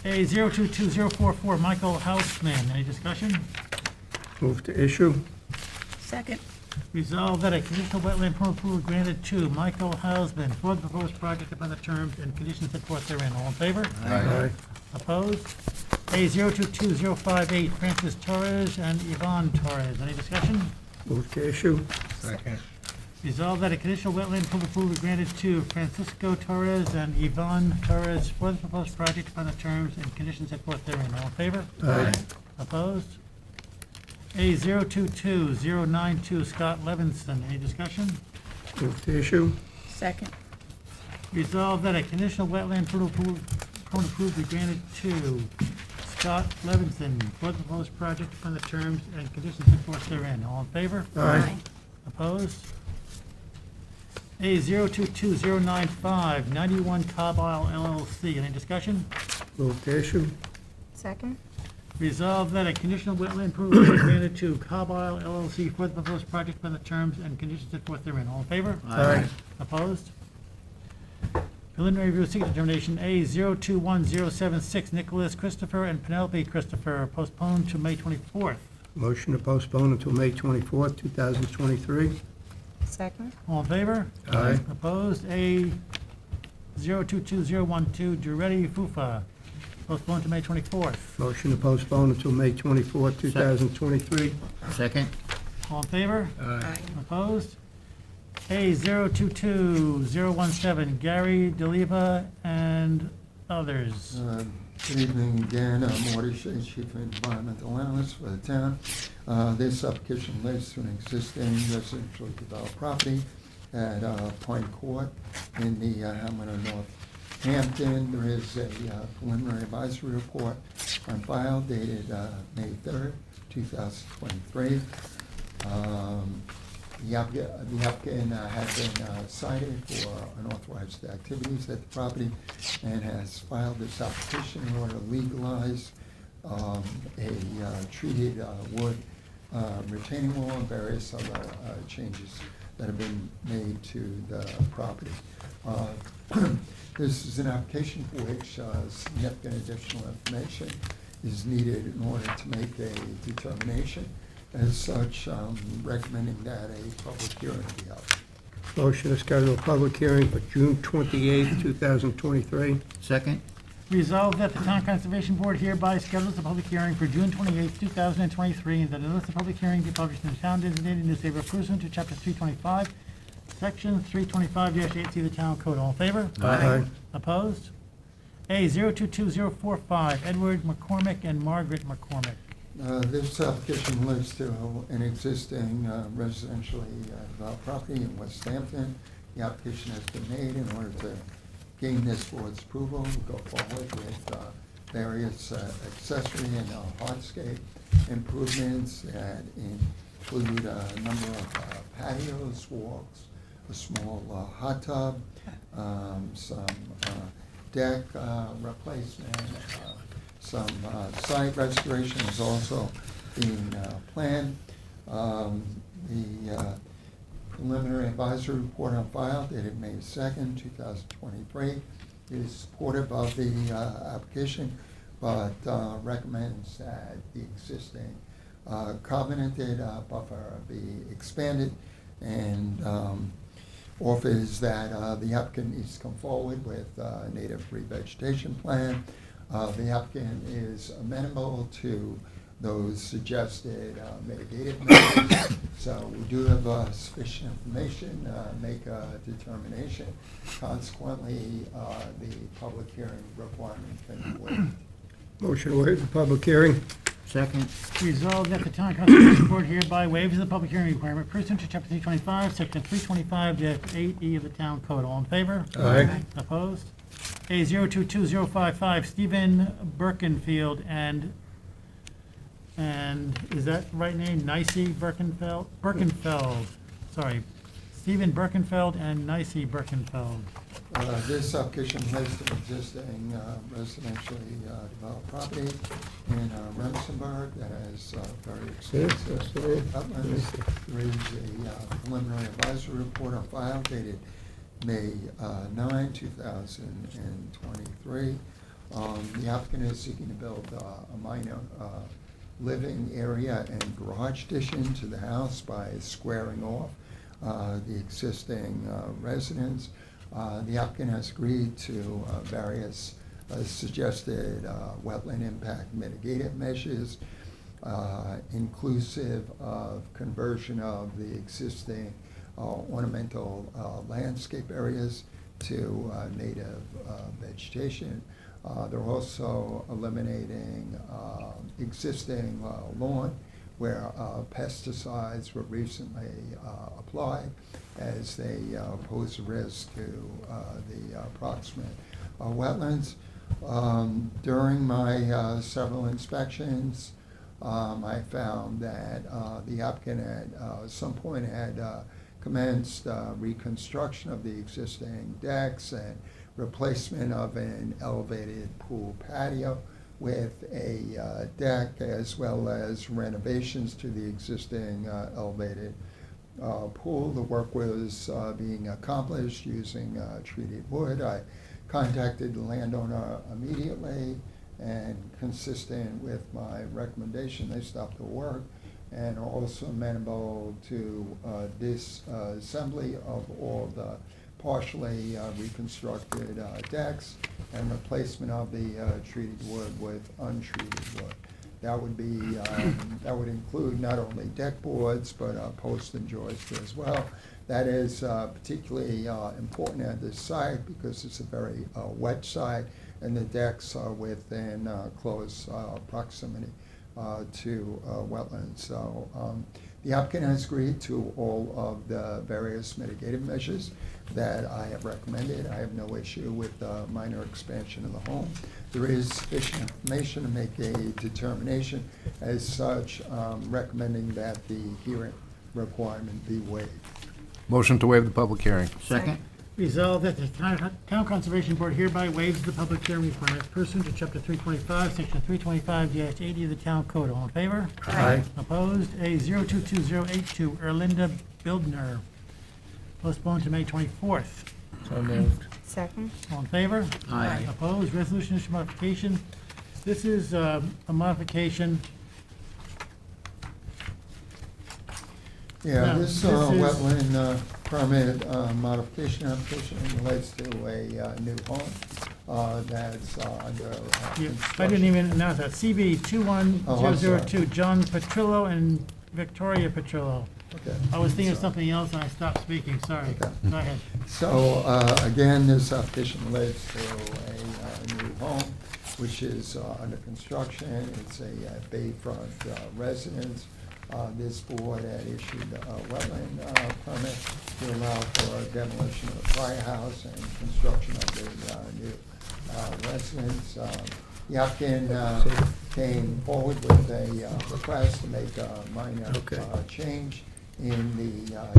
A 022044 Michael Hausman, any discussion? Move to issue. Second. Resolved that a conditional wetland permit approval granted to Michael Hausman for the proposed project upon the terms and conditions set forth therein. All in favor? Aye. Opposed? A 022058 Francis Torres and Yvonne Torres, any discussion? Move to issue. Second. Resolved that a conditional wetland permit approval be granted to Francisco Torres and Yvonne Torres for the proposed project upon the terms and conditions set forth therein. All in favor? Aye. Opposed? A 022092 Scott Levinson, any discussion? Move to issue. Second. Resolved that a conditional wetland permit approval be granted to Scott Levinson for the proposed project upon the terms and conditions set forth therein. All in favor? Aye. Opposed? A 022095 91 Cobb Isle LLC, any discussion? Move to issue. Second. Resolved that a conditional wetland approval be granted to Cobb Isle LLC for the proposed project upon the terms and conditions set forth therein. All in favor? Aye. Opposed? Preliminary review seeking determination A 021076 Nicholas Christopher and Penelope Christopher, postponed to May 24th. Motion to postpone until May 24th, 2023. Second. All in favor? Aye. Opposed? A 022012 Giuretti Fufa, postponed to May 24th. Motion to postpone until May 24th, 2023. Second. All in favor? Aye. Opposed? A 022017 Gary DeLiva and others. Good evening again. I'm Marty Shea, Chief of Environmental Analyst for the town. This application relates to an existing residentially developed property at Pine Court in the Hamlet of Northampton. There is a preliminary advisory report on file dated May 3rd, 2023. The applicant has been cited for unauthorized activities at the property and has filed this application in order to legalize a treated wood retaining wall and various other changes that have been made to the property. This is an application for which significant additional information is needed in order to make a determination. As such, recommending that a public hearing be held. Motion to schedule a public hearing for June 28th, 2023. Second. Resolved that the Town Conservation Board hereby schedules a public hearing for June 28th, 2023, and that a notice of public hearing be published in the town designated newspaper pursuant to Chapter 325, Section 325-8C of the Town Code. All in favor? Aye. Opposed? A 022045 Edward McCormick and Margaret McCormick. This application relates to an existing residentially developed property in West Hampton. The application has been made in order to gain this board's approval. We go forward with various accessory and hardscape improvements that include a number of patios, walks, a small hot tub, some deck replacement, some site restoration is also being planned. The preliminary advisory report on file dated May 2nd, 2023 is supportive of the application, but recommends that the existing covenanted buffer be expanded and offers that the applicant needs to come forward with a native revegetation plan. The applicant is amenable to those suggested mitigated measures. So we do have sufficient information to make a determination. Consequently, the public hearing requirement can be waived. Motion to waive the public hearing. Second. Resolved that the Town Conservation Board hereby waives the public hearing requirement pursuant to Chapter 325, Section 325-8E of the Town Code. All in favor? Aye. Opposed? A022055, Stephen Birkenfield and is that the right name? Nicey Birkenfeld, sorry. Stephen Birkenfeld and Nicey Birkenfeld. This application relates to existing residentially developed property in Remsenburg that has very extensive uplands. There is a preliminary advisory report on file dated May 9, 2023. The applicant is seeking to build a minor living area and garage addition to the house by squaring off the existing residence. The applicant has agreed to various suggested wetland impact mitigative measures, inclusive of conversion of the existing ornamental landscape areas to native vegetation. They're also eliminating existing lawn where pesticides were recently applied, as they pose a risk to the proximate wetlands. During my several inspections, I found that the applicant at some point had commenced reconstruction of the existing decks and replacement of an elevated pool patio with a deck, as well as renovations to the existing elevated pool. The work was being accomplished using treated wood. I contacted the landowner immediately, and consistent with my recommendation, they stopped the work and are also amenable to disassembly of all the partially reconstructed decks and replacement of the treated wood with untreated wood. That would be that would include not only deck boards but posts and joists as well. That is particularly important at this site because it's a very wet site, and the decks are within close proximity to wetlands. So the applicant has agreed to all of the various mitigative measures that I have recommended. I have no issue with minor expansion of the home. There is sufficient information to make a determination. As such, recommending that the hearing requirement be waived. Motion to waive the public hearing. Second? Resolved that the Town Conservation Board hereby waives the public hearing requirement pursuant to Chapter 325, Section 325-80 of the Town Code. All in favor? Aye. Opposed? A022082, Erlinda Bildner, postponed to May 24th. So moved. Second? All in favor? Aye. Opposed? Resolution issue modification. This is a modification. Yeah, Now, this this is- wetland permit modification application relates to a new home that's under Yeah, construction. I didn't even announce that. CB 21002, John Petrillo and Victoria Petrillo. Okay. I was thinking of So- something else and I stopped speaking, sorry. Okay. Go ahead. So, again, this application relates to a new home, which is under construction. It's a bayfront residence. This board had issued a wetland permit to allow for demolition of the prior house and construction of the new residence. The applicant came forward with a request to make a minor change in the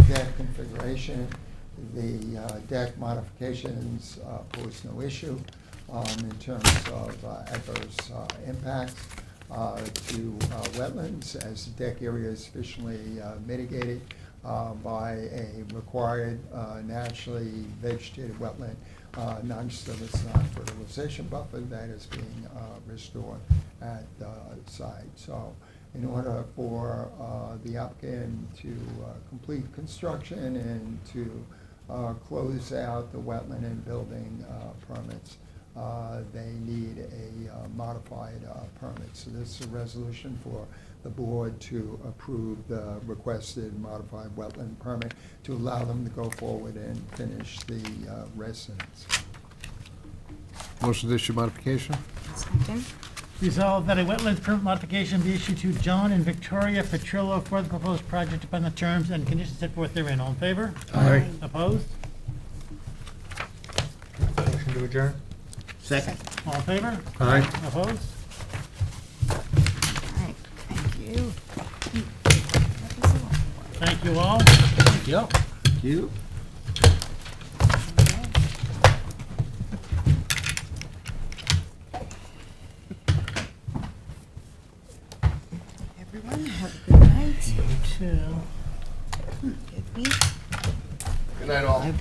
deck configuration. The deck modifications pose no issue in terms of adverse impacts to wetlands, as the deck area is sufficiently mitigated by a required naturally vegetated wetland non-disturbance, non-fertilization buffer that is being restored at the site. So in order for the applicant to complete construction and to close out the wetland and building permits, they need a modified permit. So this is a resolution for the board to approve the requested modified wetland permit to allow them to go forward and finish the residence. Motion to issue modification. Second? Resolved that a wetlands permit modification be issued to John and Victoria Petrillo for the proposed project upon the terms and conditions set forth therein. All in favor? Aye. Opposed? Motion to adjourn? Second. All in favor? Aye. Opposed? All right, thank you. Thank you all. Yep. Thank you. Everyone, have a good night. You too. Good week. Good night, all.